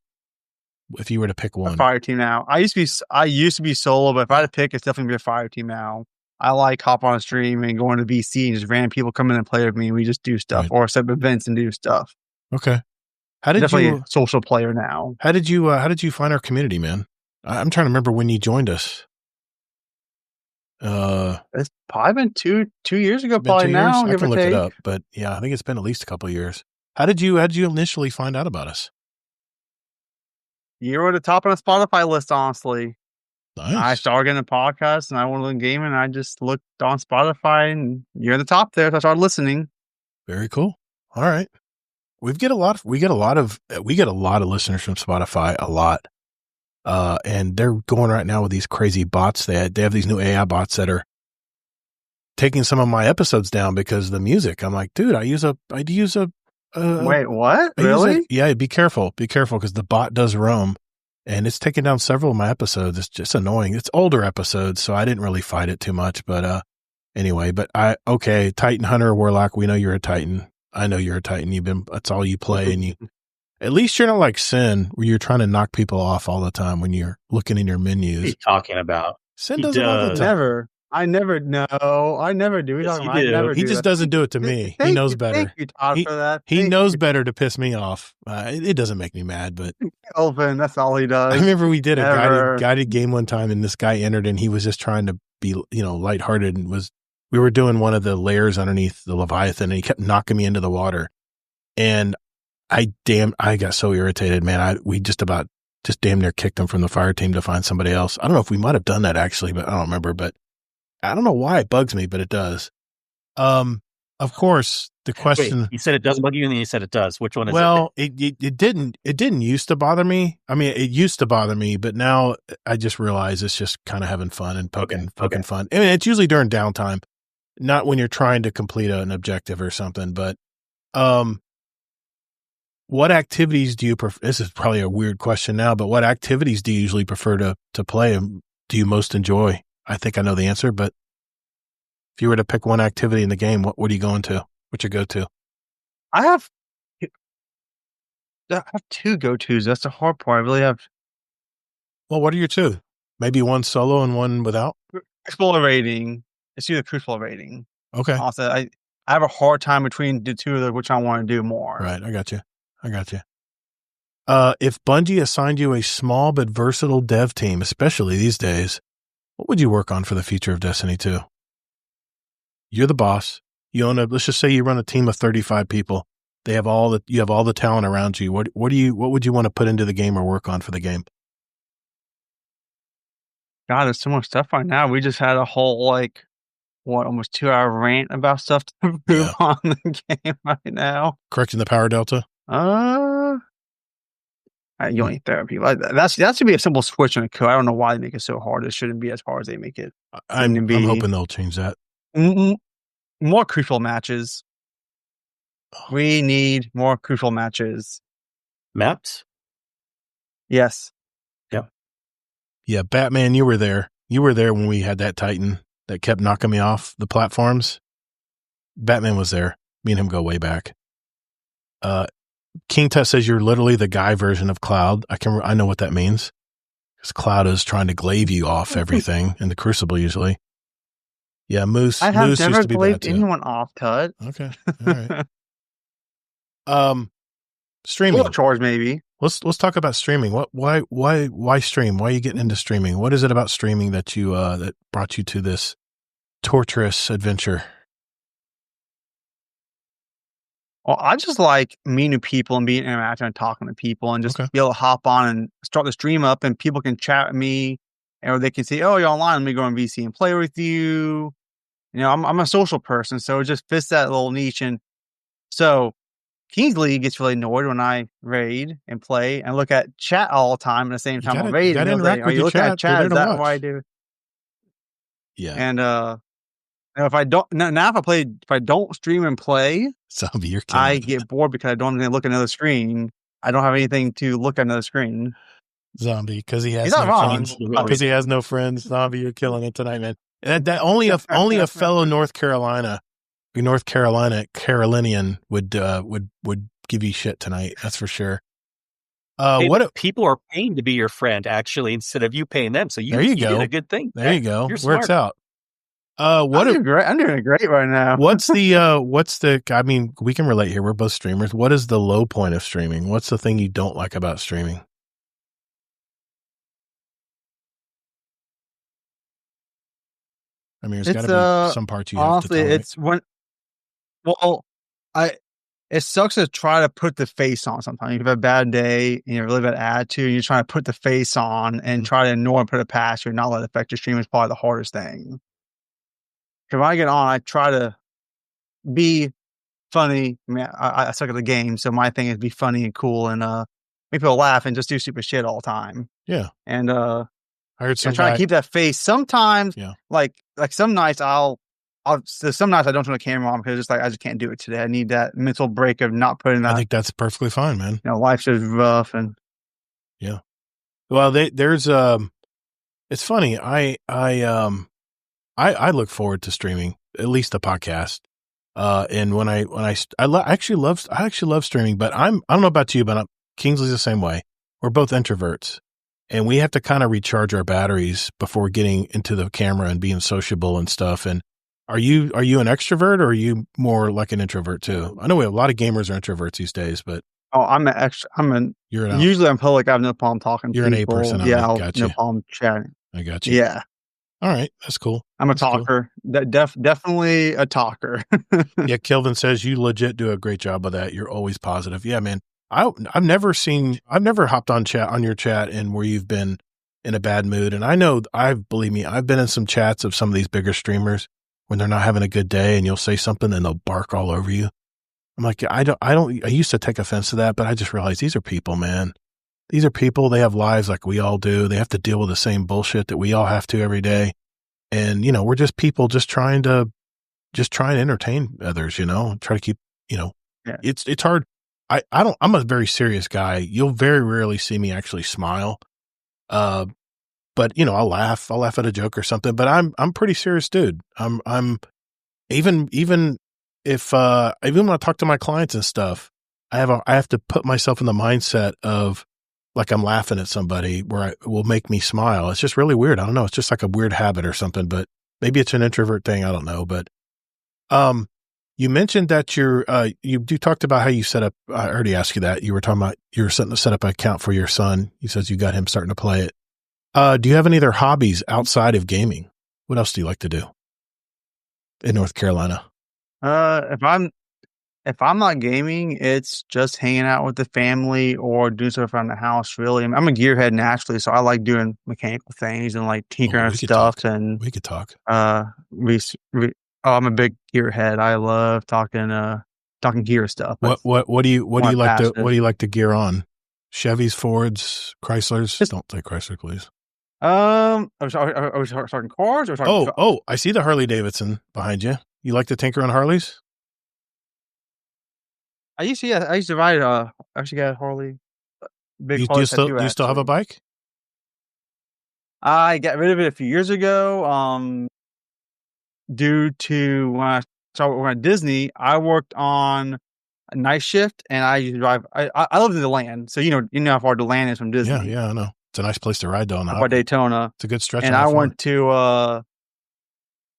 If you were to pick one, a fire team now. I used to be solo, but if I had to pick, it's definitely be a fire team now. I like hop on a stream and going to VC and just random people come in and play with me. And we just do stuff or set up events and do stuff. Okay. How did Definitely you a social player now? How did you find our community, man? I'm trying to remember when you joined us. It's probably been two years ago. Probably 2 now. years? I can look it take. up, but yeah, I think it's been at least a couple of years. How did you initially find out about us? You were at the top of the Spotify list, honestly. Nice. I started getting a podcast and I wanted to learn gaming. And I just looked on Spotify and you're at the top there. So I started listening. Very cool. All right. We get a lot of listeners from Spotify, a lot. And they're going right now with these crazy bots. They have these new AI bots that are taking some of my episodes down because of the music. I'm like, dude, I'd use a wait, what? Really? Yeah. Be careful because the bot does roam. And it's taken down several of my episodes. It's just annoying. It's older episodes, so I didn't really fight it too much. But anyway, Titan Hunter Warlock, we know you're a Titan. I know you're a Titan. That's all you play, and at least you're not like Sin, where you're trying to knock people off all the time when you're looking in your menus. What are you talking about? Sin does it all the time. I never do. Yes, I never he do just that. doesn't do it to me. He knows better. Thank you, Todd, for that. He knows better to piss me off. It doesn't make me mad, but Elvin, that's all he does. I remember we did a guided game one time, and this guy entered, and he was just trying to be, lighthearted, and we were doing one of the layers underneath the Leviathan, and he kept knocking me into the water, and I got so irritated, man. We just damn near kicked him from the fire team to find somebody else. I don't know if we might have done that actually, but I don't remember. But I don't know why it bugs me, but it does. Of course, the question. Wait, you said it doesn't bug you, and then you said it does. Which one is it? Well, it didn't used to bother me. I mean, it used to bother me, but now I just realize it's just kind of having fun and poking fun. I mean, it's usually during downtime, not when you're trying to complete an objective or something. But what activities do you prefer? This is probably a weird question now, but what activities do you usually prefer to play and do you most enjoy? I think I know the answer, but if you were to pick one activity in the game, what are you going to? What's your go-to? I have two go-tos. That's the hard part. I really have. Well, what are your two? Maybe one solo and one without? Crucible rating. It's either Crucible rating. Okay. Also, I have a hard time between the two of them, which I want to do more. Right. I got you. If Bungie assigned you a small but versatile dev team, especially these days, what would you work on for the future of Destiny 2? You're the boss. You own let's just say you run a team of 35 people. You have all the talent around you. What would you want to put into the game or work on for the game? God, there's so much stuff right now. We just had a whole almost 2-hour rant about stuff to improve on the game right now. Correcting the power delta? You don't need therapy like that. That should be a simple switch in a code. I don't know why they make it so hard. It shouldn't be as hard as they make it. I'm hoping they'll change that. More crucial matches. We need more crucial matches. Maps? Yes. Yep. Yeah, Batman, you were there. You were there when we had that Titan that kept knocking me off the platforms. Batman was there. Me and him go way back. King Tut says you're literally the guy version of Cloud. I know what that means. Because Cloud is trying to glaive you off everything in the Crucible usually. Yeah, Moose. I have Moose never used to be glaived anyone off, Tut. Okay. All right. Streaming. Charge maybe. Let's talk about streaming. Why stream? Why are you getting into streaming? What is it about streaming that that brought you to this torturous adventure? Well, I just like meeting people and being interactive and talking to people and just be able to hop on and start the stream up and people can chat with me or they can say, "Oh, you're online. Let me go on VC and play with you." I'm a social person, so it just fits that little niche. And so Kingsley gets really annoyed when I raid and play and look at chat all the time at the same time. I'm raiding. Are you looking at chat? Is that what I do? Yeah. And if I don't stream and play, Zombie, you're killing I get bored because I don't look at another screen. I don't have anything to look at another screen. Zombie, because he has no friends. Because he has no friends. Zombie, you're killing it tonight, man. And that only a fellow North Carolinian would give you shit tonight. That's for sure. People are paying to be your friend actually instead of you paying them. So you did a good thing. There you go. You're Works smart. out. I'm doing great right now. What's the, I mean, we can relate here. We're both streamers. What is the low point of streaming? What's the thing you don't like about streaming? I mean, there's got to be some parts you honestly, have to it's when, well, it sucks to try to put the face on sometimes. You have a bad day and you have a really bad attitude, and you're trying to put the face on and try to ignore and put it past you and not let it affect your stream is probably the hardest thing. Because when I get on, I try to be funny. I mean, I suck at the game, so my thing is be funny and cool and make people laugh and just do stupid shit all the time. Yeah. And I heard some try to keep that face. Sometimes, yeah, like some nights some nights I don't turn the camera on because I just can't do it today. I need that mental break of not putting that. I think that's perfectly fine, man. You know, life's just rough and yeah. Well, there's it's funny. I look forward to streaming, at least the podcast. And when I actually love streaming, but I don't know about you, but Kingsley's the same way. We're both introverts, and we have to kind of recharge our batteries before getting into the camera and being sociable and stuff. And are you an extrovert, or are you more like an introvert too? I know we have a lot of gamers are introverts these days, but I'm an extra. Usually I'm public. I have no problem talking. You're to an people. A person. Yeah, no problem chatting. I got you. Yeah. All right, that's cool. I'm a talker. Cool. Definitely a talker. Yeah, Kelvin says you legit do a great job of that. You're always positive. Yeah, man. I've never hopped on your chat and where you've been in a bad mood. And I know believe me, I've been in some chats of some of these bigger streamers when they're not having a good day, and you'll say something and they'll bark all over you. I'm like, I used to take offense to that, but I just realized these are people, man. These are people. They have lives like we all do. They have to deal with the same bullshit that we all have to every day. And, we're just people just trying to entertain others, try to keep, yeah. It's hard. I'm a very serious guy. You'll very rarely see me actually smile. But I'll laugh at a joke or something, but I'm pretty serious dude. I'm even if, even when I talk to my clients and stuff, I have to put myself in the mindset of like I'm laughing at somebody where it will make me smile. It's just really weird. I don't know. It's just like a weird habit or something, but maybe it's an introvert thing. I don't know. But, you mentioned that you talked about how you set up, I already asked you that. You were talking about you were set up an account for your son. You said you got him starting to play it. Do you have any other hobbies outside of gaming? What else do you like to do in North Carolina? If I'm not gaming, it's just hanging out with the family or doing stuff around the house. Really, I'm a gearhead naturally, so I like doing mechanical things and like tinkering stuff. And we could talk. I'm a big gearhead. I love talking gear stuff. What do you like to gear on? Chevys, Fords, Chryslers. Don't say Chrysler, please. Are we talking cars? Or talking I see the Harley Davidson behind you. You like to tinker on Harleys? I used to ride. I actually got a Harley. Do you still have a bike? I got rid of it a few years ago. Due to when I started working at Disney, I worked on a night shift, and I used to drive. I lived in the land, so you know how far the land is from Disney. Yeah, I know. It's a nice place to ride though. By Daytona, it's a good stretch. And I went to.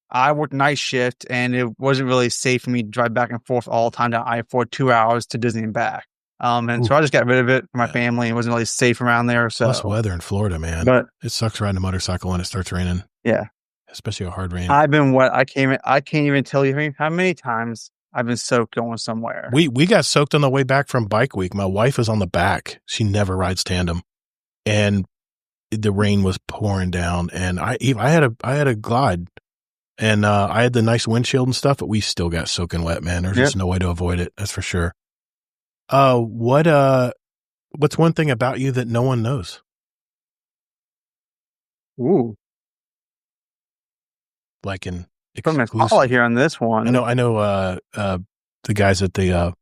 I worked night shift, and it wasn't really safe for me to drive back and forth all the time down I-4 2 hours to Disney and back. So I just got rid of it for my family. It wasn't really safe around there. So plus weather in Florida, man. But it sucks riding a motorcycle when it starts raining. Yeah. Especially a hard rain. I've been wet. I can't even tell you how many times I've been soaked going somewhere. We got soaked on the way back from Bike Week. My wife is on the back. She never rides tandem, and the rain was pouring down. And I had a glide, and I had the nice windshield and stuff, but we still got soaking wet, man. There's just no way to avoid it. That's for sure. What's one thing about you that no one knows? Ooh. Like an from a spotlight here on this one. I know. The guys at the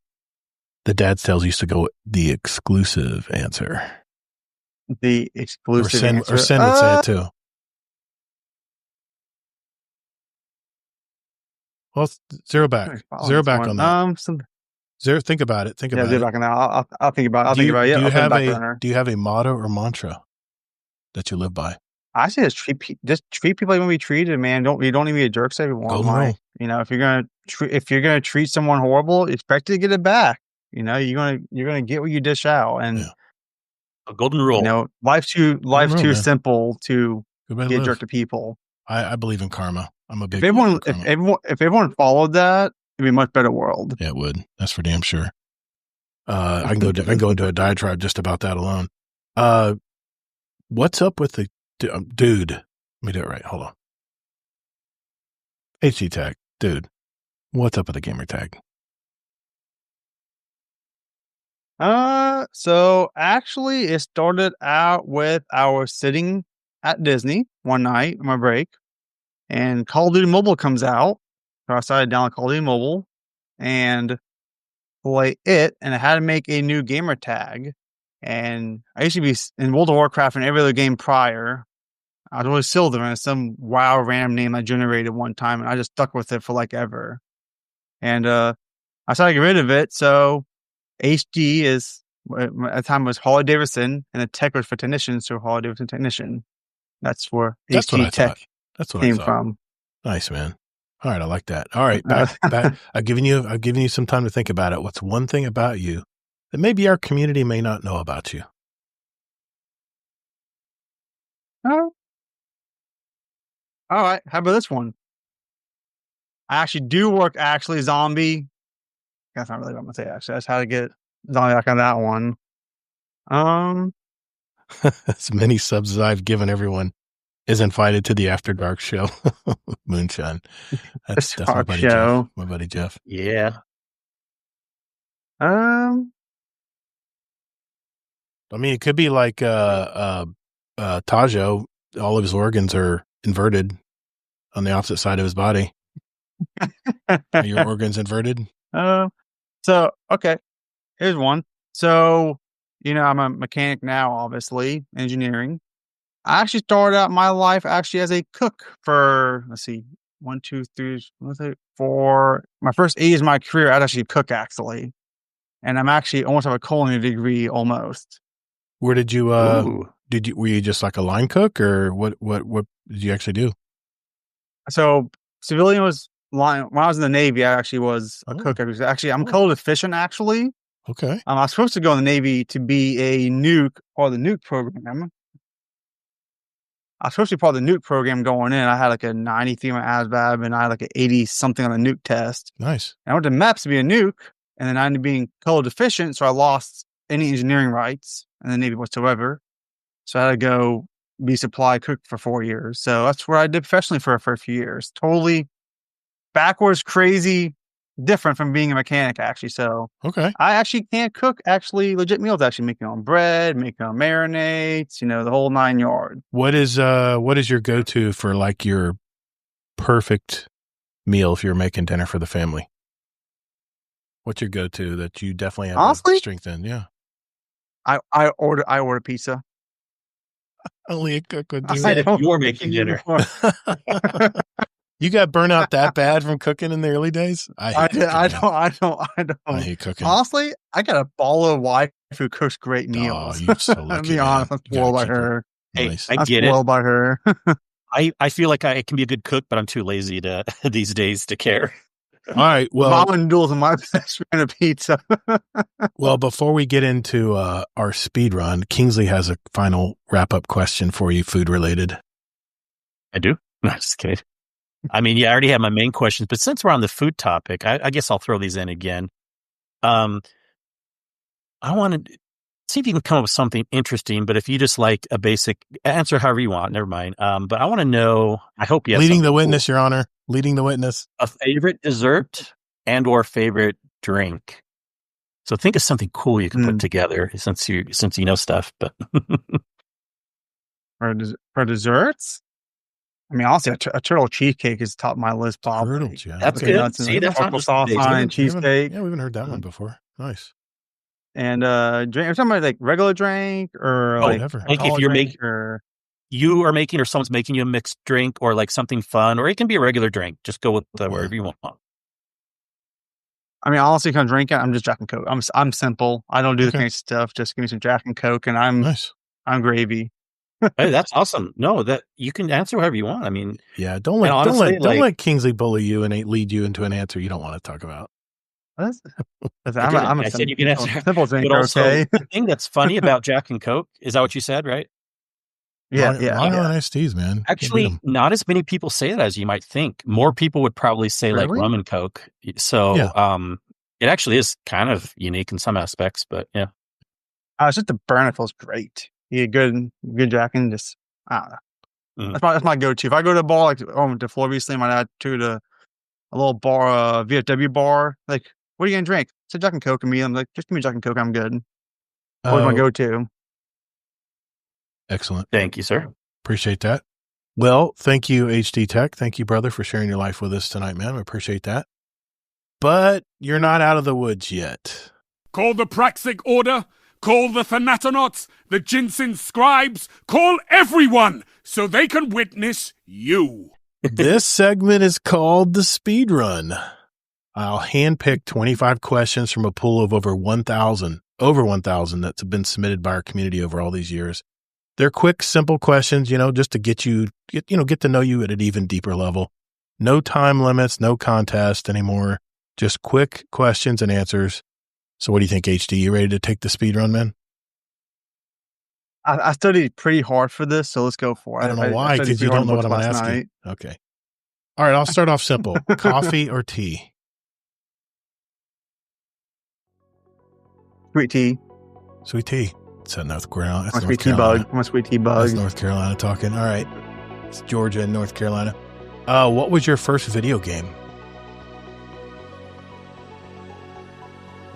Dad's Tales used to go the exclusive answer. The exclusive answer. Or Sin would say it too. Well, zero back on that. Think about it. Zero back on that. I'll think about it. Do you have a motto or mantra that you live by? I say just treat people like you want to be treated, man. You don't need to be a jerk to everyone. Golden rule. You know, if you're gonna treat someone horrible, expect to get it back. You know, you're gonna get what you dish out, and Yeah. A golden rule. you know, life's too man. simple to Good way to be a live. jerk to people. I believe in karma. I'm a big If everyone followed that, it'd be a much better world. Yeah, it would. That's for damn sure. I can go into a diatribe just about that alone. What's up with the dude? Let me do it right. Hold on. HDTech, dude. What's up with the gamer tag? So actually, it started out with our sitting at Disney one night on my break, and Call of Duty Mobile comes out. So I decided to download Call of Duty Mobile and play it, and I had to make a new gamer tag. And I used to be in World of Warcraft and every other game prior. I was always Silver, and some WoW random name I generated one time, and I just stuck with it for like ever. And I decided to get rid of it. So HD is at the time was Harley Davidson, and the tech was for technician, so Harley Davidson technician. That's where HDTech came from. Nice, man. All right, I like that. All right, back. I've given you some time to think about it. What's one thing about you that maybe our community may not know about you? Oh, all right. How about this one? I actually do work zombie. That's not really what I'm gonna say. Actually, that's how to get zombie back on that one. As many subs as I've given everyone is invited to the After Dark show. Moonshine. That's my buddy Jeff. My buddy Jeff. Yeah. I mean, it could be like Tajo. All of his organs are inverted on the opposite side of his body. Are your organs inverted? So okay, here's one. So, you know, I'm a mechanic now, obviously, engineering. I actually started out my life actually as a cook for, let's see, 1, 2, 3, 4. My first 8 years of my career, I was actually a cook, actually. And I'm actually almost have a culinary degree, almost. Where did you, were you just like a line cook, or what did you actually do? So, civilian was line. When I was in the Navy, I actually was a cook. Actually, I'm called efficient, actually. Okay. I was supposed to go in the Navy to be a nuke or the nuke program. I was supposed to be part of the nuke program going in. I had like a 93 on my ASVAB, and I had like an 80 something on the nuke test. Nice. And I went to MEPS to be a nuke, and then I ended up being color deficient, so I lost any engineering rights in the Navy whatsoever. So I had to go be supply cook for 4 years. So that's where I did professionally for a few years. Totally backwards, crazy, different from being a mechanic, actually. So okay, I actually can't cook legit meals. Actually, make my own bread, make my own marinades, the whole 9 yards. What is your go-to for like your perfect meal if you're making dinner for the family? What's your go-to that you definitely have honestly strength in? Yeah, I order pizza. Only a cook would do that. If you're making dinner. You got burnt out that bad from cooking in the early days? I don't. I hate cooking. Honestly, I got a baller wife who cooks great meals. Oh, you're so lucky. I'll be honest, I'm spoiled by her. Nice. I get it. I'm spoiled by her. I feel like I can be a good cook, but I'm too lazy to these days to care. All right. Well, ramen noodles are my best friend of pizza. Well, before we get into our speed run, Kingsley has a final wrap-up question for you, food related. I do? No, just kidding. I mean, yeah, I already have my main questions, but since we're on the food topic, I guess I'll throw these in again. I want to see if you can come up with something interesting, but if you just like a basic answer, however you want, never mind. But I want to know, I hope you have leading the witness, cool. Your Honor, leading the witness. A favorite dessert and or favorite drink. So think of something cool you can put together since you know stuff, but for desserts? I mean, honestly, a turtle cheesecake is top of my list. Probably. Turtles, yeah. That's good. See, that's chocolate sauce on cheesecake. Yeah, we haven't heard that one before. Nice. And drink. Are talking about like regular drink or like if you're making, you are making, or someone's making you a mixed drink, or like something fun, or it can be a regular drink. Just go with wherever you want. I mean, honestly, if I'm drinking, I'm just Jack and Coke. I'm simple. I don't do the fancy stuff. Just give me some Jack and Coke, and I'm gravy. Hey, that's awesome. No, that you can answer whatever you want. I mean, yeah, don't let Kingsley bully you and lead you into an answer you don't want to talk about. I said you can answer. Simple thing, But also, okay? the thing that's funny about Jack and Coke is that what you said, right? Yeah. Long Island iced teas, man. Actually, not as many people say it as you might think. More people would probably say like rum and Coke. So, it actually is kind of unique in some aspects, but yeah. It's just the burn. It feels great. You get good Jack and just I don't know. That's my go-to. If I go to a bar like to Florida recently, my dad to a little bar, VFW bar. Like, what are you gonna drink? It's a Jack and Coke and me. I'm like, just give me Jack and Coke. I'm good. Always my go-to. Excellent. Thank you, sir. Appreciate that. Well, thank you, HDTech. Thank you, brother, for sharing your life with us tonight, man. We appreciate that. But you're not out of the woods yet. Call the Praxic Order. Call the Thanatonauts, the Ginseng Scribes. Call everyone so they can witness you. This segment is called the Speed Run. I'll handpick 25 questions from a pool of over 1,000 that's been submitted by our community over all these years. They're quick, simple questions, just to get to know you at an even deeper level. No time limits, no contest anymore. Just quick questions and answers. So what do you think, HD? You ready to take the speed run, man? I studied pretty hard for this, so let's go for it. I don't know why, because you don't know what I'm going to ask you. Okay. All right, I'll start off simple. Coffee or tea? Sweet tea. Sweet tea. It's North Carolina. I'm a sweet tea bug. That's North Carolina talking. All right. It's Georgia and North Carolina. What was your first video game?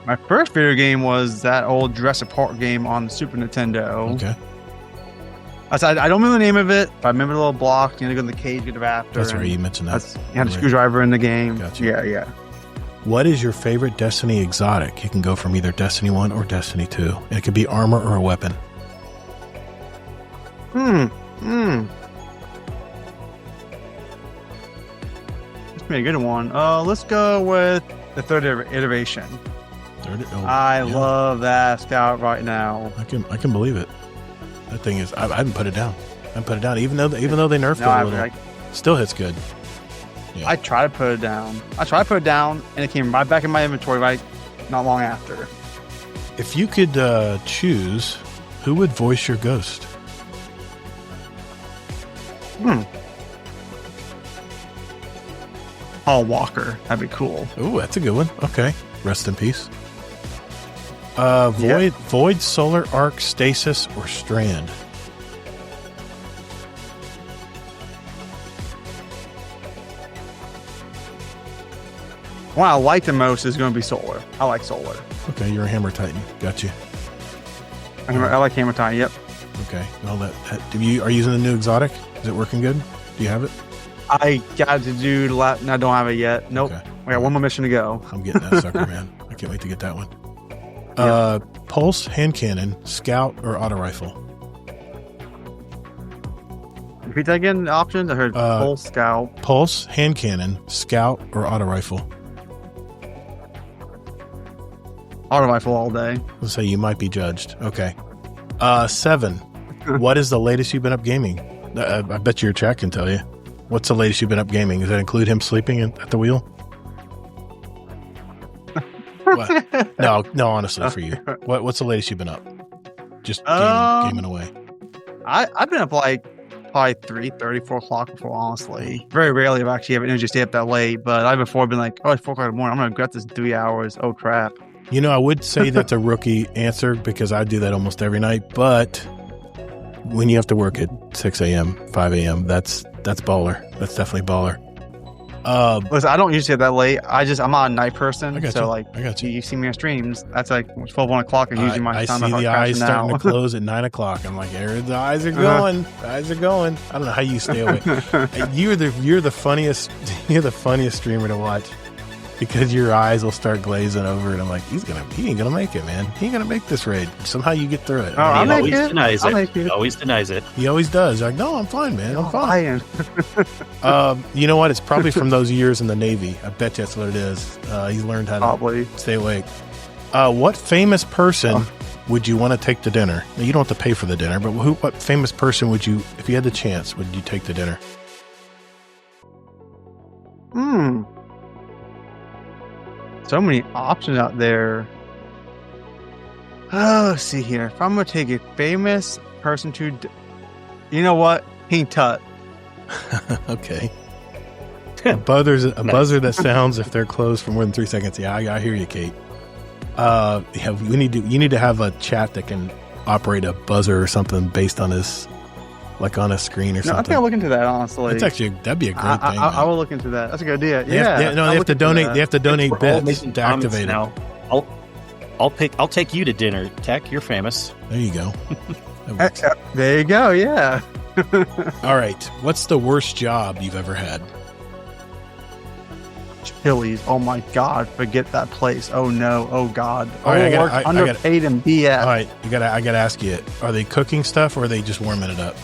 My first video game was that old Jurassic Park game on the Super Nintendo. Okay. I don't remember the name of it, but I remember the little block. You had to go in the cage, get the raptor. That's right. You mentioned that. You had a screwdriver in the game. Gotcha. Yeah. What is your favorite Destiny exotic? You can go from either Destiny 1 or Destiny 2. And it could be armor or a weapon. This may be a good one. Let's go with the third iteration. I love that scout right now. I can believe it. That thing is, I haven't put it down. Even though they nerfed it a little. Still hits good. Yeah. I tried to put it down. And it came right back in my inventory not long after. If you could choose, who would voice your ghost? Paul Walker. That'd be cool. Ooh, that's a good one. Okay. Rest in peace. Void, Solar Arc, Stasis, or Strand? One I like the most is going to be Solar. I like Solar. Okay, you're a Hammer Titan. Got you. I like Hammer Titan. Yep. Okay. Well, are you using the new exotic? Is it working good? Do you have it? I got to do no, I don't have it yet. Nope. Okay. We got one more mission to go. I'm getting that sucker, man. I can't wait to get that one. Pulse, hand cannon, scout, or auto rifle? Repeat that again, the options? I heard pulse, scout. Pulse, hand cannon, scout, or auto rifle? Auto rifle all day. Let's say you might be judged. Okay. 7. What is the latest you've been up gaming? I bet your chat can tell you. What's the latest you've been up gaming? Does that include him sleeping at the wheel? What? No, honestly, for you. What's the latest you've been up? Just gaming away. I've been up like probably 3:30, 4 o'clock before, honestly. Very rarely I've actually have energy to stay up that late, but I've before been like, it's 4 o'clock in the morning. I'm going to regret this in 3 hours. Oh, crap. I would say that's a rookie answer because I do that almost every night, but when you have to work at 6 a.m., 5 a.m., that's baller. That's definitely baller. Listen, I don't usually get that late. I'm not a night person. I got you. You see me on streams. That's like 12, 1 o'clock, and usually my time. I see the eyes starting to close at 9 o'clock. I'm like, the eyes are going. The eyes are going. I don't know how you stay awake. You're the funniest. You're the funniest streamer to watch because your eyes will start glazing over, and I'm like, he ain't gonna make it, man. He ain't gonna make this raid. Somehow you get through it. He always denies it. He always denies it. He always does. Like, no, I'm fine, man. I'm fine. You know what? It's probably from those years in the Navy. I bet that's what it is. He's learned how to stay awake. What famous person would you want to take to dinner? Now, you don't have to pay for the dinner, but what famous person would you, if you had the chance, would you take to dinner? So many options out there. Oh, let's see here. If I'm going to take a famous person to... You know what? King Tut. Okay. A buzzer that sounds if they're closed for more than 3 seconds. Yeah, I hear you, Kate. You need to have a chat that can operate a buzzer or something based on his, like on a screen or something. I think I'll look into that, honestly. It's actually, that'd be a great thing. I will look into that. That's a good idea. They have to donate. They have to donate bits to activate it. Now, I'll take you to dinner, Tech. You're famous. There you go. There you go. Yeah. All right. What's the worst job you've ever had? Chili's. Oh my God! Forget that place. Oh no. Oh God. All right, underpaid and BS. All right, I gotta ask you: are they cooking stuff or are they just warming it up?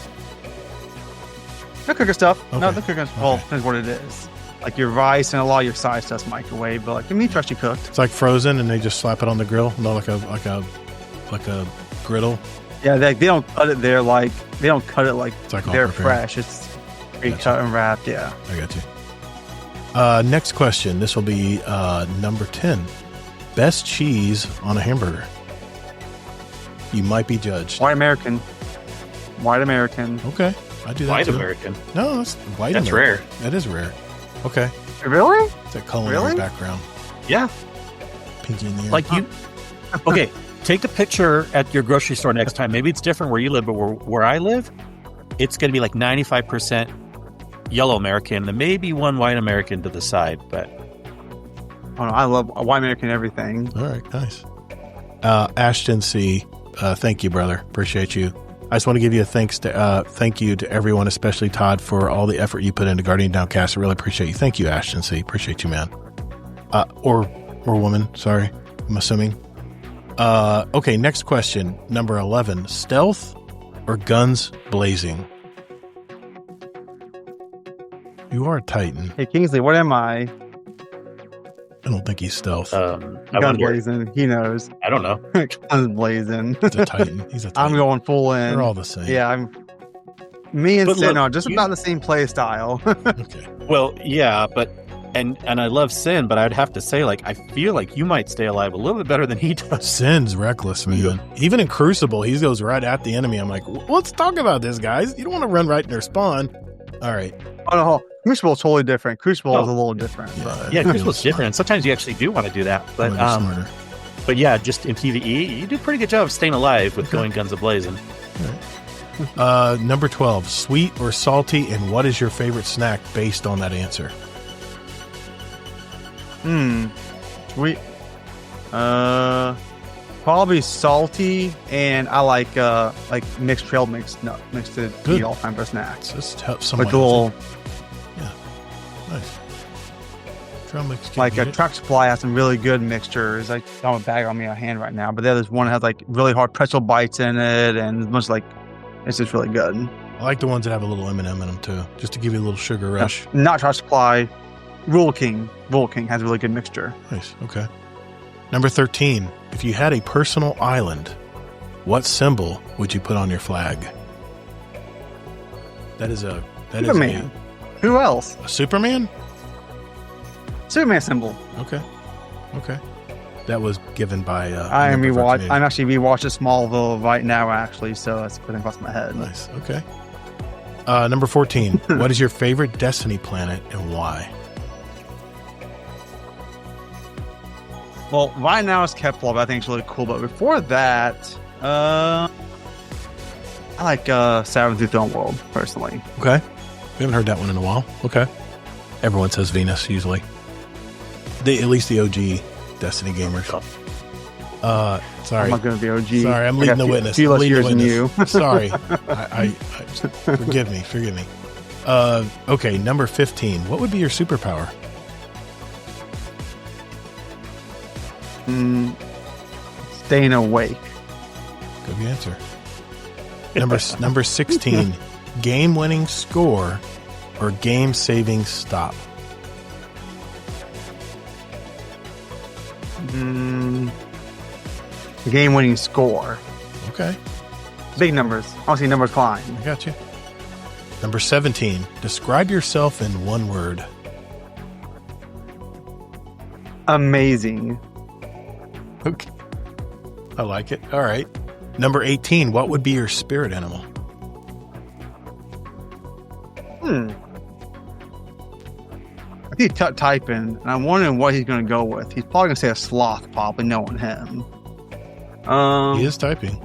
They're cooking stuff. Okay. No, they're cooking. Well, depends what it is. Like your rice and a lot of your side stuff's microwave, but like the meat's actually cooked. It's like frozen, and they just slap it on the grill, not like a griddle. Yeah, they don't cut it there like they don't cut it like It's like all they're prepared. fresh. It's pre-cut and wrapped. Yeah. I got you. Next question. This will be number 10. Best cheese on a hamburger. You might be judged. White American. Okay, I do that White too. American. No, that's white. That's American. rare. That is rare. Okay, Really? it's that culinary Really? background. Yeah. Pinky in the air. Like you. Okay. Take a picture at your grocery store next time. Maybe it's different where you live, but where I live, it's going to be like 95% yellow American and maybe one white American to the side. But Oh no, I love White American everything. All right, nice. Ashton C, thank you, brother. Appreciate you. I just want to give you a thank you to everyone, especially Todd, for all the effort you put into Guardian Downcast. I really appreciate you. Thank you, Ashton C. Appreciate you, man. Or woman. Sorry, I'm assuming. Okay, next question, number 11. Stealth or guns blazing? You are a Titan. Hey Kingsley, what am I? I don't think he's stealth. I Gun wonder. blazing. He knows. I don't know. Guns blazing. He's a Titan. He's a Titan. I'm going full in. They're all the same. Yeah, me and But Sin look, are just you- about the same play style. Okay. Well, yeah, but and I love Sin, but I'd have to say, like, I feel like you might stay alive a little bit better than he does. Sin's reckless, man. Even in Crucible, he goes right at the enemy. I'm like, let's talk about this, guys. You don't want to run right in their spawn. All right. Oh no, Crucible is totally different. Crucible is Oh. a little different. Yeah. But Yeah, Crucible's different. And sometimes you actually do want to do that. But Smarter. but yeah, just in PvE, you do a pretty good job of staying alive with going guns a-blazing. Number 12, sweet or salty, and what is your favorite snack based on that answer? Sweet. Probably salty, and I like mixed trail mix to Good. eat all kinds of snacks. Just help someone. Like the little, Nice. Trail mix can like eat a it. Truck Supply has some really good mixtures. I don't have a bag on me on hand right now, but there's one that has like really hard pretzel bites in it, and much like it's just really good. I like the ones that have a little M&M in them too, just to give you a little sugar rush. Not Truck Supply. Rule King has a really good mixture. Nice. Okay. Number 13, if you had a personal island, what symbol would you put on your flag? That is Superman. Who else? a Superman? Superman symbol. Okay. That was given by I'm a member of our community. actually rewatching Smallville right now, actually, so that's putting across my head. Nice. Okay. Number 14, what is your favorite Destiny planet and why? Well, right now it's Kepler, but I think it's really cool. But before that, I like Saturn through Throne World, personally. Okay. We haven't heard that one in a while. Okay. Everyone says Venus, usually. At least the OG Destiny gamers. Sorry. I'm not going to be OG. Sorry, I'm I leading got the witness. few I'm less leading years the than witness. you. Sorry. I forgive me. Okay, number 15. What would be your superpower? Staying awake. Good answer. Number 16. Game-winning score or game-saving stop? game-winning score. Okay. Big numbers. I want to see numbers climb. I got you. Number 17. Describe yourself in one word. Amazing. Okay. I like it. All right. Number 18. What would be your spirit animal? I think he's typing, and I'm wondering what he's going to go with. He's probably going to say a sloth, probably knowing him. He is typing.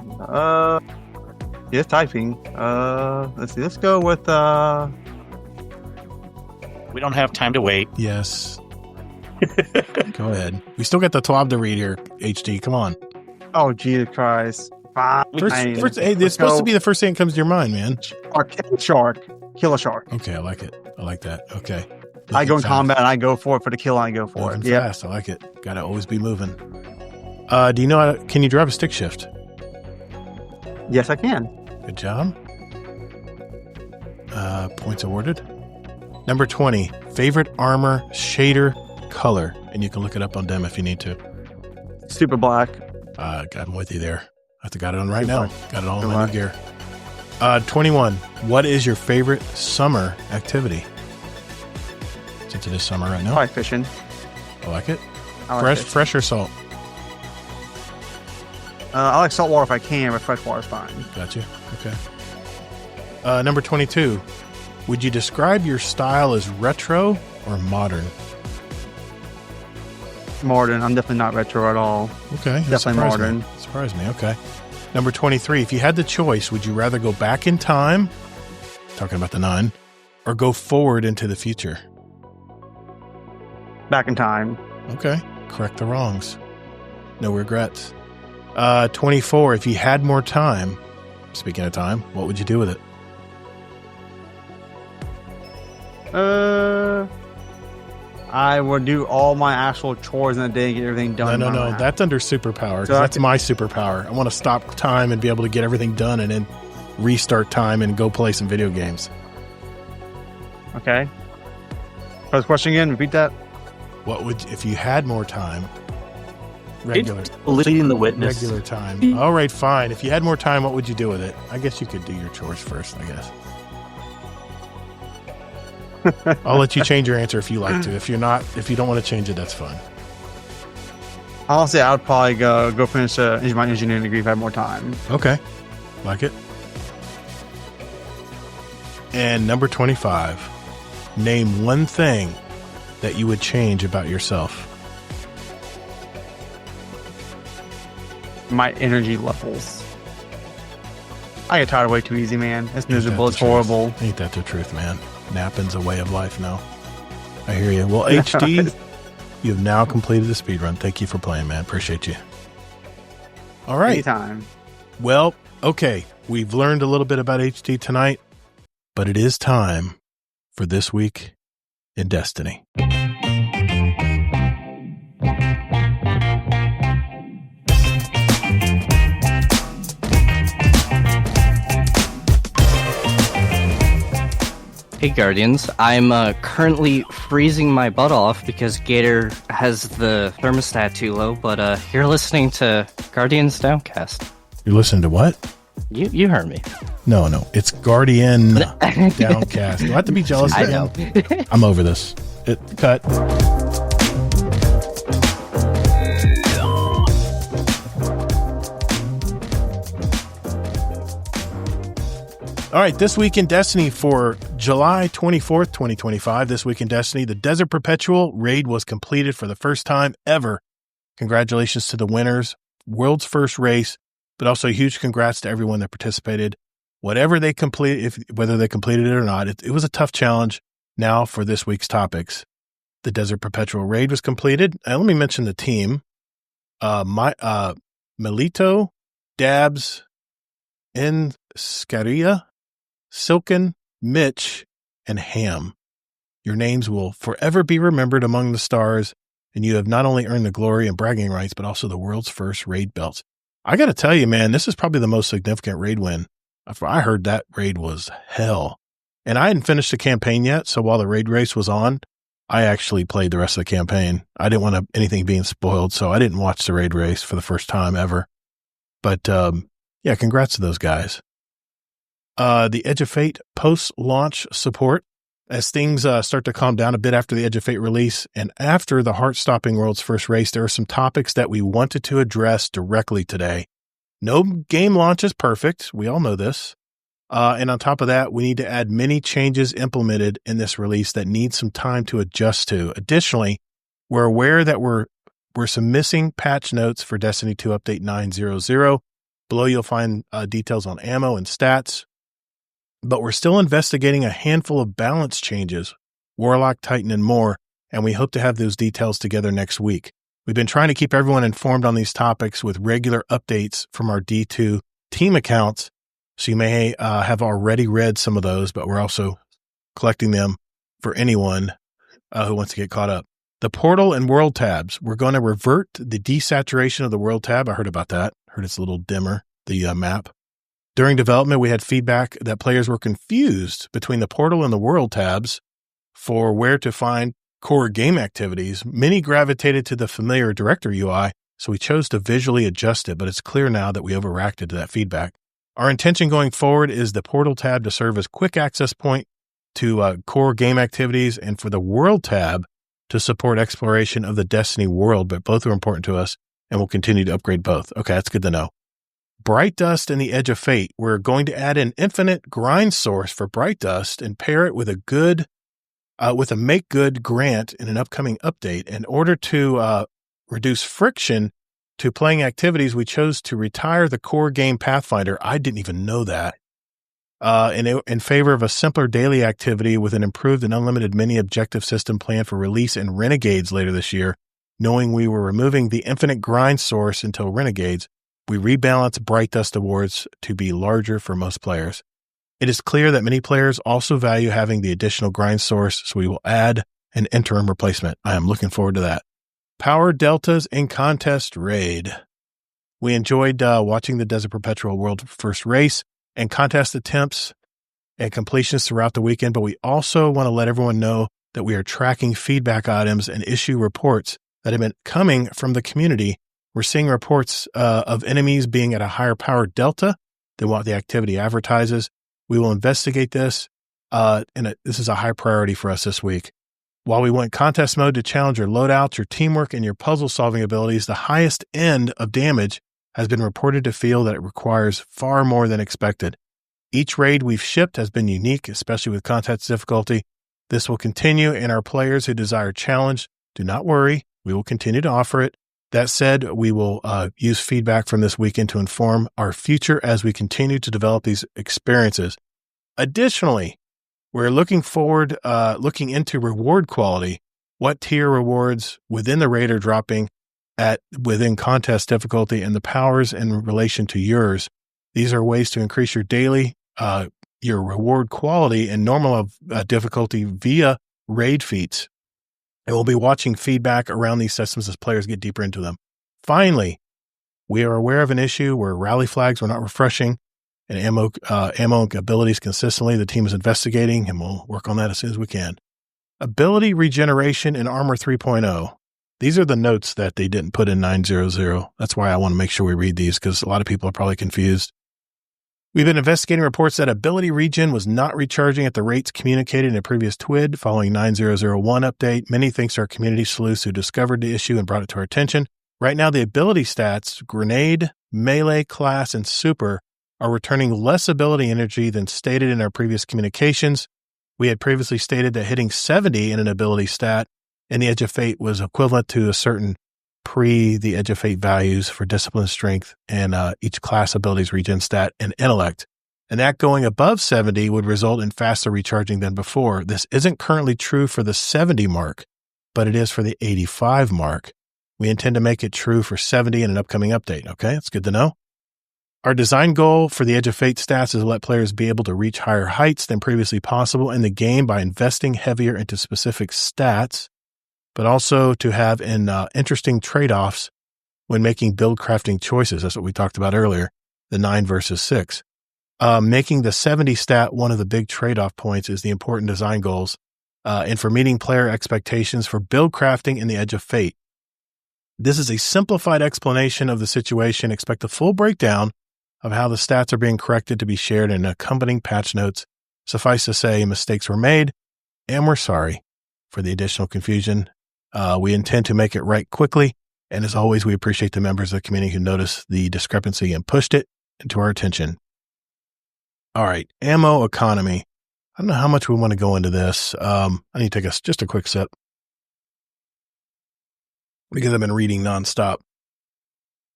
He is typing. Let's see. Let's go with. We don't have time to wait. Yes. Go ahead. We still got the 12 to read here, HD. Come on. Oh, Jesus Christ. First, hey, it's supposed to be the first thing that comes to your mind, man. Kill a shark. Kill a shark. Okay, I like it. I like that. Okay. I go in combat and I go for it for the kill and I go for it. Yeah. Fast. I like it. Got to always be moving. Do you know can you drive a stick shift? Yes, I can. Good job. Points awarded. Number 20. Favorite armor, shader, color. And you can look it up on dem if you need to. Super black. I'm with you there. I got it on right now. Got it all in my new gear. 21. What is your favorite summer activity? Since it is summer right now. Probably fishing. I like it. Fresh or salt? I like salt water if I can, but fresh water is fine. Gotcha. Okay. Number 22. Would you describe your style as retro or modern? Modern. I'm definitely not retro at all. Okay. Definitely modern. Surprised me. Okay. Number 23. If you had the choice, would you rather go back in time, talking about the 9, or go forward into the future? Back in time. Okay. Correct the wrongs. No regrets. 24. If you had more time, speaking of time, what would you do with it? I would do all my actual chores in the day and get everything done. No. That's under superpower. So that's my superpower. I want to stop time and be able to get everything done and then restart time and go play some video games. Okay. First question again. Repeat that. What would, if you had more time? Regular. Leading the witness. Regular time. All right, fine. If you had more time, what would you do with it? I guess you could do your chores first, I guess. I'll let you change your answer if you like to. If you don't want to change it, that's fine. Honestly, I would probably go finish my engineering degree if I had more time. Okay. Like it. And number 25. Name one thing that you would change about yourself. My energy levels. I get tired way too easy, man. It's miserable. It's horrible. Ain't that the truth, man? Napping's a way of life now. I hear you. Well, HD, you've now completed the speed run. Thank you for playing, man. Appreciate you. All right. Anytime. Well, okay. We've learned a little bit about HD tonight, but it is time for This Week in Destiny. Hey Guardians, I'm currently freezing my butt off because Gator has the thermostat too low, but you're listening to Guardians Downcast. You're listening to what? You heard me. No, it's Guardian Downcast. Do I have to be jealous I again? know. I'm over this. Cut. All right, This Week in Destiny for July 24th, 2025. This Week in Destiny, the Desert Perpetual raid was completed for the first time ever. Congratulations to the winners. World's first race, but also a huge congrats to everyone that participated. Whatever they completed, whether they completed it or not, it was a tough challenge. Now for this week's topics. The Desert Perpetual raid was completed. Let me mention the team. Melito, Dabs, Scaria, Silken, Mitch, and Ham. Your names will forever be remembered among the stars, and you have not only earned the glory and bragging rights, but also the world's first raid belts. I got to tell you, man, this is probably the most significant raid win. I heard that raid was hell. And I hadn't finished the campaign yet, so while the raid race was on, I actually played the rest of the campaign. I didn't want anything being spoiled, so I didn't watch the raid race for the first time ever. But yeah, congrats to those guys. The Edge of Fate post-launch support. As things start to calm down a bit after the Edge of Fate release and after the heart-stopping world's first race, there are some topics that we wanted to address directly today. No game launch is perfect. We all know this. And on top of that, we need to add many changes implemented in this release that need some time to adjust to. Additionally, we're aware that we're some missing patch notes for Destiny 2 Update 9.0.0. Below, you'll find details on ammo and stats. But we're still investigating a handful of balance changes, Warlock, Titan, and more, and we hope to have those details together next week. We've been trying to keep everyone informed on these topics with regular updates from our D2 team accounts, so you may have already read some of those, but we're also collecting them for anyone who wants to get caught up. The portal and world tabs. We're going to revert the desaturation of the world tab. I heard about that. Heard it's a little dimmer, the map. During development, we had feedback that players were confused between the portal and the world tabs for where to find core game activities. Many gravitated to the familiar director UI, so we chose to visually adjust it, but it's clear now that we overreacted to that feedback. Our intention going forward is the portal tab to serve as quick access point to core game activities and for the world tab to support exploration of the Destiny world, but both are important to us and we'll continue to upgrade both. Okay, that's good to know. Bright Dust and the Edge of Fate. We're going to add an infinite grind source for Bright Dust and pair it with a make good grant in an upcoming update. In order to reduce friction to playing activities, we chose to retire the core game Pathfinder. I didn't even know that. In favor of a simpler daily activity with an improved and unlimited mini objective system planned for release in Renegades later this year, knowing we were removing the infinite grind source until Renegades. We rebalance Bright Dust awards to be larger for most players. It is clear that many players also value having the additional grind source, so we will add an interim replacement. I am looking forward to that. Power Deltas and Contest Raid. We enjoyed watching the Desert Perpetual World First Race and contest attempts and completions throughout the weekend, but we also want to let everyone know that we are tracking feedback items and issue reports that have been coming from the community. We're seeing reports of enemies being at a higher power delta than what the activity advertises. We will investigate this, and this is a high priority for us this week. While we want contest mode to challenge your loadouts, your teamwork, and your puzzle-solving abilities, the highest end of damage has been reported to feel that it requires far more than expected. Each raid we've shipped has been unique, especially with contest difficulty. This will continue, and our players who desire challenge, do not worry, we will continue to offer it. That said, we will use feedback from this weekend to inform our future as we continue to develop these experiences. Additionally, we're looking into reward quality. What tier rewards within the raid are dropping within contest difficulty and the powers in relation to yours. These are ways to increase your daily, your reward quality and normal difficulty via raid feats. And we'll be watching feedback around these systems as players get deeper into them. Finally, we are aware of an issue where rally flags were not refreshing and ammo abilities consistently. The team is investigating, and we'll work on that as soon as we can. Ability regeneration in Armor 3.0. These are the notes that they didn't put in 9.0.0. That's why I want to make sure we read these, because a lot of people are probably confused. We've been investigating reports that ability regen was not recharging at the rates communicated in a previous TWID following 9.0.0.1 update. Many thanks to our community sleuths who discovered the issue and brought it to our attention. Right now, the ability stats, grenade, melee, class, and super, are returning less ability energy than stated in our previous communications. We had previously stated that hitting 70 in an ability stat in the Edge of Fate was equivalent to a certain the Edge of Fate values for discipline, strength, and each class abilities regen stat and intellect. And that going above 70 would result in faster recharging than before. This isn't currently true for the 70 mark, but it is for the 85 mark. We intend to make it true for 70 in an upcoming update. Okay, that's good to know. Our design goal for the Edge of Fate stats is to let players be able to reach higher heights than previously possible in the game by investing heavier into specific stats, but also to have interesting trade-offs when making build crafting choices. That's what we talked about earlier, the 9 versus 6. Making the 70 stat one of the big trade-off points is the important design goals, and for meeting player expectations for build crafting in the Edge of Fate. This is a simplified explanation of the situation. Expect a full breakdown of how the stats are being corrected to be shared in accompanying patch notes. Suffice to say, mistakes were made, and we're sorry for the additional confusion. We intend to make it right quickly, and as always, we appreciate the members of the community who noticed the discrepancy and pushed it into our attention. All right, ammo economy. I don't know how much we want to go into this. I need to take just a quick sip because I've been reading nonstop.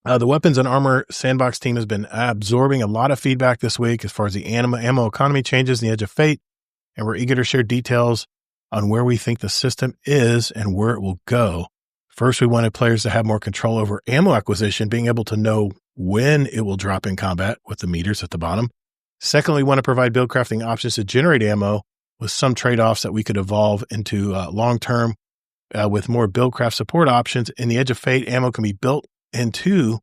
The weapons and armor sandbox team has been absorbing a lot of feedback this week as far as the ammo economy changes in the Edge of Fate, and we're eager to share details on where we think the system is and where it will go. First, we wanted players to have more control over ammo acquisition, being able to know when it will drop in combat with the meters at the bottom. Secondly, we want to provide build crafting options to generate ammo with some trade-offs that we could evolve into long-term with more build craft support options. In the Edge of Fate, ammo can be built into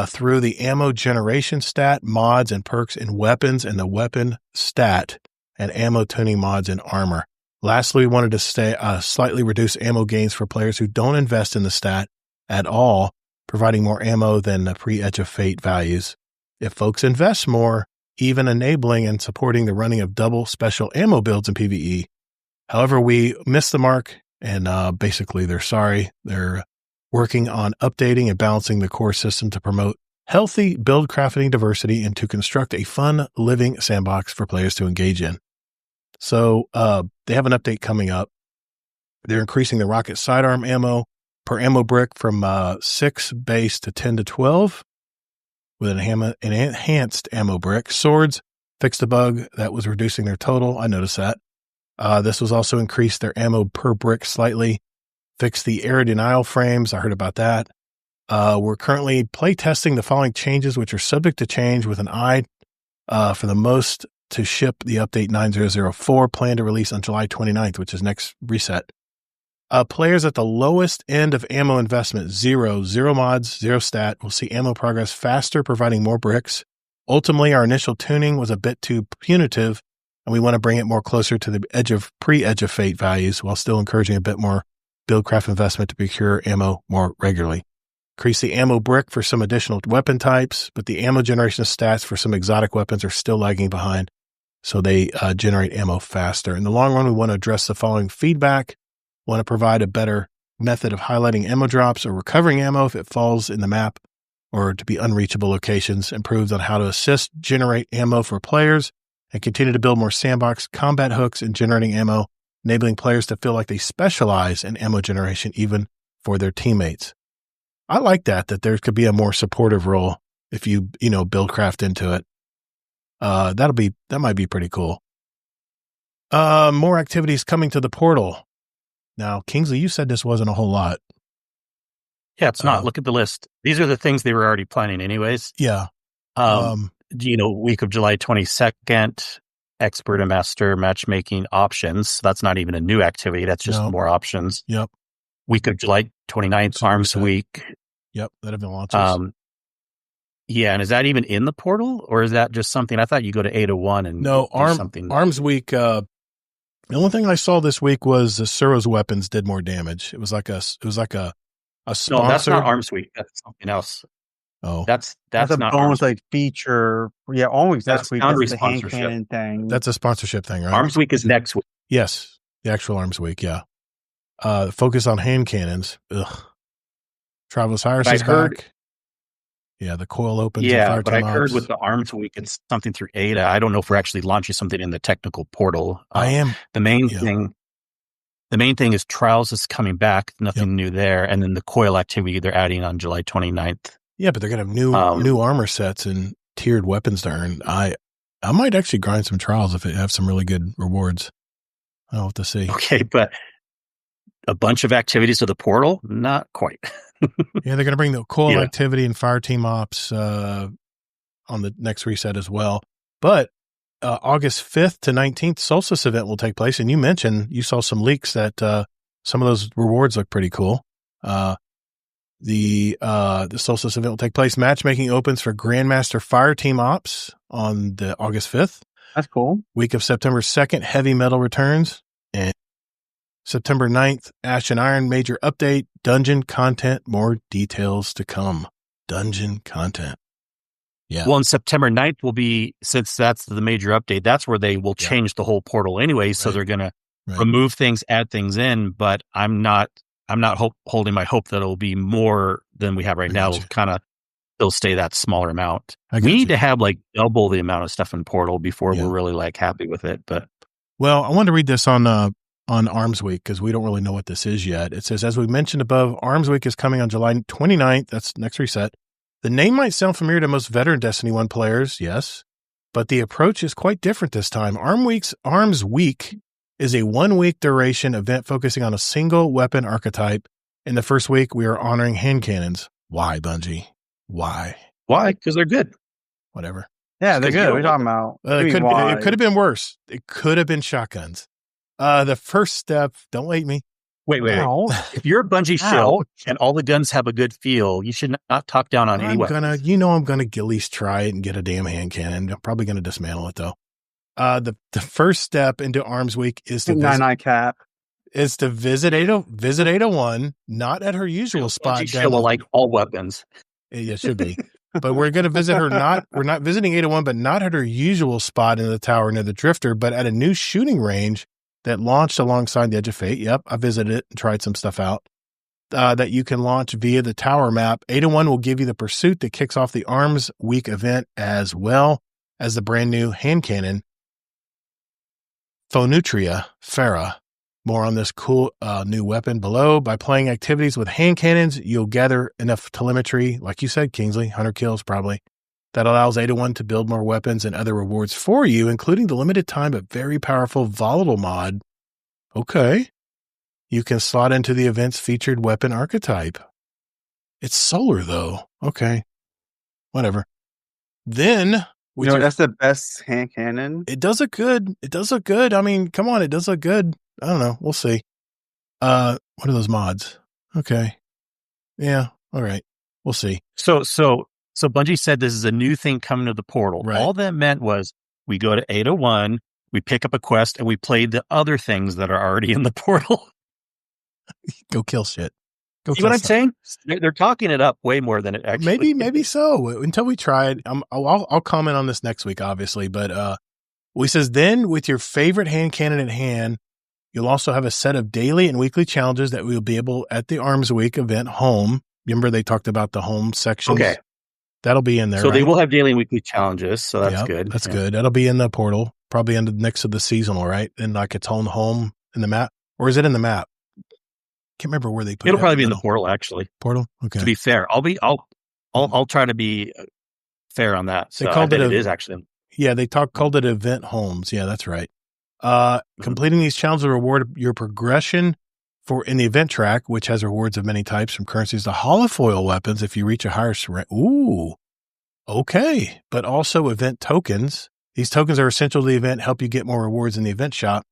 through the ammo generation stat, mods, and perks in weapons, and the weapon stat and ammo tuning mods in armor. Lastly, we wanted to slightly reduce ammo gains for players who don't invest in the stat at all, providing more ammo than the pre-Edge of Fate values. If folks invest more, even enabling and supporting the running of double special ammo builds in PvE. However, we missed the mark, and basically they're sorry. They're working on updating and balancing the core system to promote healthy build crafting diversity and to construct a fun living sandbox for players to engage in. So they have an update coming up. They're increasing the rocket sidearm ammo per ammo brick from 6 base to 10 to 12 with an enhanced ammo brick. Swords fixed a bug that was reducing their total. I noticed that. This was also increased their ammo per brick slightly. Fixed the air denial frames. I heard about that. We're currently play testing the following changes, which are subject to change with an eye for the most to ship the update 9004, planned to release on July 29th, which is next reset. Players at the lowest end of ammo investment, 0 mods, 0 stat, will see ammo progress faster, providing more bricks. Ultimately, our initial tuning was a bit too punitive, and we want to bring it more closer to the pre-Edge of Fate values while still encouraging a bit more buildcraft investment to procure ammo more regularly. Increase the ammo brick for some additional weapon types, but the ammo generation stats for some exotic weapons are still lagging behind, so they generate ammo faster. In the long run, we want to address the following feedback. We want to provide a better method of highlighting ammo drops or recovering ammo if it falls in the map or to be unreachable locations, improved on how to assist generate ammo for players, and continue to build more sandbox combat hooks in generating ammo, enabling players to feel like they specialize in ammo generation even for their teammates. I like that there could be a more supportive role if you build craft into it. That might be pretty cool. More activities coming to the portal. Now, Kingsley, you said this wasn't a whole lot. Yeah, it's not. Look at the list. These are the things they were already planning anyways. Yeah. Week of July 22nd, expert and master matchmaking options. That's not even a new activity. That's just more options. Yep. Week of July 29th, Arms Week. Yep. That event launches. Yeah. And is that even in the portal, or is that just something? I thought you go to 801 and no, something. Arms Week. The only thing I saw this week was the Suro's weapons did more damage. It was like a sponsor. No, that's not Arms Week. That's something else. Oh, that's a not bonus like feature. Yeah, always that's week. That's the hand cannon thing. That's a sponsorship thing, right? Arms Week is next week. Yes, the actual Arms Week. Yeah. Focus on hand cannons. Ugh. Travis Harris is back. Yeah, the coil opens. Yeah, but I heard with the Arms Week, it's something through Ada. I don't know if we're actually launching something in the technical portal. The main thing is Trials is coming back. Nothing new there. And then the coil activity they're adding on July 29th. Yeah, but they're going to have new armor sets and tiered weapons to earn. I might actually grind some Trials if it have some really good rewards. I'll have to see. Okay, but a bunch of activities to the portal? Not quite. Yeah, they're going to bring the coil activity and fire team ops on the next reset as well. But August 5th to 19th, Solstice event will take place. And you mentioned you saw some leaks that some of those rewards look pretty cool. The Solstice event will take place. Matchmaking opens for Grandmaster Fire Team Ops on the August 5th. That's cool. Week of September 2nd, Heavy Metal returns. And September 9th, Ash and Iron major update, dungeon content, more details to come. Dungeon content. Yeah. Well, on September 9th will be, since that's the major update, that's where they will change the whole portal anyway. So they're going to remove things, add things in, but I'm not holding my hope that it'll be more than we have right now. It'll kind of still stay that smaller amount. We need to have like double the amount of stuff in portal before we're really like happy with it. But well, I wanted to read this on Arms Week because we don't really know what this is yet. It says, as we mentioned above, Arms Week is coming on July 29th. That's next reset. The name might sound familiar to most veteran Destiny 1 players, yes, but the approach is quite different this time. Arms Week is a 1 week duration event focusing on a single weapon archetype. In the first week, we are honoring hand cannons. Why, Bungie? Why? Because they're good. Whatever. Yeah, they're good. What are you talking about? It could have been worse. It could have been shotguns. The first step, don't hate me. Wait. If you're a Bungie shill and all the guns have a good feel, you should not talk down on any weapons. I'm going to at least try it and get a damn hand cannon. I'm probably going to dismantle it, though. The first step into Arms Week is to visit 801, not at her usual spot. Bungie shill will like all weapons. It should be. But we're going to visit her we're not visiting 801, but not at her usual spot in the tower near the Drifter, but at a new shooting range that launched alongside the Edge of Fate. Yep, I visited it and tried some stuff out. That you can launch via the tower map. 801 will give you the pursuit that kicks off the Arms Week event, as well as the brand new hand cannon, Phonutria Farah. More on this cool new weapon below. By playing activities with hand cannons, you'll gather enough telemetry, like you said, Kingsley, 100 kills probably, that allows 801 to build more weapons and other rewards for you, including the limited time but very powerful volatile mod. Okay. You can slot into the event's featured weapon archetype. It's solar, though. Okay. Whatever. Then... that's the best hand cannon. It does look good. I mean, come on, it does look good. I don't know. We'll see. What are those mods? Okay. Yeah. All right. We'll see. So Bungie said this is a new thing coming to the portal. Right. All that meant was we go to 801, we pick up a quest, and we play the other things that are already in the portal. Go kill shit. See what I'm saying? They're talking it up way more than it actually. Maybe so. Until we try it, I'll comment on this next week, obviously. But he says, then with your favorite hand cannon in hand, you'll also have a set of daily and weekly challenges that we'll be able at the Arms Week event home. Remember they talked about the home sections? Okay. That'll be in there. So they will have daily and weekly challenges. So that's good. That's good. That'll be in the portal, probably next to the seasonal, right? And like its own home in the map. Or is it in the map? Can't remember where they put it. It'll probably be in the portal, actually. Portal? Okay. To be fair, I'll try to be fair on that. So they called it is actually. Yeah, they called it event homes. Yeah, that's right. Completing these challenges will reward your progression in the event track, which has rewards of many types, from currencies to holofoil weapons if you reach a higher rank. Ooh, okay. But also event tokens. These tokens are essential to the event, help you get more rewards in the event shop.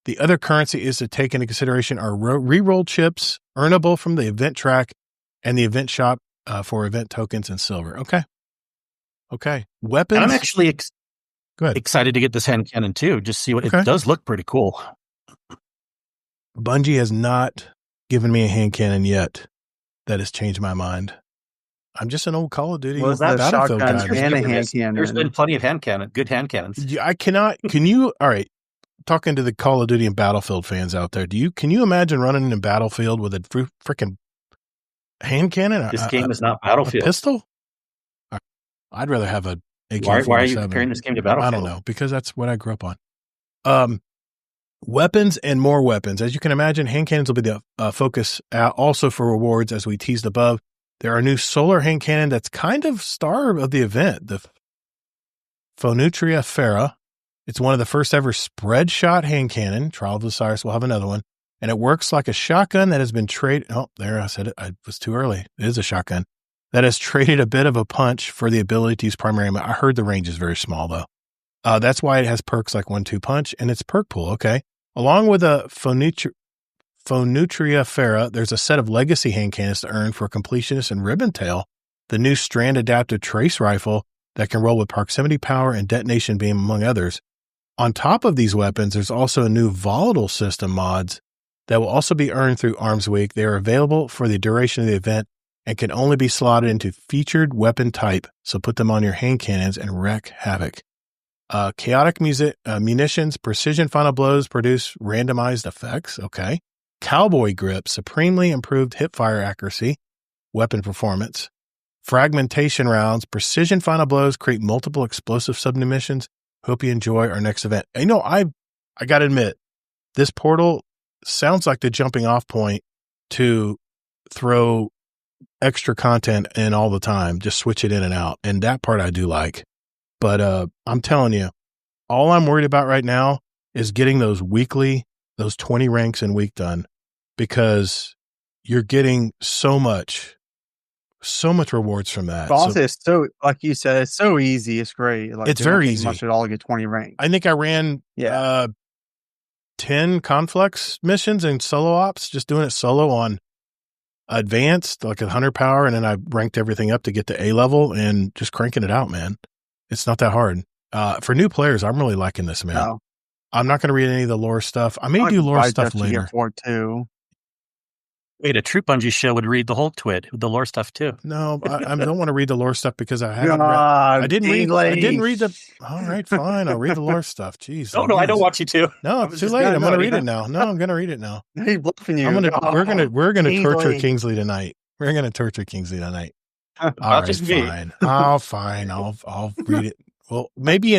The other currency is to take into consideration are reroll chips, earnable from the event track and the event shop for event tokens and silver. Okay. Weapons. And I'm actually excited to get this hand cannon too. Just see what it does look pretty cool. Bungie has not given me a hand cannon yet. That has changed my mind. I'm just an old Call of Duty Battlefield guy. There's been plenty of good hand cannons. I cannot. Can you? All right. Talking to the Call of Duty and Battlefield fans out there, can you imagine running in Battlefield with a freaking hand cannon? This game is not Battlefield. A pistol? I'd rather have a AK-47. Why are you comparing this game to Battlefield? I don't know, because that's what I grew up on. Weapons and more weapons. As you can imagine, hand cannons will be the focus also for rewards, as we teased above. There are new solar hand cannon that's kind of star of the event, the Phonutria Farah. It's one of the first ever spread shot hand cannon. Trial of Osiris will have another one. And it works like a shotgun that has been traded. Oh, there, I said it. I was too early. It is a shotgun that has traded a bit of a punch for the ability to use primary ammo. I heard the range is very small, though. That's why it has perks like 1-2 punch and its perk pool. Okay. Along with a Phonutria Farah, there's a set of legacy hand cannons to earn for Completionist and Ribbon Tail, the new strand adaptive trace rifle that can roll with proximity power and detonation beam, among others. On top of these weapons, there's also a new volatile system mods that will also be earned through Arms Week. They are available for the duration of the event and can only be slotted into featured weapon type. So put them on your hand cannons and wreak havoc. Chaotic munitions, precision final blows produce randomized effects. Okay. Cowboy grip, supremely improved hipfire accuracy, weapon performance. Fragmentation rounds, precision final blows create multiple explosive submissions. Hope you enjoy our next event. You know, I got to admit, this portal sounds like the jumping off point to throw extra content in all the time. Just switch it in and out. And that part I do like. But I'm telling you, all I'm worried about right now is getting those 20 ranks in week done, because you're getting so much rewards from that. But honestly, it's so, like you said, it's so easy. It's great. Like, it's very easy. Much at all to get 20 ranks. I think I ran 10 conflicts missions in solo ops, just doing it solo on advanced, like 100 power, and then I ranked everything up to get to A level and just cranking it out, man. It's not that hard. For new players, I'm really liking this, man. No. I'm not going to read any of the lore stuff. I may do lore stuff later. Wait, a true Bungie show would read the whole twit, the lore stuff too. No, I don't want to read the lore stuff because I haven't read. I didn't read the. All right, fine. I'll read the lore stuff. Jeez. No, I don't want you to. No, it's too late. I'm going to read it now. No, I'm going to read it now. He's bluffing you. We're gonna torture Kingsley tonight. We're going to torture Kingsley tonight. All right, just me. Fine. Fine. I'll read it. Well, maybe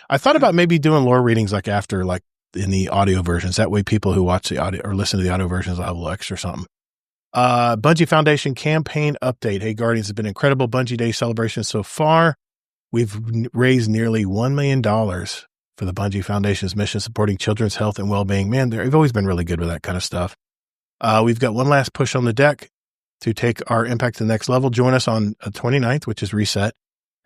I thought about maybe doing lore readings like after, like in the audio versions. That way people who watch the audio or listen to the audio versions will have a little extra something. Bungie Foundation campaign update. Hey, Guardians, has been incredible Bungie Day celebration so far. We've raised nearly $1 million for the Bungie Foundation's mission supporting children's health and well-being. Man, they've always been really good with that kind of stuff. We've got one last push on the deck to take our impact to the next level. Join us on the 29th, which is reset,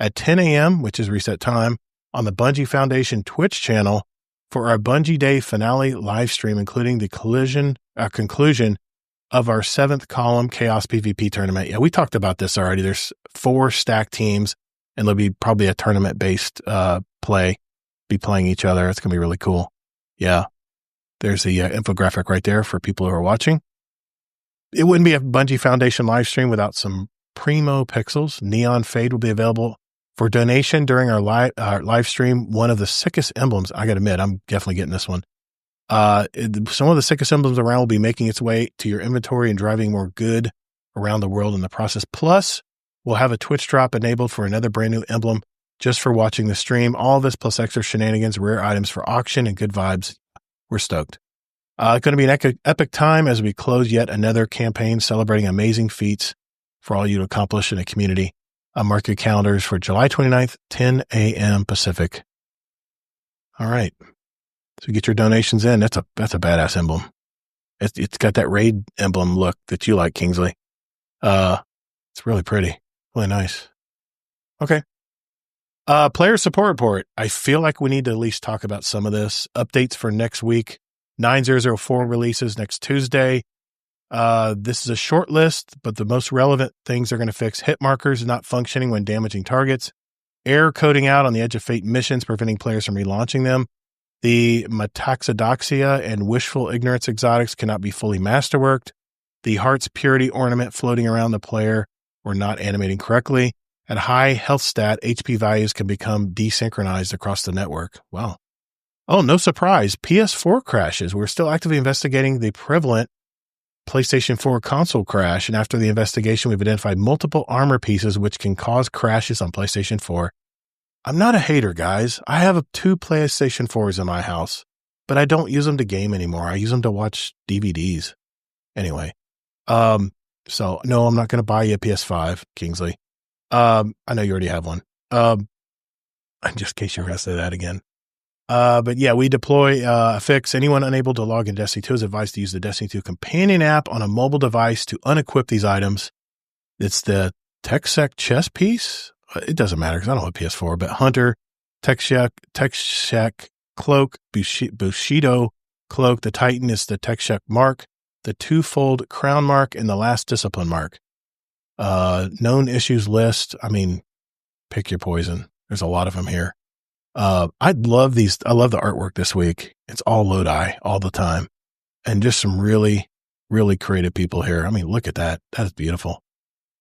at 10 a.m., which is reset time, on the Bungie Foundation Twitch channel for our Bungie Day finale live stream, including the conclusion of our 7th column Chaos PvP tournament. Yeah, we talked about this already. There's 4 stacked teams, and there'll be probably a tournament-based play, be playing each other. It's going to be really cool. Yeah, there's the infographic right there for people who are watching. It wouldn't be a Bungie Foundation live stream without some primo pixels. Neon Fade will be available for donation during our live stream. One of the sickest emblems, I got to admit, I'm definitely getting this one. Some of the sickest emblems around will be making its way to your inventory and driving more good around the world in the process. Plus, we'll have a Twitch drop enabled for another brand new emblem just for watching the stream. All of this plus extra shenanigans, rare items for auction, and good vibes. We're stoked. It's going to be an epic time as we close yet another campaign celebrating amazing feats for all you to accomplish in a community. Mark your calendars for July 29th, 10 a.m. Pacific. All right. So get your donations in. That's a badass emblem. It's got that raid emblem look that you like, Kingsley. It's really pretty. Really nice. Okay. Player support report. I feel like we need to at least talk about some of this. Updates for next week. 9004 releases next Tuesday. This is a short list, but the most relevant things are going to fix hit markers not functioning when damaging targets, error coding out on the Edge of Fate missions, preventing players from relaunching them. The Metaxodoxia and Wishful Ignorance exotics cannot be fully masterworked. The Heart's Purity ornament floating around the player or not animating correctly. At high health stat, HP values can become desynchronized across the network. Wow. Oh, no surprise. PS4 crashes. We're still actively investigating the prevalent PlayStation 4 console crash, and after the investigation, we've identified multiple armor pieces which can cause crashes on PlayStation 4. I'm not a hater, guys. I have 2 PlayStation 4s in my house, but I don't use them to game anymore. I use them to watch DVDs. Anyway, so no, I'm not going to buy you a PS5, Kingsley. I know you already have one. Just in case you're going to say that again. But yeah, we deploy a fix. Anyone unable to log in Destiny 2 is advised to use the Destiny 2 companion app on a mobile device to unequip these items. It's the TechSec chest piece. It doesn't matter because I don't have PS4, but Hunter, TechSec cloak, Bushido cloak. The Titan is the TechSec mark, the 2-fold crown mark, and the last discipline mark. Known issues list. I mean, pick your poison. There's a lot of them here. I love these. I love the artwork this week. It's all Lodi all the time. and just some really, really creative people here. I mean, look at that. That is beautiful.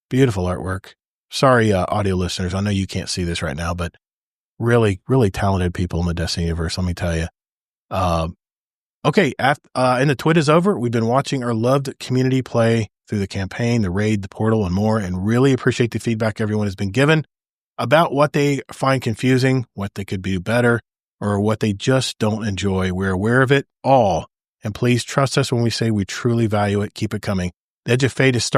Beautiful artwork. Sorry, audio listeners. I know you can't see this right now, but really, really talented people in the Destiny universe. Let me tell you. Okay. And the twit is over. We've been watching our loved community play through the campaign, the raid, the portal, and more, and really appreciate the feedback everyone has been given about what they find confusing, what they could do better, or what they just don't enjoy. We're aware of it all. And please trust us when we say we truly value it. Keep it coming. The Edge of Fate is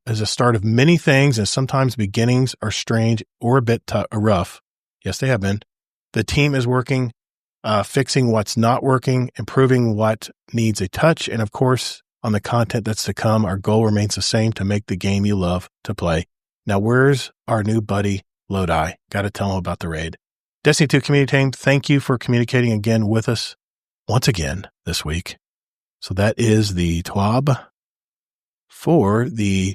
a start of many things, and sometimes beginnings are strange or a bit rough. Yes, they have been. The team is working, fixing what's not working, improving what needs a touch, and of course, on the content that's to come, our goal remains the same: to make the game you love to play. Now, where's our new buddy, Lodi? Got to tell him about the raid. Destiny 2 community team, thank you for communicating again with us once again this week. So that is the TWAB for the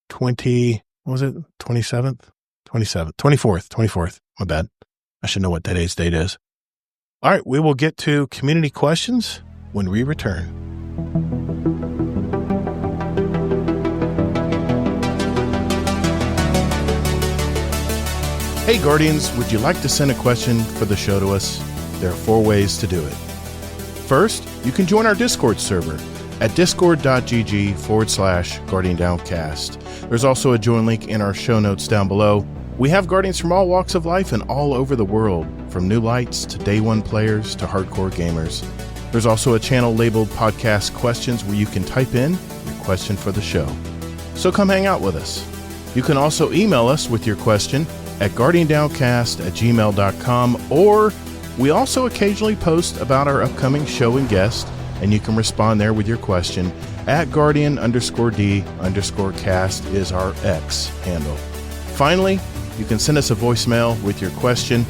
24th. My bad. I should know what today's date is. All right, we will get to community questions when we return. Hey Guardians, would you like to send a question for the show to us? There are 4 ways to do it. First, you can join our Discord server at discord.gg/Guardian Downcast. There's also a join link in our show notes down below. We have Guardians from all walks of life and all over the world, from new lights to day one players to hardcore gamers. There's also a channel labeled Podcast Questions where you can type in your question for the show. So come hang out with us. You can also email us with your question at guardiandowncast@gmail.com, or we also occasionally post about our upcoming show and guest, and you can respond there with your question at Guardian_D_cast is our X handle. Finally, you can send us a voicemail with your question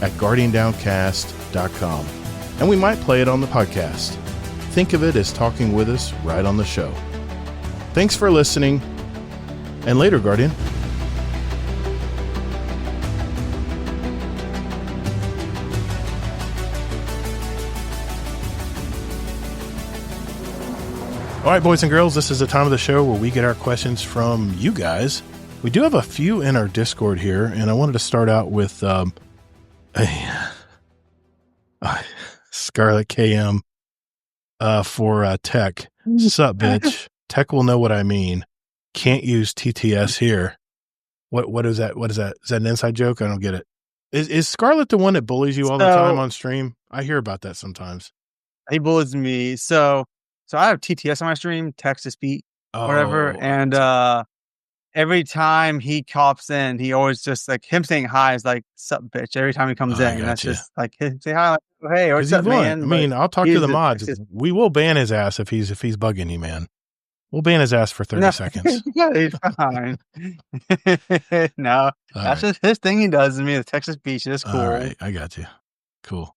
at guardiandowncast.com, and we might play it on the podcast. Think of it as talking with us right on the show. Thanks for listening, and later, Guardian. All right, boys and girls, this is the time of the show where we get our questions from you guys. We do have a few in our Discord here, and I wanted to start out with Scarlet KM for Tech. Sup, bitch. Tech will know what I mean. Can't use TTS here. What is that? What is that? Is that an inside joke? I don't get it. Is Scarlet the one that bullies you all the time on stream? I hear about that sometimes. He bullies me. So I have TTS on my stream, text to speak, whatever. And every time he cops in, he always just like him saying hi is like, sup, bitch. Every time he comes in, that's just like, say hi, like, hey, what's up, man? I mean, I'll talk to the mods. We will ban his ass if he's bugging you, man. We'll ban his ass for 30 seconds. Yeah, he's fine. No, that's just his thing he does to me. The Texas Beach is cool. All right, I got you. Cool.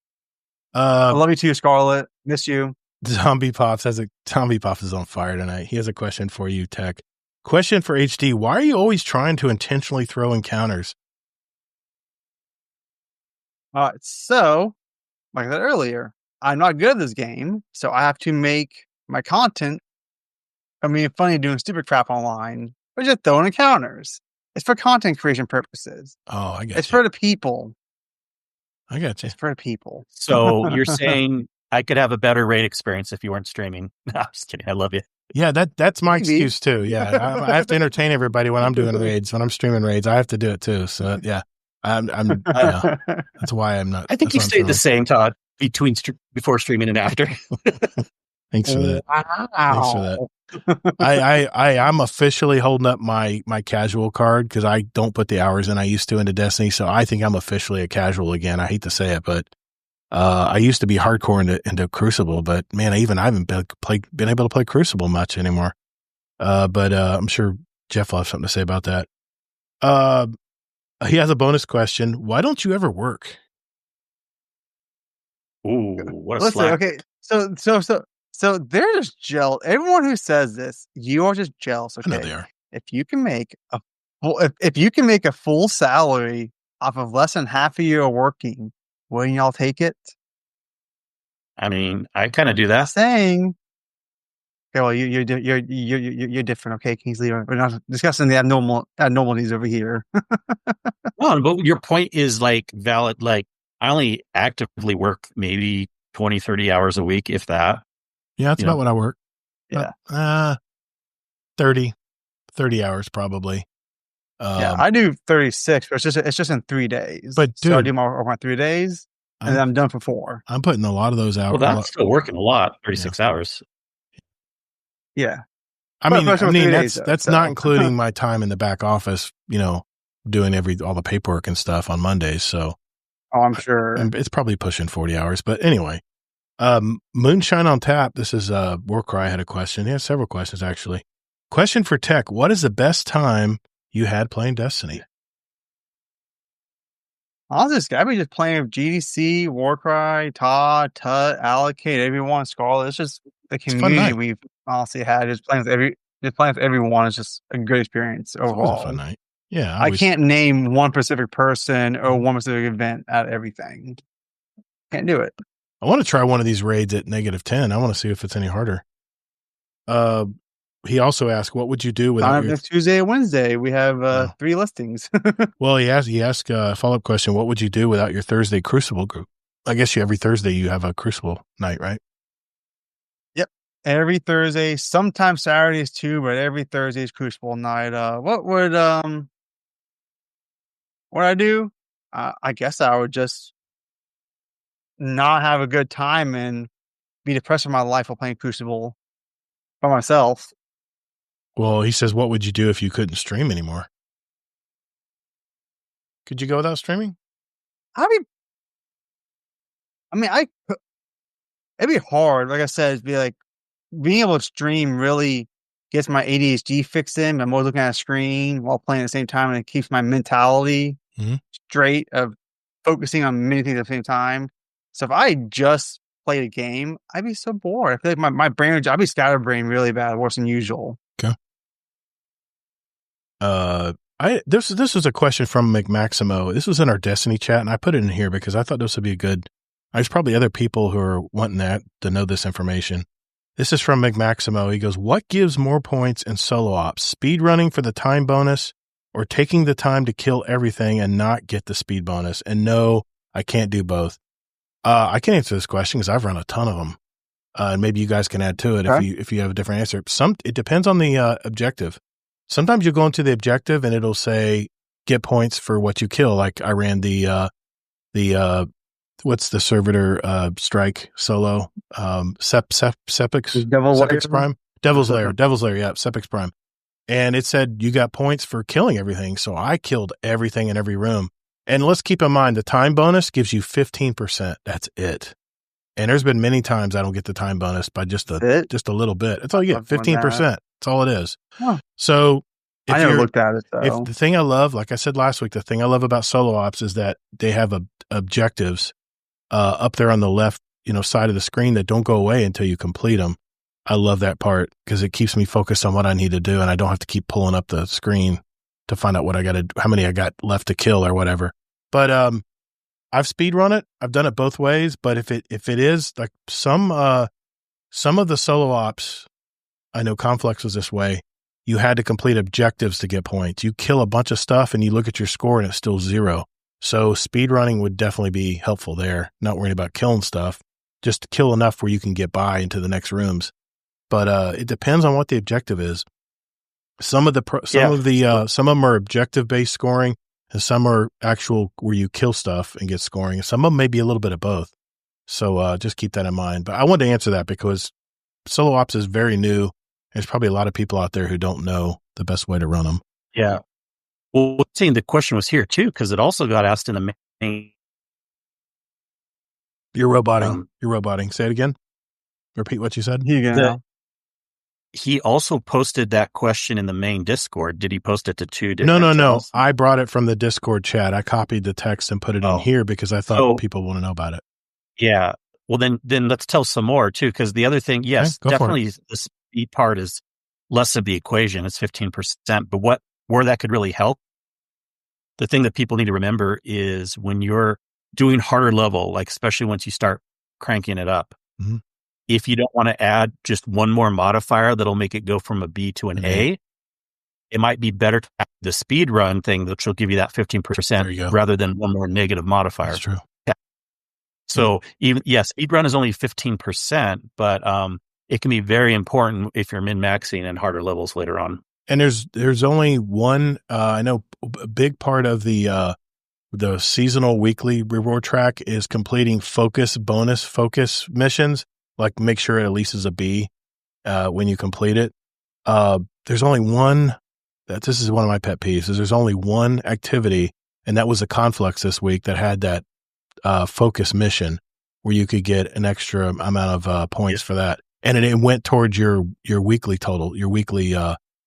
I love you too, Scarlet. Miss you. Zombie Pops is on fire tonight. He has a question for you, Tech. Question for HD. Why are you always trying to intentionally throw encounters? So, like I said earlier, I'm not good at this game, so I have to make my content. I mean, funny doing stupid crap online, but just throwing encounters. It's for content creation purposes. Oh, I got It's for the people. I got you. It's for the people. So you're saying I could have a better raid experience if you weren't streaming? No, I'm just kidding. I love you. Yeah, that's my excuse too. Yeah, I have to entertain everybody when I'm doing raids. When I'm streaming raids, I have to do it too. So yeah, that's why I'm not. I think you stayed the same, Todd, before streaming and after. Thanks for that. Wow. Thanks for that. I'm officially holding up my casual card because I don't put the hours in I used to into Destiny. So I think I'm officially a casual again. I hate to say it, but I used to be hardcore into Crucible, but man, I haven't been able to play Crucible much anymore. But I'm sure Jeff will have something to say about that. He has a bonus question. Why don't you ever work? Ooh, what a slack. Okay, so they're just jealous. Everyone who says this, you are just jealous. Okay, I know they are. If you can make a full salary off of less than half a year working, wouldn't y'all take it? I mean, I kind of do that. Okay, well, you're different. Okay, Kingsley, we're not discussing the abnormalities over here. Well, but your point is like valid. Like I only actively work maybe 20, 30 hours a week, if that. Yeah, that's about what I work. Yeah. 30 hours probably. Yeah, I do 36, but it's just in 3 days. But dude, so I do my 3 days, and then I'm done for 4. I'm putting a lot of those hours. Well, that's still working a lot. 36 hours. Yeah. I mean, that's not including my time in the back office, doing all the paperwork and stuff on Mondays. So, I'm sure it's probably pushing 40 hours. But anyway, Moonshine on Tap. This is Warcry had a question. He has several questions actually. Question for Tech: what is the best time you had playing Destiny? I'll just playing with GDC, Warcry, Todd, Tut, Allocate, everyone, Scarlet. It's just the community we've honestly had. Just playing with everyone is just a good experience overall. It was a fun night. Yeah, I can't name one specific person or one specific event out of everything. Can't do it. I want to try one of these raids at -10. I want to see if it's any harder. He also asked, "What would you do without your Tuesday and Wednesday? We have 3 listings." Well, he asked a follow-up question. What would you do without your Thursday Crucible group? I guess every Thursday you have a Crucible night, right? Yep, every Thursday. Sometimes Saturdays too, but every Thursday is Crucible night. What would I do? I guess I would just not have a good time and be depressed with my life while playing Crucible by myself. Well, he says, what would you do if you couldn't stream anymore? Could you go without streaming? It'd be hard. Like I said, it'd be like being able to stream really gets my ADHD fixed in. I'm always looking at a screen while playing at the same time, and it keeps my mentality straight of focusing on many things at the same time. So if I just played a game, I'd be so bored. I feel like my brain, I'd be scatterbrained really bad, worse than usual. Okay. This was a question from McMaximo. This was in our Destiny chat, and I put it in here because I thought this would be good. There's probably other people who are wanting to know this information. This is from McMaximo. He goes, what gives more points in solo ops? Speed running for the time bonus or taking the time to kill everything and not get the speed bonus? And no, I can't do both. I can answer this question because I've run a ton of them. And maybe you guys can add to it if you have a different answer. It depends on the objective. Sometimes you go into the objective and it'll say get points for what you kill. Like I ran the what's the servitor strike solo Sepix Prime Devil's Lair, yeah, Sepix Prime, and it said you got points for killing everything. So I killed everything in every room. And let's keep in mind the time bonus gives you 15%. That's it. And there's been many times I don't get the time bonus by just a little bit. That's all you get, 15%. That's all it is. Huh. So I never looked at it, though. If the thing I love, like I said last week, the thing I love about solo ops is that they have objectives up there on the left, side of the screen that don't go away until you complete them. I love that part because it keeps me focused on what I need to do, and I don't have to keep pulling up the screen to find out how many I got left to kill or whatever. But I've speed run it. I've done it both ways. But if it is like some of the solo ops, I know Conflex was this way. You had to complete objectives to get points. You kill a bunch of stuff and you look at your score and it's still 0. So speed running would definitely be helpful there. Not worrying about killing stuff, just to kill enough where you can get by into the next rooms. But it depends on what the objective is. Some of them are objective based scoring, and some are actual where you kill stuff and get scoring. Some of them may be a little bit of both. So just keep that in mind. But I wanted to answer that because solo ops is very new. There's probably a lot of people out there who don't know the best way to run them. Yeah. Well, seeing the question was here too, because it also got asked in the main. You're roboting. Say it again. Repeat what you said. He also posted that question in the main Discord. Did he post it to 2 different No. I brought it from the Discord chat. I copied the text and put it in here because I thought people want to know about it. Yeah. Well, then let's tell some more too, because the other thing, yes, definitely the speed part is less of the equation. It's 15%. But where that could really help, the thing that people need to remember is when you're doing harder level, like especially once you start cranking it up, if you don't want to add just one more modifier that'll make it go from a B to an A, it might be better to add the speed run thing, which will give you that 15% rather than one more negative modifier. That's true. Yeah. So speed run is only 15%, but it can be very important if you're min-maxing and harder levels later on. And there's only one, I know a big part of the seasonal weekly reward track is completing bonus focus missions, like make sure it at least is a B when you complete it. There's only one, this is one of my pet peeves, is there's only one activity, and that was a conflux this week that had that focus mission where you could get an extra amount of points for that. And it went towards your weekly total, your weekly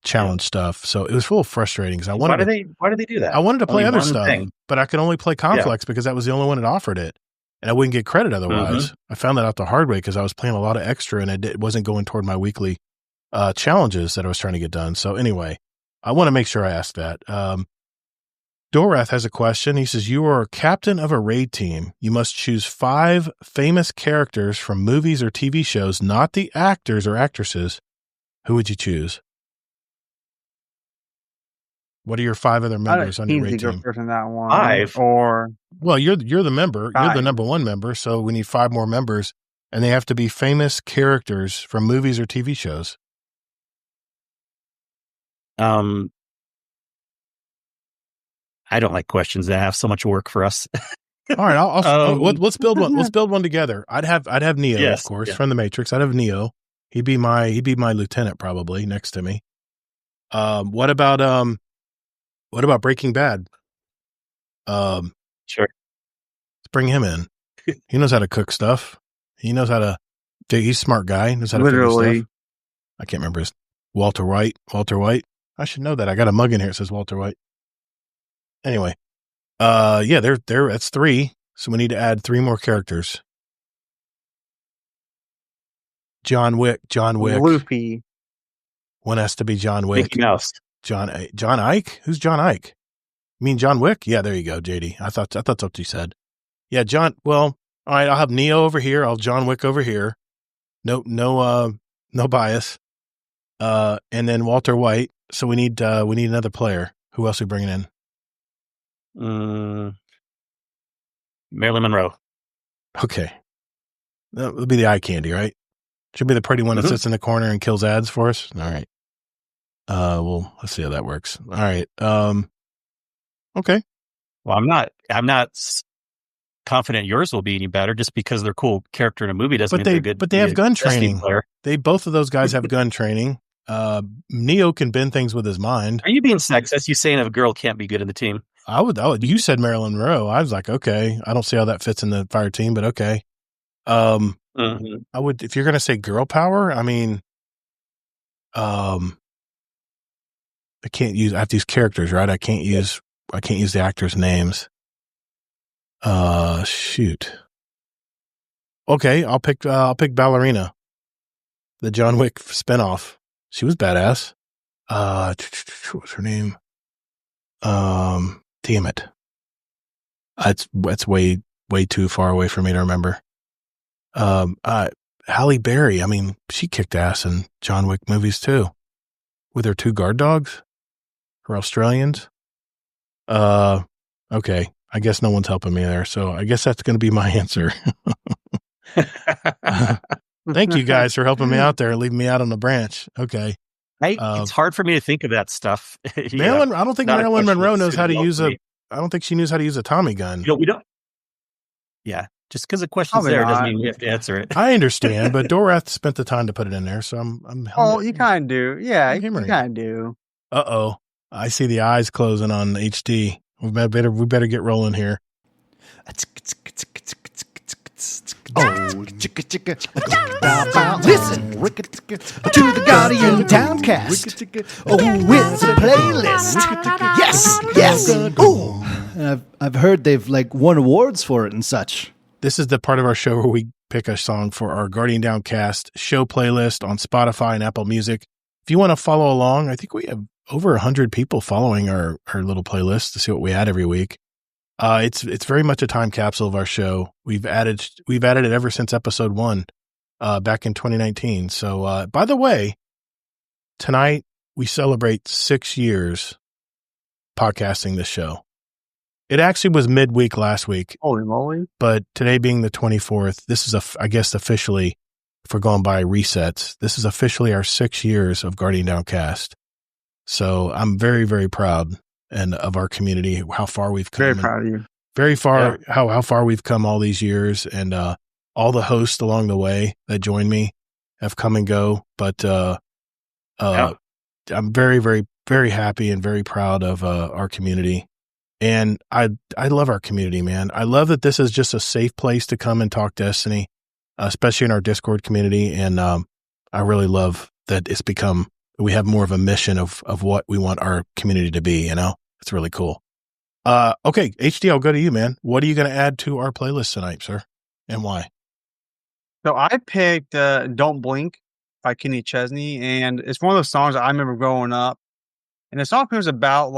challenge stuff. So it was a little frustrating because why do they do that? I wanted to play other stuff, but I could only play Conflux because that was the only one that offered it, and I wouldn't get credit otherwise. I found that out the hard way because I was playing a lot of extra, and it wasn't going toward my weekly challenges that I was trying to get done. So anyway, I want to make sure I ask that. Dorath has a question. He says, you are captain of a raid team. You must choose 5 famous characters from movies or TV shows, not the actors or actresses. Who would you choose? What are your 5 other members on your raid team? In that one. 5? Well, you're the member. 5. You're the number 1 member, so we need 5 more members, and they have to be famous characters from movies or TV shows. I don't like questions that have so much work for us. All right, let's build one. Let's build one together. I'd have Neo, of course, from the Matrix. I'd have Neo. He'd be my lieutenant probably next to me. What about Breaking Bad? Sure. Let's bring him in. He knows how to cook stuff. He knows how to. He's a smart guy. Knows how to figure stuff. I can't remember his Walter White. I should know that. I got a mug in here that says Walter White. Anyway, that's 3. So we need to add 3 more characters. John Wick. Luffy. One has to be John Wick. Mickey Mouse. John Ike? Who's John Ike? You mean John Wick? Yeah, there you go, JD. I thought that's what you said. Yeah, John. Well, all right. I'll have Neo over here. I'll have John Wick over here. No bias. And then Walter White. So we need another player. Who else are we bringing in? Marilyn Monroe. Okay. That'll be the eye candy, right? She'll be the pretty one that sits in the corner and kills ads for us. All right. Well, let's see how that works. All right. Okay. Well, I'm not confident yours will be any better just because they're cool character in a movie doesn't mean they're good. But they have gun training. Both of those guys have gun training. Neo can bend things with his mind. Are you being sexist? You saying a girl can't be good in the team? I would. You said Marilyn Monroe. I was like, okay. I don't see how that fits in the fire team, but okay. I would, if you're going to say girl power, I mean, I have to use characters, right? I can't use the actors' names. Shoot. Okay. I'll pick Ballerina, the John Wick spinoff. She was badass. What was her name? Damn it. That's way too far away for me to remember. Halle Berry. I mean, she kicked ass in John Wick movies too, with her 2 guard dogs, her Australians. Okay. I guess no one's helping me there. So I guess that's going to be my answer. Thank you guys for helping me out there, leaving me out on the branch. Okay. It's hard for me to think of that stuff. I don't think Marilyn Monroe knows how to use I don't think she knows how to use a Tommy gun. We don't. Yeah. Just because the question's there doesn't mean we have to answer it. I understand, but Dorath spent the time to put it in there, so I'm you kind of do. Yeah, you kind of do. Uh-oh. I see the eyes closing on HD. We better get rolling here. Listen to the Guardian Downcast. Oh, it's a playlist. Yes. Ooh. And I've heard they've won awards for it and such. This is the part of our show where we pick a song for our Guardian Downcast show playlist on Spotify and Apple Music. If you want to follow along, I think we have over 100 people following our little playlist to see what we add every week. It's very much a time capsule of our show. We've added it ever since episode 1. back in 2019. So, by the way, tonight we celebrate 6 years podcasting this show. It actually was midweek last week. Holy moly. But today being the 24th, this is, I guess, officially, if we're going by resets, this is officially our 6 years of Guardian Downcast. So I'm very, very proud of our community, how far we've come. Very proud of you. Very far, how far we've come all these years. And all the hosts along the way that joined me have come and go. But I'm very, very, very happy and very proud of our community. And I love our community, man. I love that this is just a safe place to come and talk Destiny, especially in our Discord community. And I really love that we have more of a mission of what we want our community to be, It's really cool. Okay, HD, I'll go to you, man. What are you going to add to our playlist tonight, sir? And why? So I picked Don't Blink by Kenny Chesney. And it's one of those songs I remember growing up. And the song was about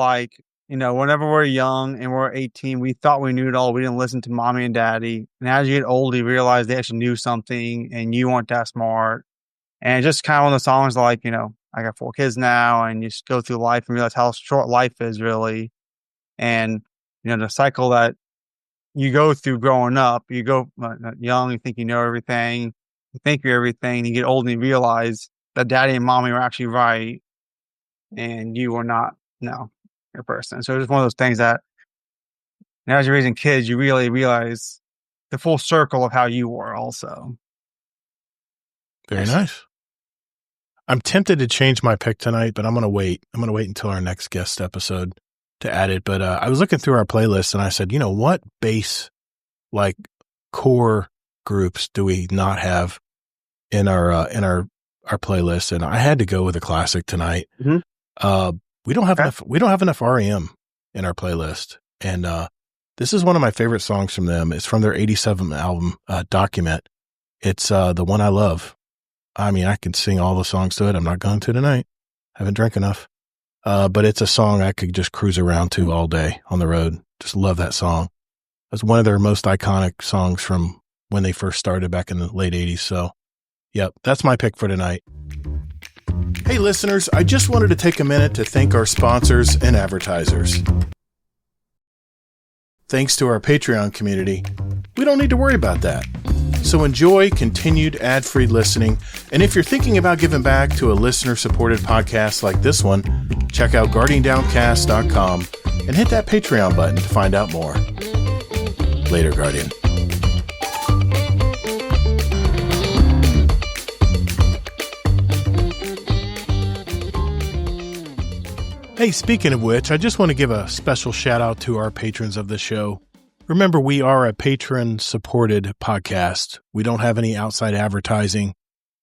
whenever we're young and we're 18, we thought we knew it all. We didn't listen to mommy and daddy. And as you get older, you realize they actually knew something and you weren't that smart. And it's just kind of one of the songs like, I got 4 kids now, and you just go through life and realize how short life is really. And, the cycle that you go through growing up, you go young, you think you know everything, you think you're everything, you get old and you realize that daddy and mommy were actually right and you were not, your person. So it's one of those things that as you're raising kids, you really realize the full circle of how you were also. Very nice. I'm tempted to change my pick tonight, but I'm going to wait. I'm going to wait until our next guest episode to add it. But I was looking through our playlist and I said, what bass core groups do we not have in our playlist? And I had to go with a classic tonight. Mm-hmm. We don't have enough REM in our playlist. And this is one of my favorite songs from them. It's from their 87th album, Document. It's The One I Love. I mean, I can sing all the songs to it. I'm not going to tonight. Haven't drank enough. But it's a song I could just cruise around to all day on the road. Just love that song. It's one of their most iconic songs from when they first started back in the late 80s. So, yep, that's my pick for tonight. Hey, listeners, I just wanted to take a minute to thank our sponsors and advertisers. Thanks to our Patreon community, we don't need to worry about that. So enjoy continued ad-free listening. And if you're thinking about giving back to a listener-supported podcast like this one, check out GuardianDowncast.com and hit that Patreon button to find out more. Later, Guardian. Hey, speaking of which, I just want to give a special shout out to our patrons of the show. Remember, we are a patron-supported podcast. We don't have any outside advertising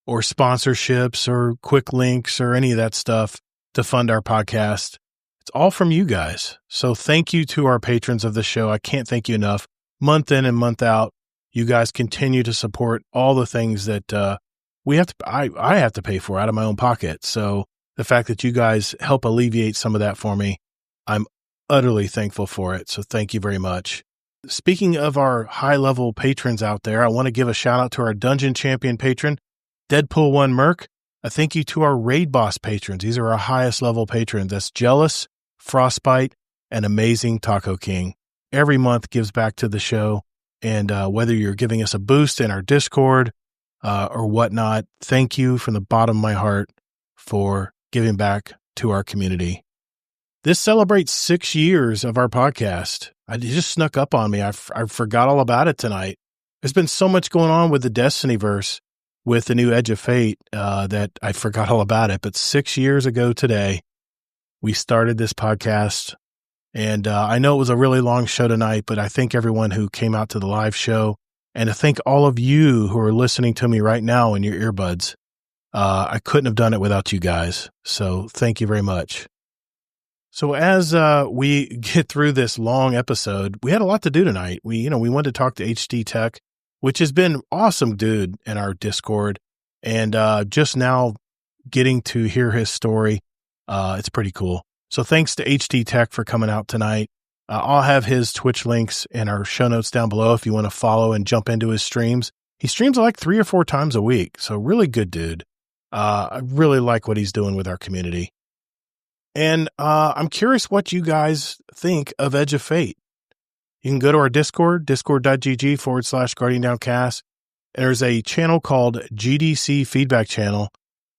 or sponsorships or quick links or any of that stuff to fund our podcast. It's all from you guys. So thank you to our patrons of the show. I can't thank you enough. Month in and month out, you guys continue to support all the things that I have to pay for out of my own pocket. So the fact that you guys help alleviate some of that for me, I'm utterly thankful for it. So thank you very much. Speaking of our high-level patrons out there, I want to give a shout-out to our Dungeon Champion patron, Deadpool1 Merc. A thank you to our Raid Boss patrons. These are our highest-level patrons. That's Jealous, Frostbite, and Amazing Taco King. Every month gives back to the show, and whether you're giving us a boost in our Discord or whatnot, thank you from the bottom of my heart for giving back to our community. This celebrates 6 years of our podcast. It just snuck up on me. I forgot all about it tonight. There's been so much going on with the Destinyverse with the new Edge of Fate that I forgot all about it. But 6 years ago today, we started this podcast. And I know it was a really long show tonight, but I thank everyone who came out to the live show. And I thank all of you who are listening to me right now in your earbuds. I couldn't have done it without you guys. So thank you very much. So as we get through this long episode, we had a lot to do tonight. We wanted to talk to HDTech, which has been awesome dude in our Discord. And just now getting to hear his story, it's pretty cool. So thanks to HDTech for coming out tonight. I'll have his Twitch links in our show notes down below if you want to follow and jump into his streams. He streams like 3 or 4 times a week. So really good dude. I really like what he's doing with our community. And I'm curious what you guys think of Edge of Fate. You can go to our Discord, discord.gg/Guardian Downcast. And there's a channel called GDC Feedback Channel.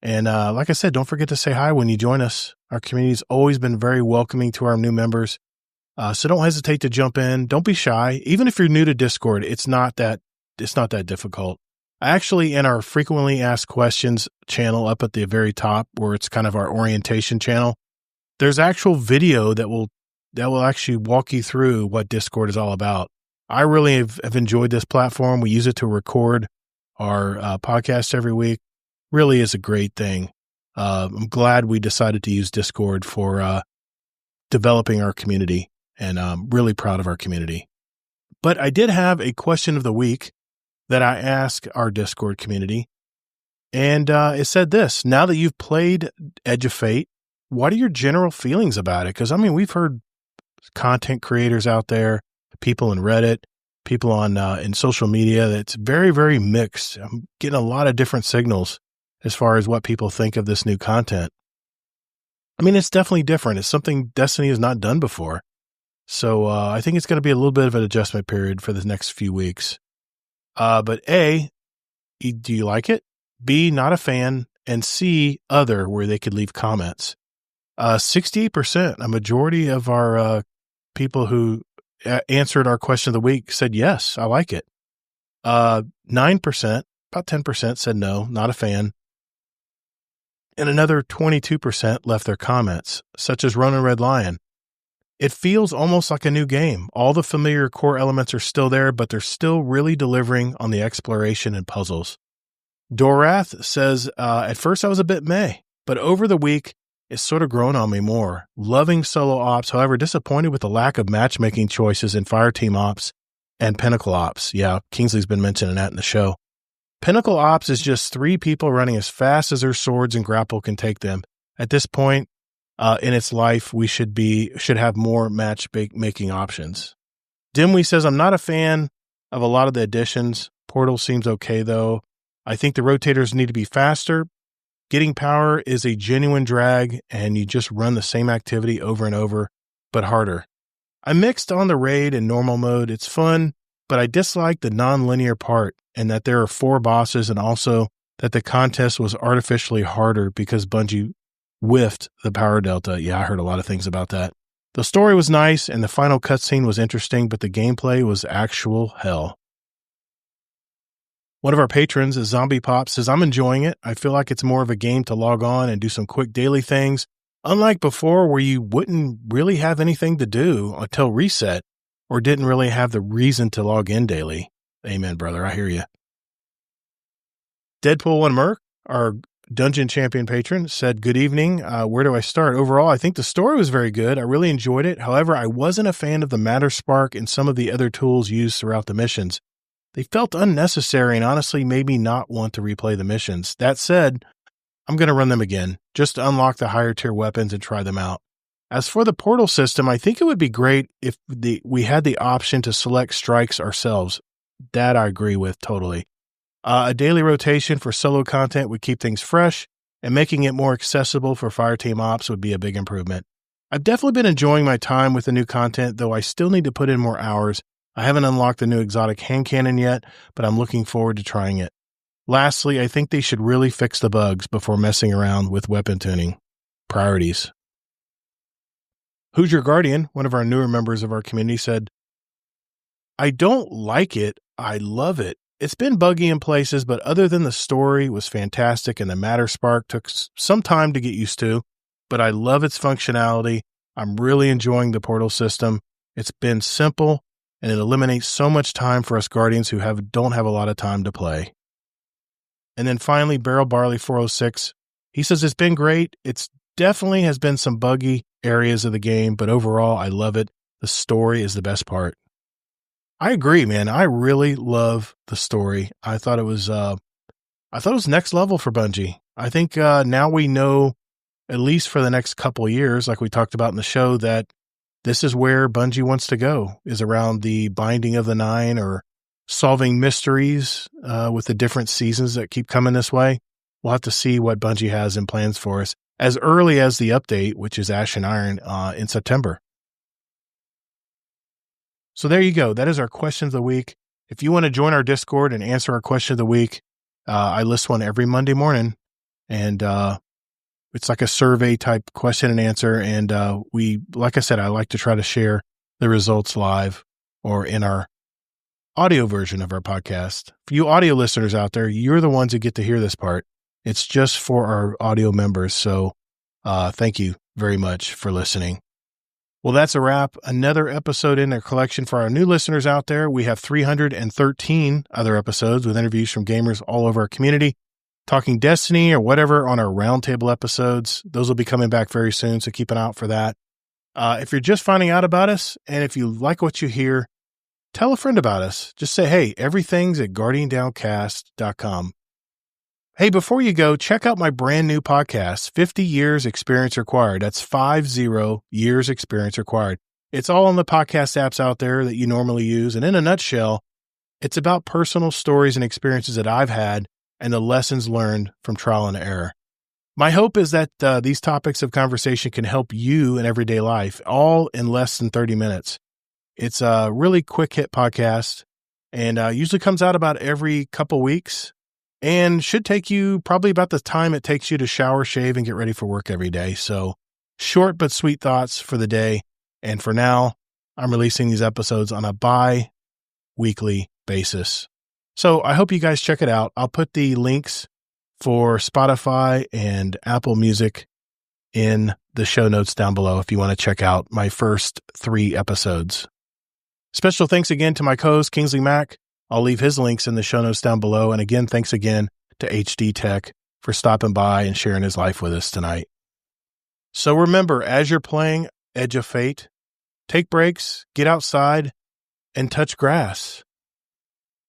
And like I said, don't forget to say hi when you join us. Our community's always been very welcoming to our new members. So don't hesitate to jump in. Don't be shy. Even if you're new to Discord, it's not that difficult. Actually, in our frequently asked questions channel up at the very top, where it's kind of our orientation channel, there's actual video that will actually walk you through what Discord is all about. I really have enjoyed this platform. We use it to record our podcast every week. Really is a great thing. I'm glad we decided to use Discord for developing our community, and I'm really proud of our community. But I did have a question of the week that I asked our Discord community, and it said this: now that you've played Edge of Fate, what are your general feelings about it? Because, I mean, we've heard content creators out there, people in Reddit, people on in social media, that's very, very mixed. I'm getting a lot of different signals as far as what people think of this new content. I mean, it's definitely different. It's something Destiny has not done before. So I think it's going to be a little bit of an adjustment period for the next few weeks. But A, do you like it? B, not a fan. And C, other, where they could leave comments. 68%, a majority of our people who answered our question of the week said, yes, I like it. 9%, about 10% said no, not a fan. And another 22% left their comments, such as Ronan Red Lion. It feels almost like a new game. All the familiar core elements are still there, but they're still really delivering on the exploration and puzzles. Dorath says, at first I was a bit meh, but over the week, it's sort of grown on me more. Loving solo ops, however, disappointed with the lack of matchmaking choices in Fireteam ops and Pinnacle ops. Yeah, Kingsley's been mentioning that in the show. Pinnacle ops is just 3 people running as fast as their swords and grapple can take them. At this point in its life, we should have more matchmaking options. Dimwee says, I'm not a fan of a lot of the additions. Portal seems okay, though. I think the rotators need to be faster. Getting power is a genuine drag, and you just run the same activity over and over, but harder. I mixed on the raid and normal mode. It's fun, but I dislike the non-linear part, and that there are 4 bosses, and also that the contest was artificially harder because Bungie whiffed the power delta. Yeah, I heard a lot of things about that. The story was nice, and the final cutscene was interesting, but the gameplay was actual hell. One of our patrons, Zombie Pop, says, I'm enjoying it. I feel like it's more of a game to log on and do some quick daily things, unlike before where you wouldn't really have anything to do until reset or didn't really have the reason to log in daily. Amen, brother. I hear you. Deadpool1 Merc, our Dungeon Champion patron, said, good evening. Where do I start? Overall, I think the story was very good. I really enjoyed it. However, I wasn't a fan of the Matter Spark and some of the other tools used throughout the missions. They felt unnecessary and honestly made me not want to replay the missions. That said, I'm going to run them again, just to unlock the higher tier weapons and try them out. As for the portal system, I think it would be great if we had the option to select strikes ourselves. That I agree with totally. A daily rotation for solo content would keep things fresh, and making it more accessible for Fireteam ops would be a big improvement. I've definitely been enjoying my time with the new content, though I still need to put in more hours. I haven't unlocked the new exotic hand cannon yet, but I'm looking forward to trying it. Lastly, I think they should really fix the bugs before messing around with weapon tuning. Priorities. Who's Your Guardian, one of our newer members of our community, said, I don't like it. I love it. It's been buggy in places, but other than the story was fantastic and the Matter Spark took some time to get used to, but I love its functionality. I'm really enjoying the portal system. It's been simple, and it eliminates so much time for us Guardians who don't have a lot of time to play. And then finally, Barrel Barley 406, he says, it's been great. It's definitely has been some buggy areas of the game, but overall, I love it. The story is the best part. I agree, man. I really love the story. I thought it was next level for Bungie. I think now we know, at least for the next couple of years, like we talked about in the show, that this is where Bungie wants to go, is around the Binding of the Nine or solving mysteries with the different seasons that keep coming this way. We'll have to see what Bungie has in plans for us as early as the update, which is Ash and Iron in September. So there you go. That is our question of the week. If you want to join our Discord and answer our question of the week, I list one every Monday morning, and it's like a survey type question and answer. And like I said, I like to try to share the results live or in our audio version of our podcast. For you audio listeners out there, you're the ones who get to hear this part. It's just for our audio members. So thank you very much for listening. Well, that's a wrap. Another episode in their collection for our new listeners out there. We have 313 other episodes with interviews from gamers all over our community, talking Destiny or whatever on our roundtable episodes. Those will be coming back very soon, so keep an eye out for that. If you're just finding out about us, and if you like what you hear, tell a friend about us. Just say, hey, everything's at guardiandowncast.com. Hey, before you go, check out my brand new podcast, 50 Years Experience Required. That's 50 years experience required. It's all on the podcast apps out there that you normally use. And in a nutshell, it's about personal stories and experiences that I've had and the lessons learned from trial and error. My hope is that these topics of conversation can help you in everyday life, all in less than 30 minutes. It's a really quick hit podcast and usually comes out about every couple weeks. And should take you probably about the time it takes you to shower, shave, and get ready for work every day. So short but sweet thoughts for the day. And for now, I'm releasing these episodes on a bi-weekly basis. So I hope you guys check it out. I'll put the links for Spotify and Apple Music in the show notes down below if you want to check out my first 3 episodes. Special thanks again to my co-host, Kingsley Mack. I'll leave his links in the show notes down below. And again, thanks again to HDTech for stopping by and sharing his life with us tonight. So remember, as you're playing Edge of Fate, take breaks, get outside, and touch grass.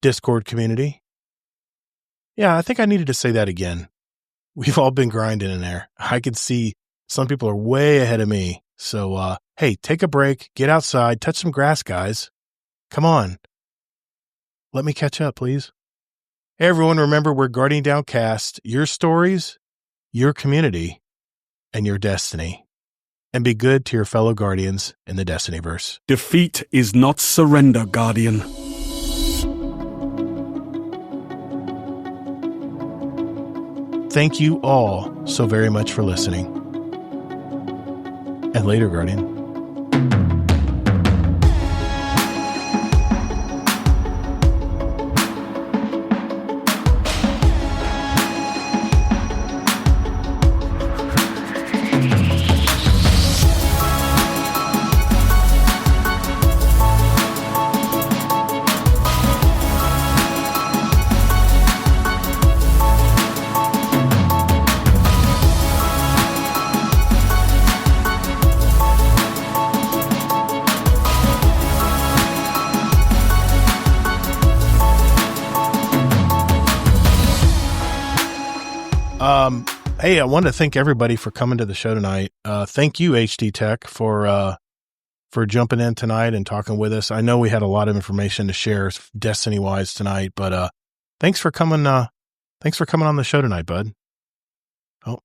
Discord community. Yeah, I think I needed to say that again. We've all been grinding in there. I can see some people are way ahead of me. So, hey, take a break, get outside, touch some grass, guys. Come on. Let me catch up, please. Hey, everyone, remember, we're Guardian Downcast, your stories, your community, and your destiny. And be good to your fellow Guardians in the Destinyverse. Defeat is not surrender, Guardian. Thank you all so very much for listening. And later, Guardian. Hey, I want to thank everybody for coming to the show tonight. Thank you, HDTech, for jumping in tonight and talking with us. I know we had a lot of information to share Destiny-wise tonight, but thanks for coming. Thanks for coming on the show tonight, bud. Oh,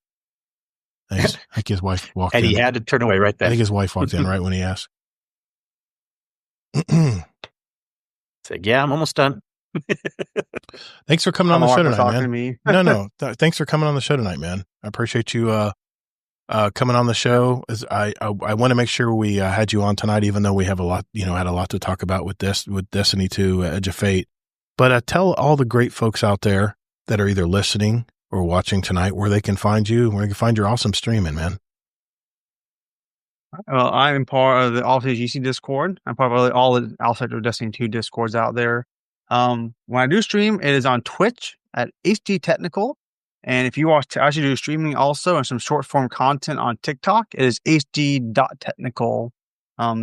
thanks. I think his wife walked in. And he had to turn away right then. I think his wife walked in right when he asked. Said, yeah, I'm almost done. Thanks for coming on the show tonight, man. To me. No. Thanks for coming on the show tonight, man. I appreciate you coming on the show. I want to make sure we had you on tonight, even though we have a lot, had a lot to talk about with Destiny 2, Edge of Fate. But tell all the great folks out there that are either listening or watching tonight where they can find you, where they can find your awesome streaming, man. Well, I'm part of the GC Discord. I'm part of all the outside of Destiny 2 Discords out there. When I do stream, it is on Twitch at HDTechnical. And if you want to actually do streaming also and some short form content on TikTok, it is hd.technical.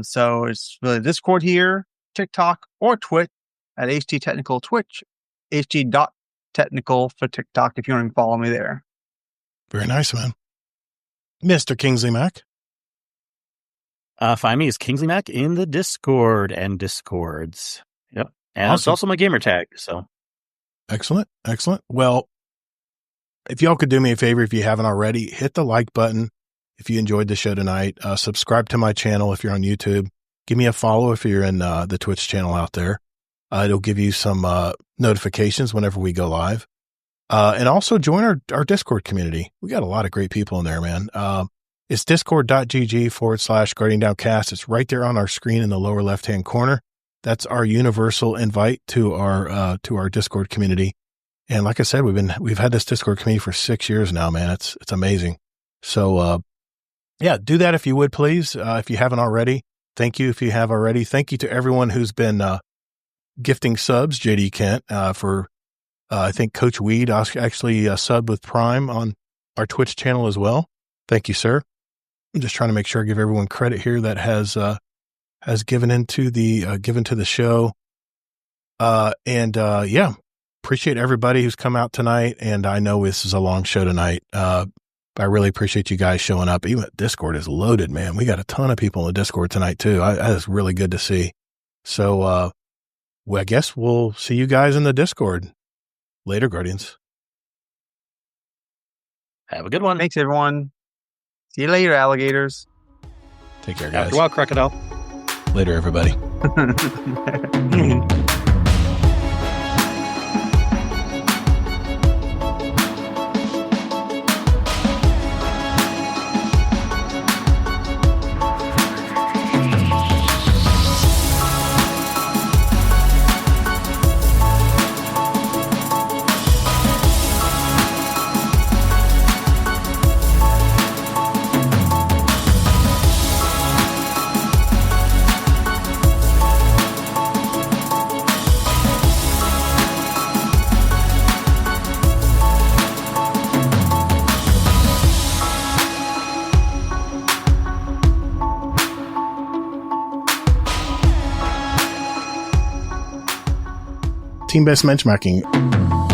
So it's really Discord here, TikTok, or Twitch at HDTechnical Twitch, hd.technical for TikTok if you want to follow me there. Very nice, man. Mr. Kingsley Mac. Find me as Kingsley Mac in the Discord and Discords. Yep. And it's also my gamer tag. So excellent. Well, if y'all could do me a favor, if you haven't already, hit the like button. If you enjoyed the show tonight, subscribe to my channel if you're on YouTube. Give me a follow if you're in the Twitch channel out there. It'll give you some notifications whenever we go live. And also join our Discord community. We got a lot of great people in there, man. It's discord.gg/Guardian Downcast. It's right there on our screen in the lower left-hand corner. That's our universal invite to our Discord community. And like I said, we've had this Discord community for 6 years now, man. It's amazing. So, yeah, do that if you would, please. If you haven't already, thank you. If you have already, thank you to everyone who's been, gifting subs, JD Kent, for, I think Coach Weed actually subbed with Prime on our Twitch channel as well. Thank you, sir. I'm just trying to make sure I give everyone credit here that has given to the show. Yeah, appreciate everybody who's come out tonight. And I know this is a long show tonight. But I really appreciate you guys showing up. Even Discord is loaded, man. We got a ton of people in the Discord tonight too. That's really good to see. So, well, I guess we'll see you guys in the Discord later, Guardians. Have a good one. Thanks, everyone. See you later, alligators. Take care, guys. After a while, crocodile. Later, everybody. Team-based benchmarking.